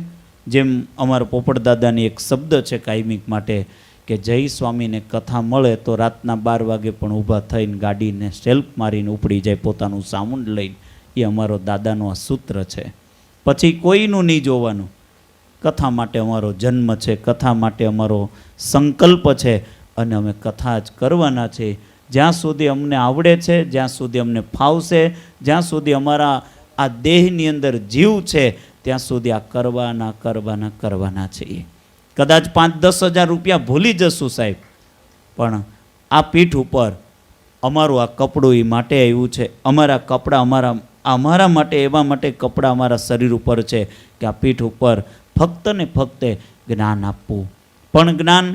જેમ અમારા પોપટ દાદાની એક શબ્દ છે કાયમિક માટે કે જય સ્વામીને કથા મળે તો રાતના 12 વાગે પણ ઊભા થઈને ગાડીને સેલ્ફ મારીને ઉપડી જાય પોતાનું સાઉન્ડ લઈને. એ અમારો દાદાનો આ સૂત્ર છે. પછી કોઈનું નહીં જોવાનું. કથા માટે અમારો જન્મ છે, કથા માટે અમારો સંકલ્પ છે અને અમે કથા જ કરવાના છે. જ્યાં સુધી અમને આવડે છે, જ્યાં સુધી અમને ફાવશે, જ્યાં સુધી અમારા આ દેહની અંદર જીવ છે ત્યાં સુધી આ કરવાના છીએ. કદાચ 5-10 હજાર રૂપિયા ભૂલી જશું સાહેબ, પણ આ પીઠ ઉપર અમારું આ કપડું એ માટે આવ્યું છે. અમારા કપડાં અમારા માટે એવા માટે કપડાં અમારા શરીર ઉપર છે કે આ પીઠ ઉપર ફક્ત ને ફક્ત જ્ઞાન આપવું, પણ જ્ઞાન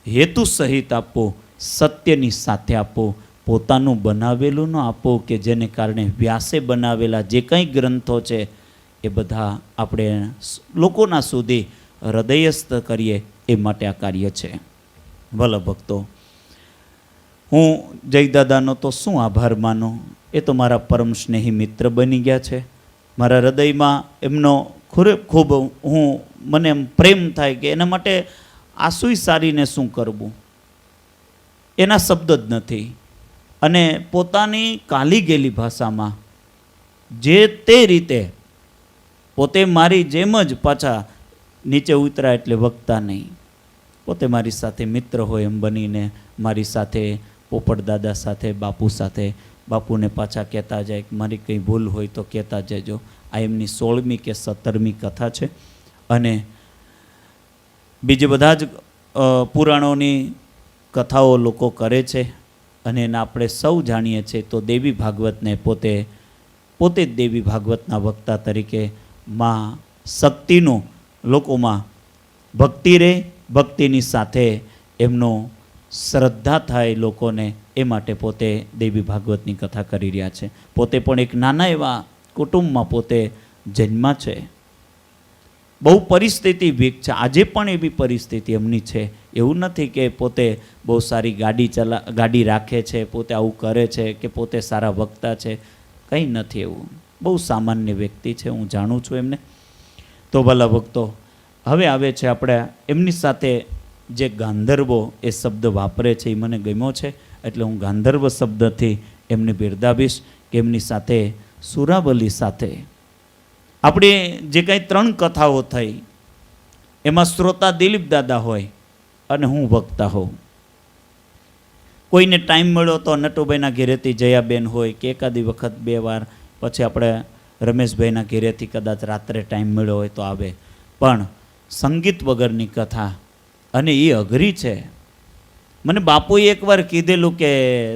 હેતુ સહિત આપવું, સત્યની સાથે આપવું, પોતાનું બનાવેલું ન આપવું કે જેને કારણે વ્યાસે બનાવેલા જે કંઈ ગ્રંથો છે એ બધા આપણે લોકોના સુધી હૃદયસ્થ કરીએ એ માટે આ કાર્ય છે. ભલે ભક્તો, હું જયદાદાનો તો શું આભાર માનું, એ તો મારા પરમ સ્નેહી મિત્ર બની ગયા છે. મારા હૃદયમાં એમનો ખૂબ મને એમ પ્રેમ થાય કે એના માટે આંસુય સારીને શું કરવું, એના શબ્દ જ નથી. અને પોતાની કાલી ગયેલી ભાષામાં જે તે રીતે પોતે મારી જેમ જ પાછા નીચે ઉતરા એટલે વખતા નહીં, પોતે મારી સાથે મિત્ર હોય એમ બનીને મારી સાથે પોપટ દાદા સાથે બાપુને પાછા કહેતા જાય કે મારી કંઈ ભૂલ હોય તો કહેતા જજો. આ એમની 16મી કે 17મી કથા છે. અને બીજે બધા જ પુરાણોની કથાઓ લોકો કરે છે અને એને આપણે સૌ જાણીએ છીએ. તો દેવી ભાગવતને પોતે જ દેવી ભાગવતના વક્તા તરીકે માં શક્તિનું લોકોમાં ભક્તિ રહે, ભક્તિની સાથે એમનો શ્રદ્ધા થાય લોકોને, એ માટે પોતે દેવી ભાગવતની કથા કરી રહ્યા છે. પોતે પણ એક નાના એવા કુટુંબમાં પોતે જન્મા છે. બહુ પરિસ્થિતિ વીક છે. આજે પણ એવી પરિસ્થિતિ એમની છે. એવું નથી કે પોતે બહુ સારી ગાડી રાખે છે, પોતે આવું કરે છે કે પોતે સારા વક્તા છે, કંઈ નથી એવું. બહુ સામાન્ય વ્યક્તિ છે, હું જાણું છું એમને. તો ભલા ભક્તો, હવે આવે છે આપણે એમની સાથે જે ગાંધર્વો એ શબ્દ વાપરે છે એ મને ગમ્યો છે, એટલે હું ગાંધર્વ શબ્દથી એમને બિરદાવીશ કે એમની સાથે સુરાવલી સાથે આપણે જે કંઈ 3 કથાઓ થઈ એમાં શ્રોતા દિલીપ દાદા હોય અને હું વક્તા હોઉં. કોઈને ટાઈમ મળ્યો તો નટુભાઈના ઘેરેથી જયાબેન હોય કે એકાદી વખત 2 વાર, પછી આપણે રમેશભાઈના ઘેરેથી કદાચ રાત્રે ટાઈમ મળ્યો હોય તો આવે. પણ સંગીત વગરની કથા, અને એ અઘરી છે. મને બાપુએ એકવાર કીધેલું કે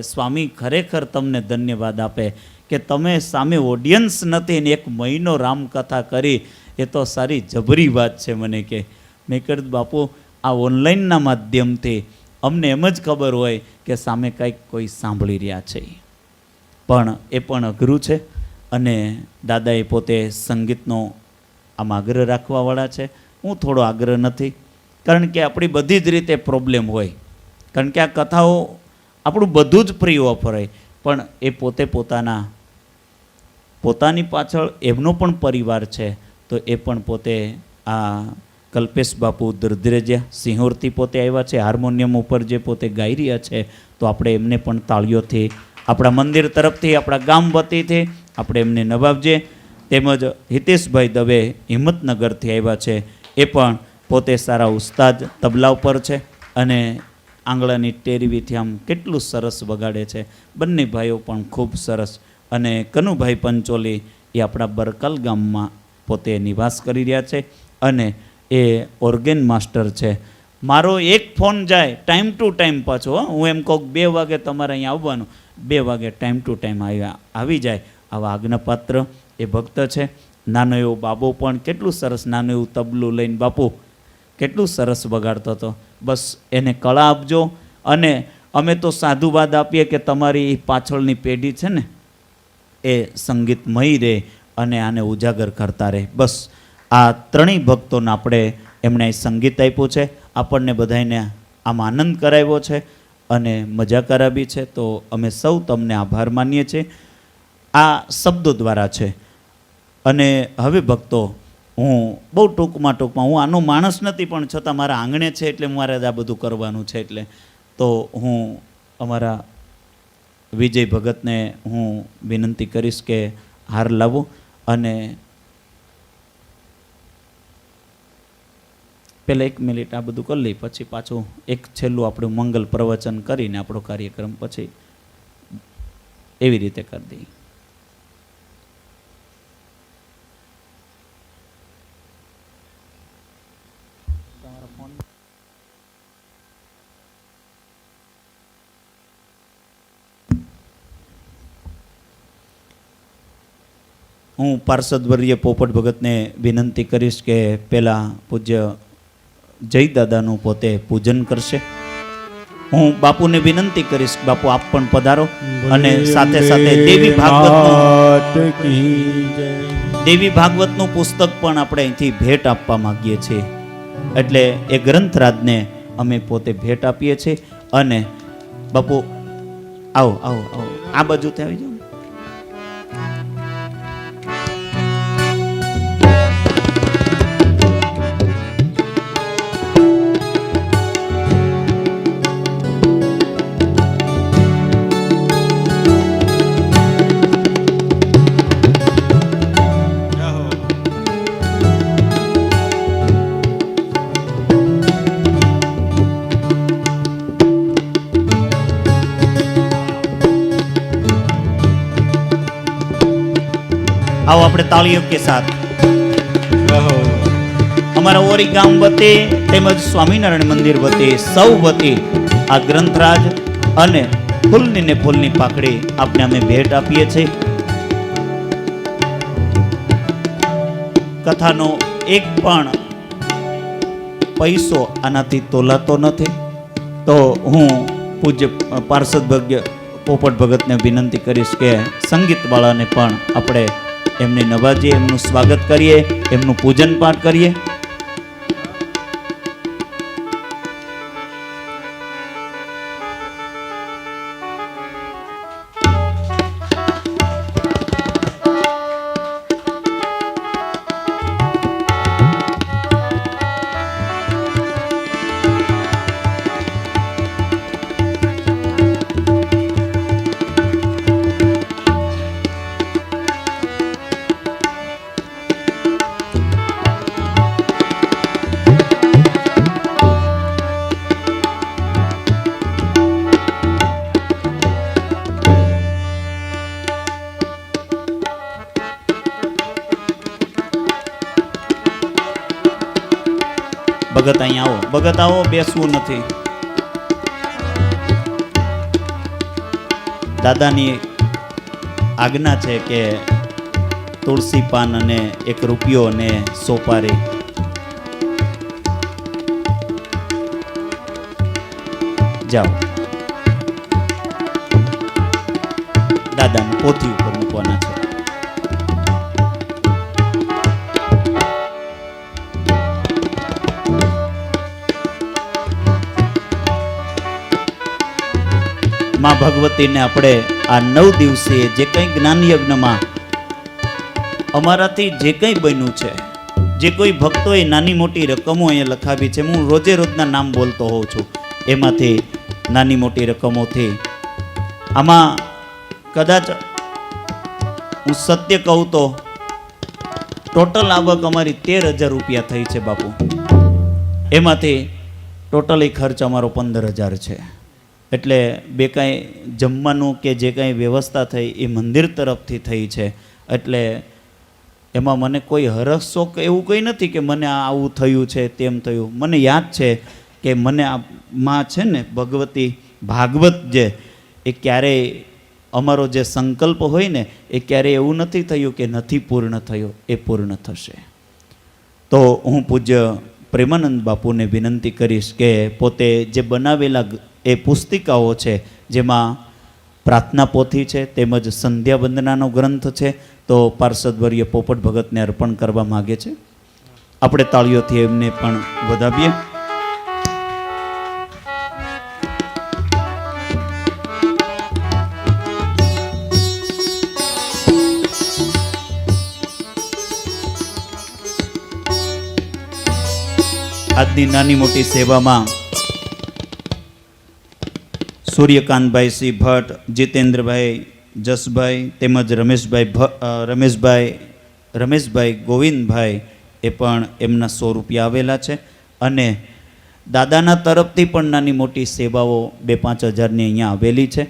સ્વામી ખરેખર તમને ધન્યવાદ આપે કે તમે સામે ઓડિયન્સ નથી ને 1 મહિનો રામકથા કરી, એ તો સારી જબરી વાત છે. મને કે મેં કહ્યું બાપુ આ ઓનલાઈનના માધ્યમથી અમને એમ જ ખબર હોય કે સામે કંઈક કોઈ સાંભળી રહ્યા છે, પણ એ પણ અઘરું છે. અને દાદાએ પોતે સંગીતનો આમ આગ્રહ રાખવાવાળા છે. હું થોડો આગ્રહ નથી, કારણ કે આપણી બધી જ રીતે પ્રોબ્લેમ હોય, કારણ કે આ કથાઓ આપણું બધું જ ફ્રી ઓફર હોય, પણ એ પોતે પોતાની પાછળ એમનો પણ પરિવાર છે. તો એ પણ પોતે આ કલ્પેશ બાપુ દુર્ધ્રેજ્યા સિંહોરથી પોતે આવ્યા છે, હાર્મોનિયમ ઉપર જે પોતે ગાઈ રહ્યા છે. તો આપણે એમને પણ તાળીઓથી આપણા મંદિર તરફથી, આપણા ગામ વતીથી આપણે એમને નવાબજે. તેમજ હિતેશભાઈ દવે હિંમતનગરથી આવ્યા છે, એ પણ પોતે સારા ઉસ્તાદ તબલા ઉપર છે અને આંગળાની ટેરવીથી આમ કેટલું સરસ વગાડે છે. બંને ભાઈઓ પણ ખૂબ સરસ. અને કનુભાઈ પંચોલી એ આપણા બરકલ ગામમાં પોતે નિવાસ કરી રહ્યા છે અને એ ઓર્ગેન માસ્ટર છે. મારો એક ફોન જાય ટાઈમ ટુ ટાઈમ પાછો, હું એમ કહું 2 વાગે તમારે અહીંયા આવવાનું, 2 વાગે ટાઈમ ટુ ટાઈમ આવી જાય. આવા આજ્ઞાપાત્ર એ ભક્ત છે. નાનો એવો બાબો પણ કેટલું સરસ નાનું એવું તબલું લઈને બાપુ કેટલું સરસ વગાડતો હતો. બસ એને કળા આપજો અને અમે તો સાધુવાદ આપીએ કે તમારી પાછળની પેઢી છે ને એ સંગીતમય રહે અને આને ઉજાગર કરતા રહે. બસ આ ત્રણેય ભક્તોને આપણે એમણે સંગીત આપ્યું છે, આપણને બધાને આમાં આનંદ કરાવ્યો છે અને મજા કરાવી છે. તો અમે સૌ તમને આભાર માનીએ છીએ. આ શબ્દો દ્વારા છે. અને હવે ભક્તો, હું બહુ ટૂંકમાં હું આનો માણસ નથી, પણ છતાં મારા આંગણે છે એટલે મારે આ બધું કરવાનું છે. એટલે તો હું અમારા વિજય ભગતને હું વિનંતી કરીશ કે હાર લાવો અને પહેલાં 1 મિનિટ આ બધું કરી લઈ, પછી પાછું એક છેલ્લું આપણું મંગલ પ્રવચન કરીને આપણો કાર્યક્રમ પછી એવી રીતે કરી દઈએ. હું પાર્ષદવર્ય પોપટ ભગતને વિનંતી કરીશ કે પહેલાં પૂજ્ય જયદાદાનું પોતે પૂજન કરશે. હું બાપુને વિનંતી કરીશ, બાપુ આપ પણ પધારો અને સાથે સાથે દેવી ભાગવતનું પુસ્તક પણ આપણે અહીંથી ભેટ આપવા માંગીએ છીએ. એટલે એ ગ્રંથરાજને અમે પોતે ભેટ આપીએ છીએ. અને બાપુ આવો આવો આવો, આ બાજુથી આવી જાઓ. आओ આપણે તાળીઓ કે સાથ અમારા ઓરી ગામ વતી તેમજ સ્વામિનારાયણ મંદિર વતી સૌ વતી આ ગ્રંથરાજ અને ફૂલની ને ફૂલની પાકડી આપને અમે ભેટ આપીએ છીએ. કથાનો એક પણ પૈસો આનાથી તોલાતો નથી. તો હું પૂજ્ય પાર્ષદ પોપટ ભગતને વિનંતી કરીશ કે સંગીતવાળાને પણ આપણે એમની નવાજીએ, એમનું સ્વાગત કરીએ, એમનું પૂજન પાઠ કરીએ. ભગત અહીંયા આવો, ભગત આવો, બેસવું નથી. દાદાની આજ્ઞા છે કે તુલસી પાન અને 1 રૂપિયો અને સોપારી. જાઓ, દાદાની પોથી ઉપર મૂકવાના છે. માં ભગવતીને આપણે આ 9 દિવસીય જે કંઈ જ્ઞાન યજ્ઞમાં અમારાથી જે કંઈ બન્યું છે, જે કોઈ ભક્તોએ નાની મોટી રકમો અહીંયા લખાવી છે, હું રોજે રોજના નામ બોલતો હોઉં છું, એમાંથી નાની મોટી રકમોથી આમાં કદાચ હું સત્ય કહું તો ટોટલ આવક અમારી 13,000 રૂપિયા થઈ છે બાપુ. એમાંથી ટોટલી ખર્ચ અમારો 15,000 છે. એટલે બે કાંઈ જમવાનું કે જે કાંઈ વ્યવસ્થા થઈ એ મંદિર તરફથી થઈ છે. એટલે એમાં મને કોઈ હરખ શોખ એવું કંઈ નથી કે મને આવું થયું છે તેમ થયું. મને યાદ છે કે મને આ માં છે ને ભગવતી ભાગવત જે એ ક્યારેય અમારો જે સંકલ્પ હોય ને એ ક્યારેય એવું નથી થયું કે નથી પૂર્ણ થયો, એ પૂર્ણ થશે. તો હું પૂજ્ય પ્રેમાનંદ બાપુને વિનંતી કરીશ કે પોતે જે બનાવેલા એ પુસ્તિકાઓ છે, જેમાં પ્રાર્થના પોથી છે તેમજ સંધ્યા વંદનાનો ગ્રંથ છે. તો પાર્ષદવર્ય પોપટ ભગતને અર્પણ કરવા માગે છે. આપણે તાળીઓથી એમને પણ વધાવીએ. આજની નાની મોટી સેવામાં સૂર્યકાંતભાઈ સિંહ ભટ્ટ, જીતેન્દ્રભાઈ, જસભાઈ તેમજ રમેશભાઈ ગોવિંદભાઈ એ પણ એમના 100 રૂપિયા આવેલા છે. અને દાદાના તરફથી પણ નાની મોટી સેવાઓ 2-5 હજારની અહીંયા આવેલી છે.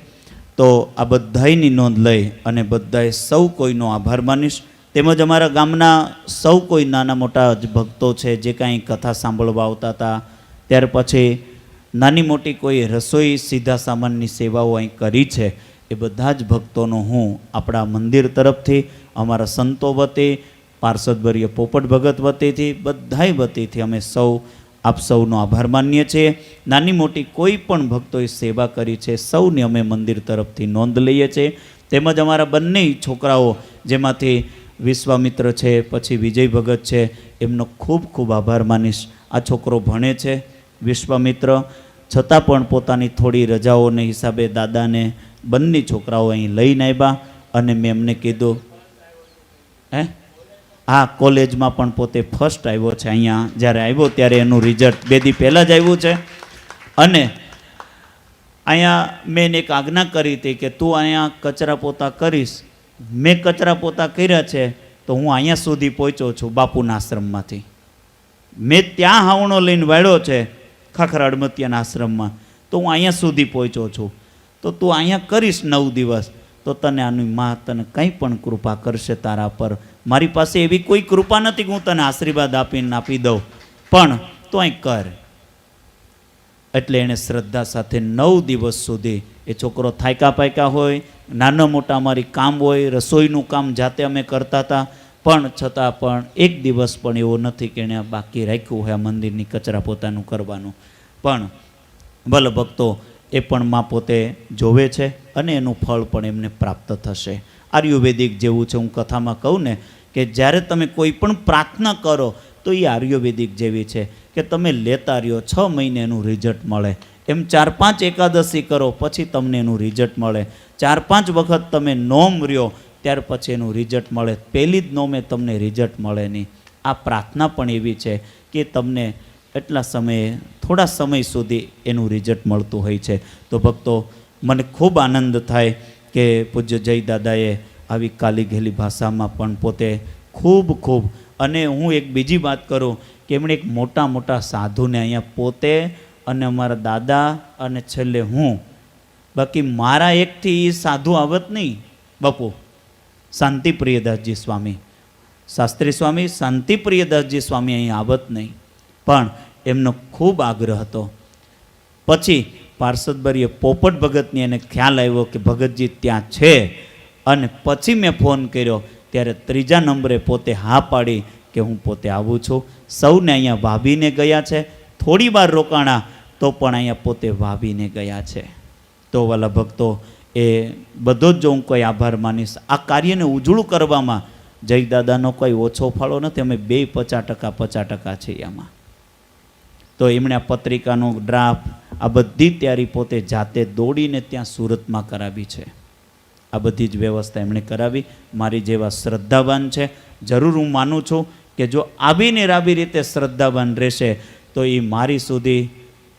તો આ બધાયની નોંધ લઈ અને બધાએ સૌ કોઈનો આભાર માનીશ. તેમજ અમારા ગામના સૌ કોઈ નાના મોટા જ ભક્તો છે જે કાંઈ કથા સાંભળવા આવતા હતા, ત્યાર પછી નાની મોટી કોઈ રસોઈ સીધા સામાનની સેવાઓ અહીં કરી છે, એ બધા જ ભક્તોનો હું આપણા મંદિર તરફથી, અમારા સંતો વતી, પાર્ષદવર્ય પોપટ ભગત વતીથી, બધાય વતીથી અમે સૌ આપ સૌનો આભાર માનીએ છીએ. નાની મોટી કોઈ પણ ભક્તોએ સેવા કરી છે, સૌની અમે મંદિર તરફથી નોંધ લઈએ છીએ. તેમજ અમારા બંને છોકરાઓ, જેમાંથી વિશ્વામિત્ર છે, પછી વિજય ભગત છે, એમનો ખૂબ ખૂબ આભાર માનીશ. આ છોકરો ભણે છે વિશ્વામિત્ર, છતાં પણ પોતાની થોડી રજાઓને હિસાબે દાદાને બંને છોકરાઓ અહીં લઈને આવ્યા. અને મેં એમને કીધું હા, કોલેજમાં પણ પોતે ફર્સ્ટ આવ્યો છે. અહીંયા જ્યારે આવ્યો ત્યારે એનું રિઝલ્ટ 2 દી પહેલાં જ આવ્યું છે. અને અહીંયા મેં એને એક આજ્ઞા કરી હતી કે તું અહીંયા કચરા પોતા કરીશ. મેં કચરા પોતા કર્યા છે તો હું અહીંયા સુધી પહોંચ્યો છું બાપુના આશ્રમમાંથી. મેં ત્યાં હાવણો લઈને વાળ્યો છે ખાખરા અડમતિયાના આશ્રમમાં, તો હું અહીંયા સુધી પહોંચ્યો છું. તો તું અહીંયા કરીશ 9 દિવસ તો તને આની માં તને કંઈ પણ કૃપા કરશે તારા પર. મારી પાસે એવી કોઈ કૃપા નથી કે હું તને આશીર્વાદ આપીને આપી દઉં, પણ તું અહીં કર. એટલે એણે શ્રદ્ધા સાથે 9 દિવસ સુધી, એ છોકરો થાયકા પાયકા હોય, નાના મોટા અમારી કામ હોય, રસોઈનું કામ જાતે અમે કરતા હતા, પણ છતાં પણ એક દિવસ પણ એવો નથી કે એણે બાકી રાખ્યું હોય આ મંદિરની કચરા પોતાનું કરવાનું. પણ ભલે ભક્તો, એ પણ માં પોતે જોવે છે અને એનું ફળ પણ એમને પ્રાપ્ત થશે. આયુર્વેદિક જેવું છે. હું કથામાં કહું ને કે જ્યારે તમે કોઈ પણ પ્રાર્થના કરો તો એ આયુર્વેદિક જેવી છે કે તમે લેતા રહ્યો, 6 મહિને એનું રિઝલ્ટ મળે. એમ 4-5 એકાદશી કરો પછી તમને એનું રિઝલ્ટ મળે. 4-5 વખત તમે નોમ રહ્યો ત્યાર પછી એનું રિઝલ્ટ મળે. પહેલી જ નોમે તમને રિઝલ્ટ મળે નહીં. આ પ્રાર્થના પણ એવી છે કે તમને એટલા સમયે, થોડા સમય સુધી એનું રિઝલ્ટ મળતું હોય છે. તો ભક્તો, મને ખૂબ આનંદ થાય કે પૂજ્ય જય દાદાએ આવી કાલી ઘેલી ભાષામાં પણ પોતે ખૂબ, અને હું એક બીજી વાત કરું કે એમણે એક મોટા સાધુને અહીંયા પોતે અને અમારા દાદા અને છેલ્લે હું, બાકી મારા એકથી એ સાધુ આવત નહીં બાપુ. શાંતિપ્રિયદાસજી સ્વામી, શાસ્ત્રી સ્વામી શાંતિપ્રિયદાસજી સ્વામી અહીં આવત નહીં, પણ એમનો ખૂબ આગ્રહ હતો. પછી પાર્ષદવર્ય પોપટ ભગતની એને ખ્યાલ આવ્યો કે ભગતજી ત્યાં છે, અને પછી મેં ફોન કર્યો ત્યારે 3જા નંબરે પોતે હા પાડી કે હું પોતે આવું છું. સૌને અહીંયા વાવીને ગયા છે. થોડી વાર રોકાણા તો પણ અહીંયા પોતે વાવીને ગયા છે. તો વાલા ભક્તો, એ બધો જ જો હું કોઈ આભાર માનીશ. આ કાર્યને ઉજળું કરવામાં જય દાદાનો કોઈ ઓછો ફાળો નથી. અમે 50% છીએ આમાં. તો એમણે આ પત્રિકાનો ડ્રાફ્ટ, આ બધી તૈયારી પોતે જાતે દોડીને ત્યાં સુરતમાં કરાવી છે. આ બધી જ વ્યવસ્થા એમણે કરાવી. મારી જેવા શ્રદ્ધાવાન છે, જરૂર હું માનું છું કે જો આવીને આવી રીતે શ્રદ્ધાવાન રહેશે તો એ મારી સુધી,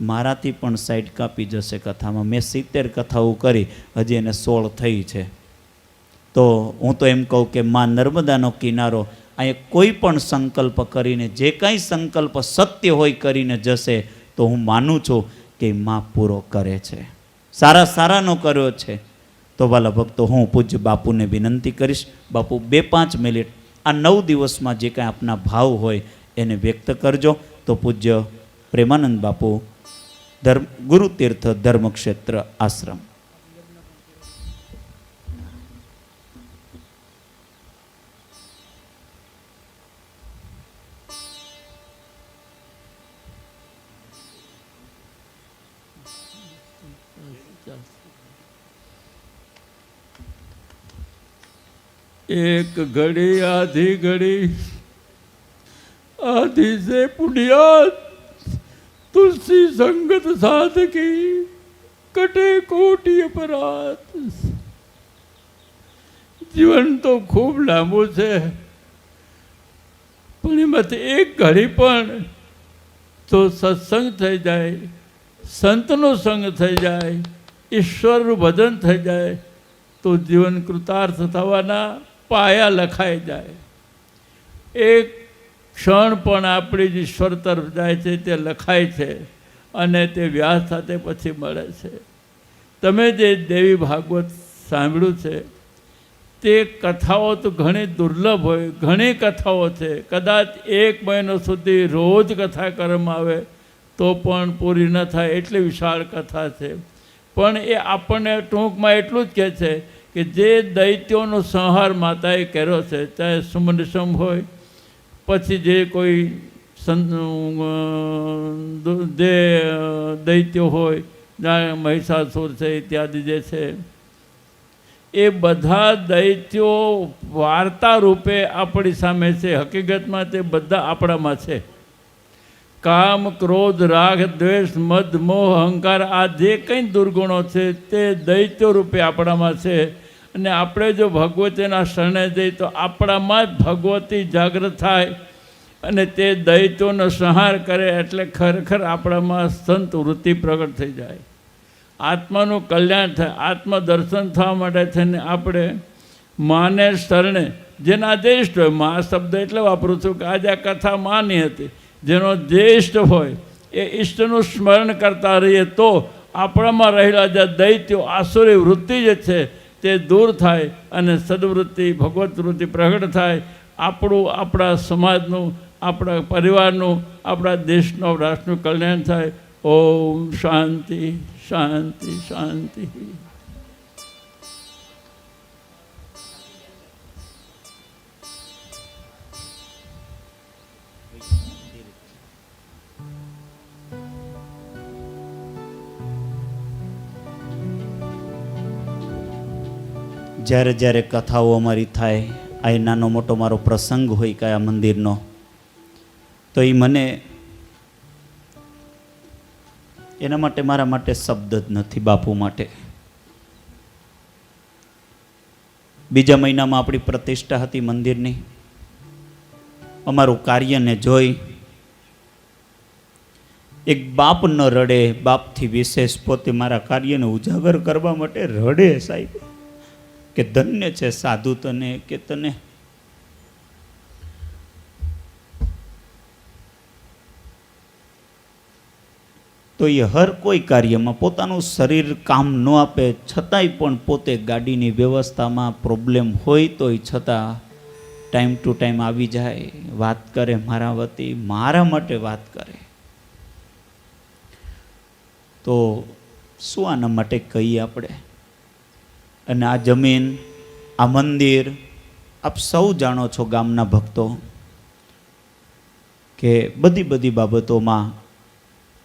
મારાથી પણ સાઈડ કાપી જશે કથામાં. મેં 70 કથાઓ કરી, હજી એને 16 થઈ છે. તો હું તો એમ કહું કે માં નર્મદાનો કિનારો, અહીંયા કોઈ પણ સંકલ્પ કરીને, જે કાંઈ સંકલ્પ સત્ય હોય કરીને જશે તો હું માનું છું કે માં પૂરો કરે છે. સારાનો કર્યો છે. તો વાલા ભક્તો, હું પૂજ્ય બાપુને વિનંતી કરીશ, બાપુ 2-5 મિનિટ આ 9 દિવસમાં જે કાંઈ આપના ભાવ હોય એને વ્યક્ત કરજો. તો પૂજ્ય પ્રેમાનંદ બાપુ, ગુરુતીર્થ ધર્મક્ષેત્ર આશ્રમ. एक घड़ी आधी घड़ी आधी से पुण्यात तुलसी संगत साधकी कटे कोटि अपराध। જીવન તો ખૂબ લાંબુ છે, પણ એમાંથી એક ઘડી પણ તો સત્સંગ થઈ જાય, સંતનો સંગ થઈ જાય, ઈશ્વરનું ભજન થઈ જાય તો જીવન કૃતાર્થ થવાના પાયા લખાઈ જાય. એક ક્ષણ પણ આપણી જ ઈશ્વર તરફ જાય છે તે લખાય છે અને તે વ્યાસ સાથે પછી મળે છે. તમે જે દેવી ભાગવત સાંભળ્યું છે તે કથાઓ તો ઘણી દુર્લભ હોય, ઘણી કથાઓ છે, કદાચ 1 મહિનો સુધી રોજ કથા કરવામાં આવે તો પણ પૂરી ન થાય એટલી વિશાળ કથા છે. પણ એ આપણને ટૂંકમાં એટલું જ કહે છે કે જે દૈત્યોનો સંહાર માતાએ કર્યો છે, ચાહે સુમનસમ હોય, પછી જે કોઈ જે દૈત્યો હોય, જ્યાં મહિષાસુર છે ઇત્યાદિ જે છે, એ બધા દૈત્યો વાર્તા રૂપે આપણી સામે છે. હકીકતમાં તે બધા આપણામાં છે. કામ, ક્રોધ, રાગ, દ્વેષ, મદ, મોહ, અહંકાર આ જે કંઈ દુર્ગુણો છે તે દૈત્યો રૂપે આપણામાં છે. અને આપણે જો ભગવતીના શરણે જઈએ તો આપણામાં જ ભગવતી જાગૃત થાય અને તે દૈત્યોનો સંહાર કરે એટલે ખરેખર આપણામાં સંત વૃત્તિ પ્રગટ થઈ જાય, આત્માનું કલ્યાણ થાય. આત્મદર્શન થવા માટે થઈને આપણે માને શરણે, જેના જે ઇષ્ટ હોય, મા શબ્દ એટલે વાપરું છું કે આજે આ કથા માની હતી, જેનો જે ઇષ્ટ હોય એ ઇષ્ટનું સ્મરણ કરતા રહીએ તો આપણામાં રહેલા જે દૈત્યો આસુરી વૃત્તિ જે છે તે દૂર થાય અને સદવૃત્તિ, ભગવત વૃત્તિ પ્રગટ થાય. આપણું, આપણા સમાજનું, આપણા પરિવારનું, આપણા દેશનું, રાષ્ટ્રનું કલ્યાણ થાય. ઓમ શાંતિ શાંતિ શાંતિ. જ્યારે જ્યારે કથાઓ અમારી થાય, આ નાનો મોટો મારો પ્રસંગ હોય કયા મંદિરનો, તો એ મને એના માટે, મારા માટે શબ્દ જ નથી બાપુ માટે. બીજા મહિનામાં આપણી પ્રતિષ્ઠા હતી મંદિરની. અમારું કાર્યને જોઈ એક બાપ ન રડે, બાપથી વિશેષ પોતે મારા કાર્યને ઉજાગર કરવા માટે રડે સાહેબ, કે ધન્ય છે સાધુ તને, કે તને તો એ હર કોઈ કાર્યમાં પોતાનું શરીર કામ ન આપે છતાંય પણ પોતે ગાડીની વ્યવસ્થામાં પ્રોબ્લેમ હોય તોય છતાં ટાઈમ ટુ ટાઈમ આવી જાય, વાત કરે મારા વતી, મારા માટે વાત કરે. તો શું આના માટે કહીએ આપણે? અને આ જમીન, આ મંદિર, આપ સૌ જાણો છો ગામના ભક્તો કે બધી બાબતોમાં,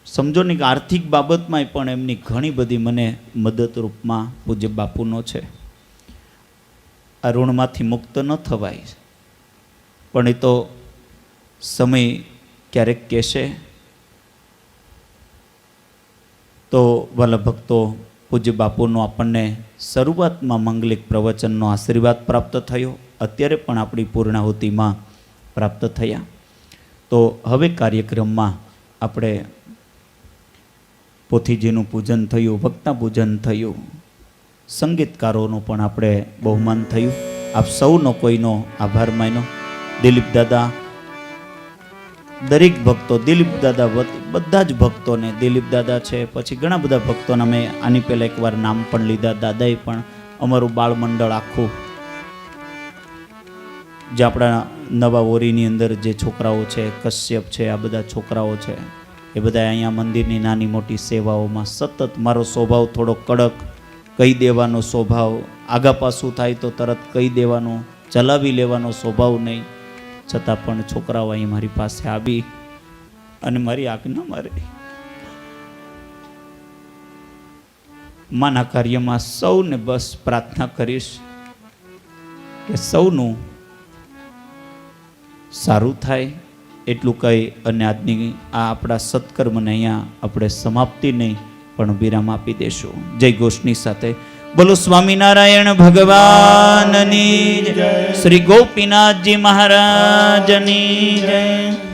સમજો ને કે આર્થિક બાબતમાં પણ એમની ઘણી બધી મને મદદરૂપમાં પૂજ્ય બાપુનો છે. આ ઋણમાંથી મુક્ત ન થવાય, પણ એ તો સમય ક્યારેક કહેશે. તો વાલા ભક્તો, પૂજ્ય બાપુનો આપણને શરૂઆતમાં મંગલિક પ્રવચનનો આશીર્વાદ પ્રાપ્ત થયો, અત્યારે પણ આપણી પૂર્ણાહુતિમાં પ્રાપ્ત થયા. તો હવે કાર્યક્રમમાં આપણે પોથીજીનું પૂજન થયું, વક્તા પૂજન થયું, સંગીતકારોનું પણ આપણે બહુમાન થયું. આપ સૌનો કોઈનો આભાર માન્યો. દિલીપ દાદા, દરેક ભક્તો, દિલીપ દાદા વતી બધા જ ભક્તોને, દિલીપ દાદા છે, પછી ઘણા બધા ભક્તોના મેં આની પહેલાં એકવાર નામ પણ લીધા. દાદાએ પણ અમારું બાળ મંડળ આખું, જે આપણા નવા ઓરીની અંદર જે છોકરાઓ છે, કશ્યપ છે, આ બધા છોકરાઓ છે, એ બધા અહીંયા મંદિરની નાની મોટી સેવાઓમાં સતત. મારો સ્વભાવ થોડો કડક, કહી દેવાનો સ્વભાવ, આગા પાછું થાય તો તરત કહી દેવાનો, ચલાવી લેવાનો સ્વભાવ નહીં, છતાં પણ છોકરાઓ અહીં મારી પાસે આવી અને મારી આજ્ઞા મારી માના કાર્યમાં સૌને બસ પ્રાર્થના કરીશ કે સૌનું સારું થાય એટલું કહી અને આજની આ આપણા સત્કર્મને અહીંયા આપણે સમાપ્તિ નહીં પણ વિરામ આપી દેશું. જય ઘોષની સાથે બોલો સ્વામિનારાયણ ભગવાનની જય, શ્રી ગોપીનાથજી મહારાજની જય.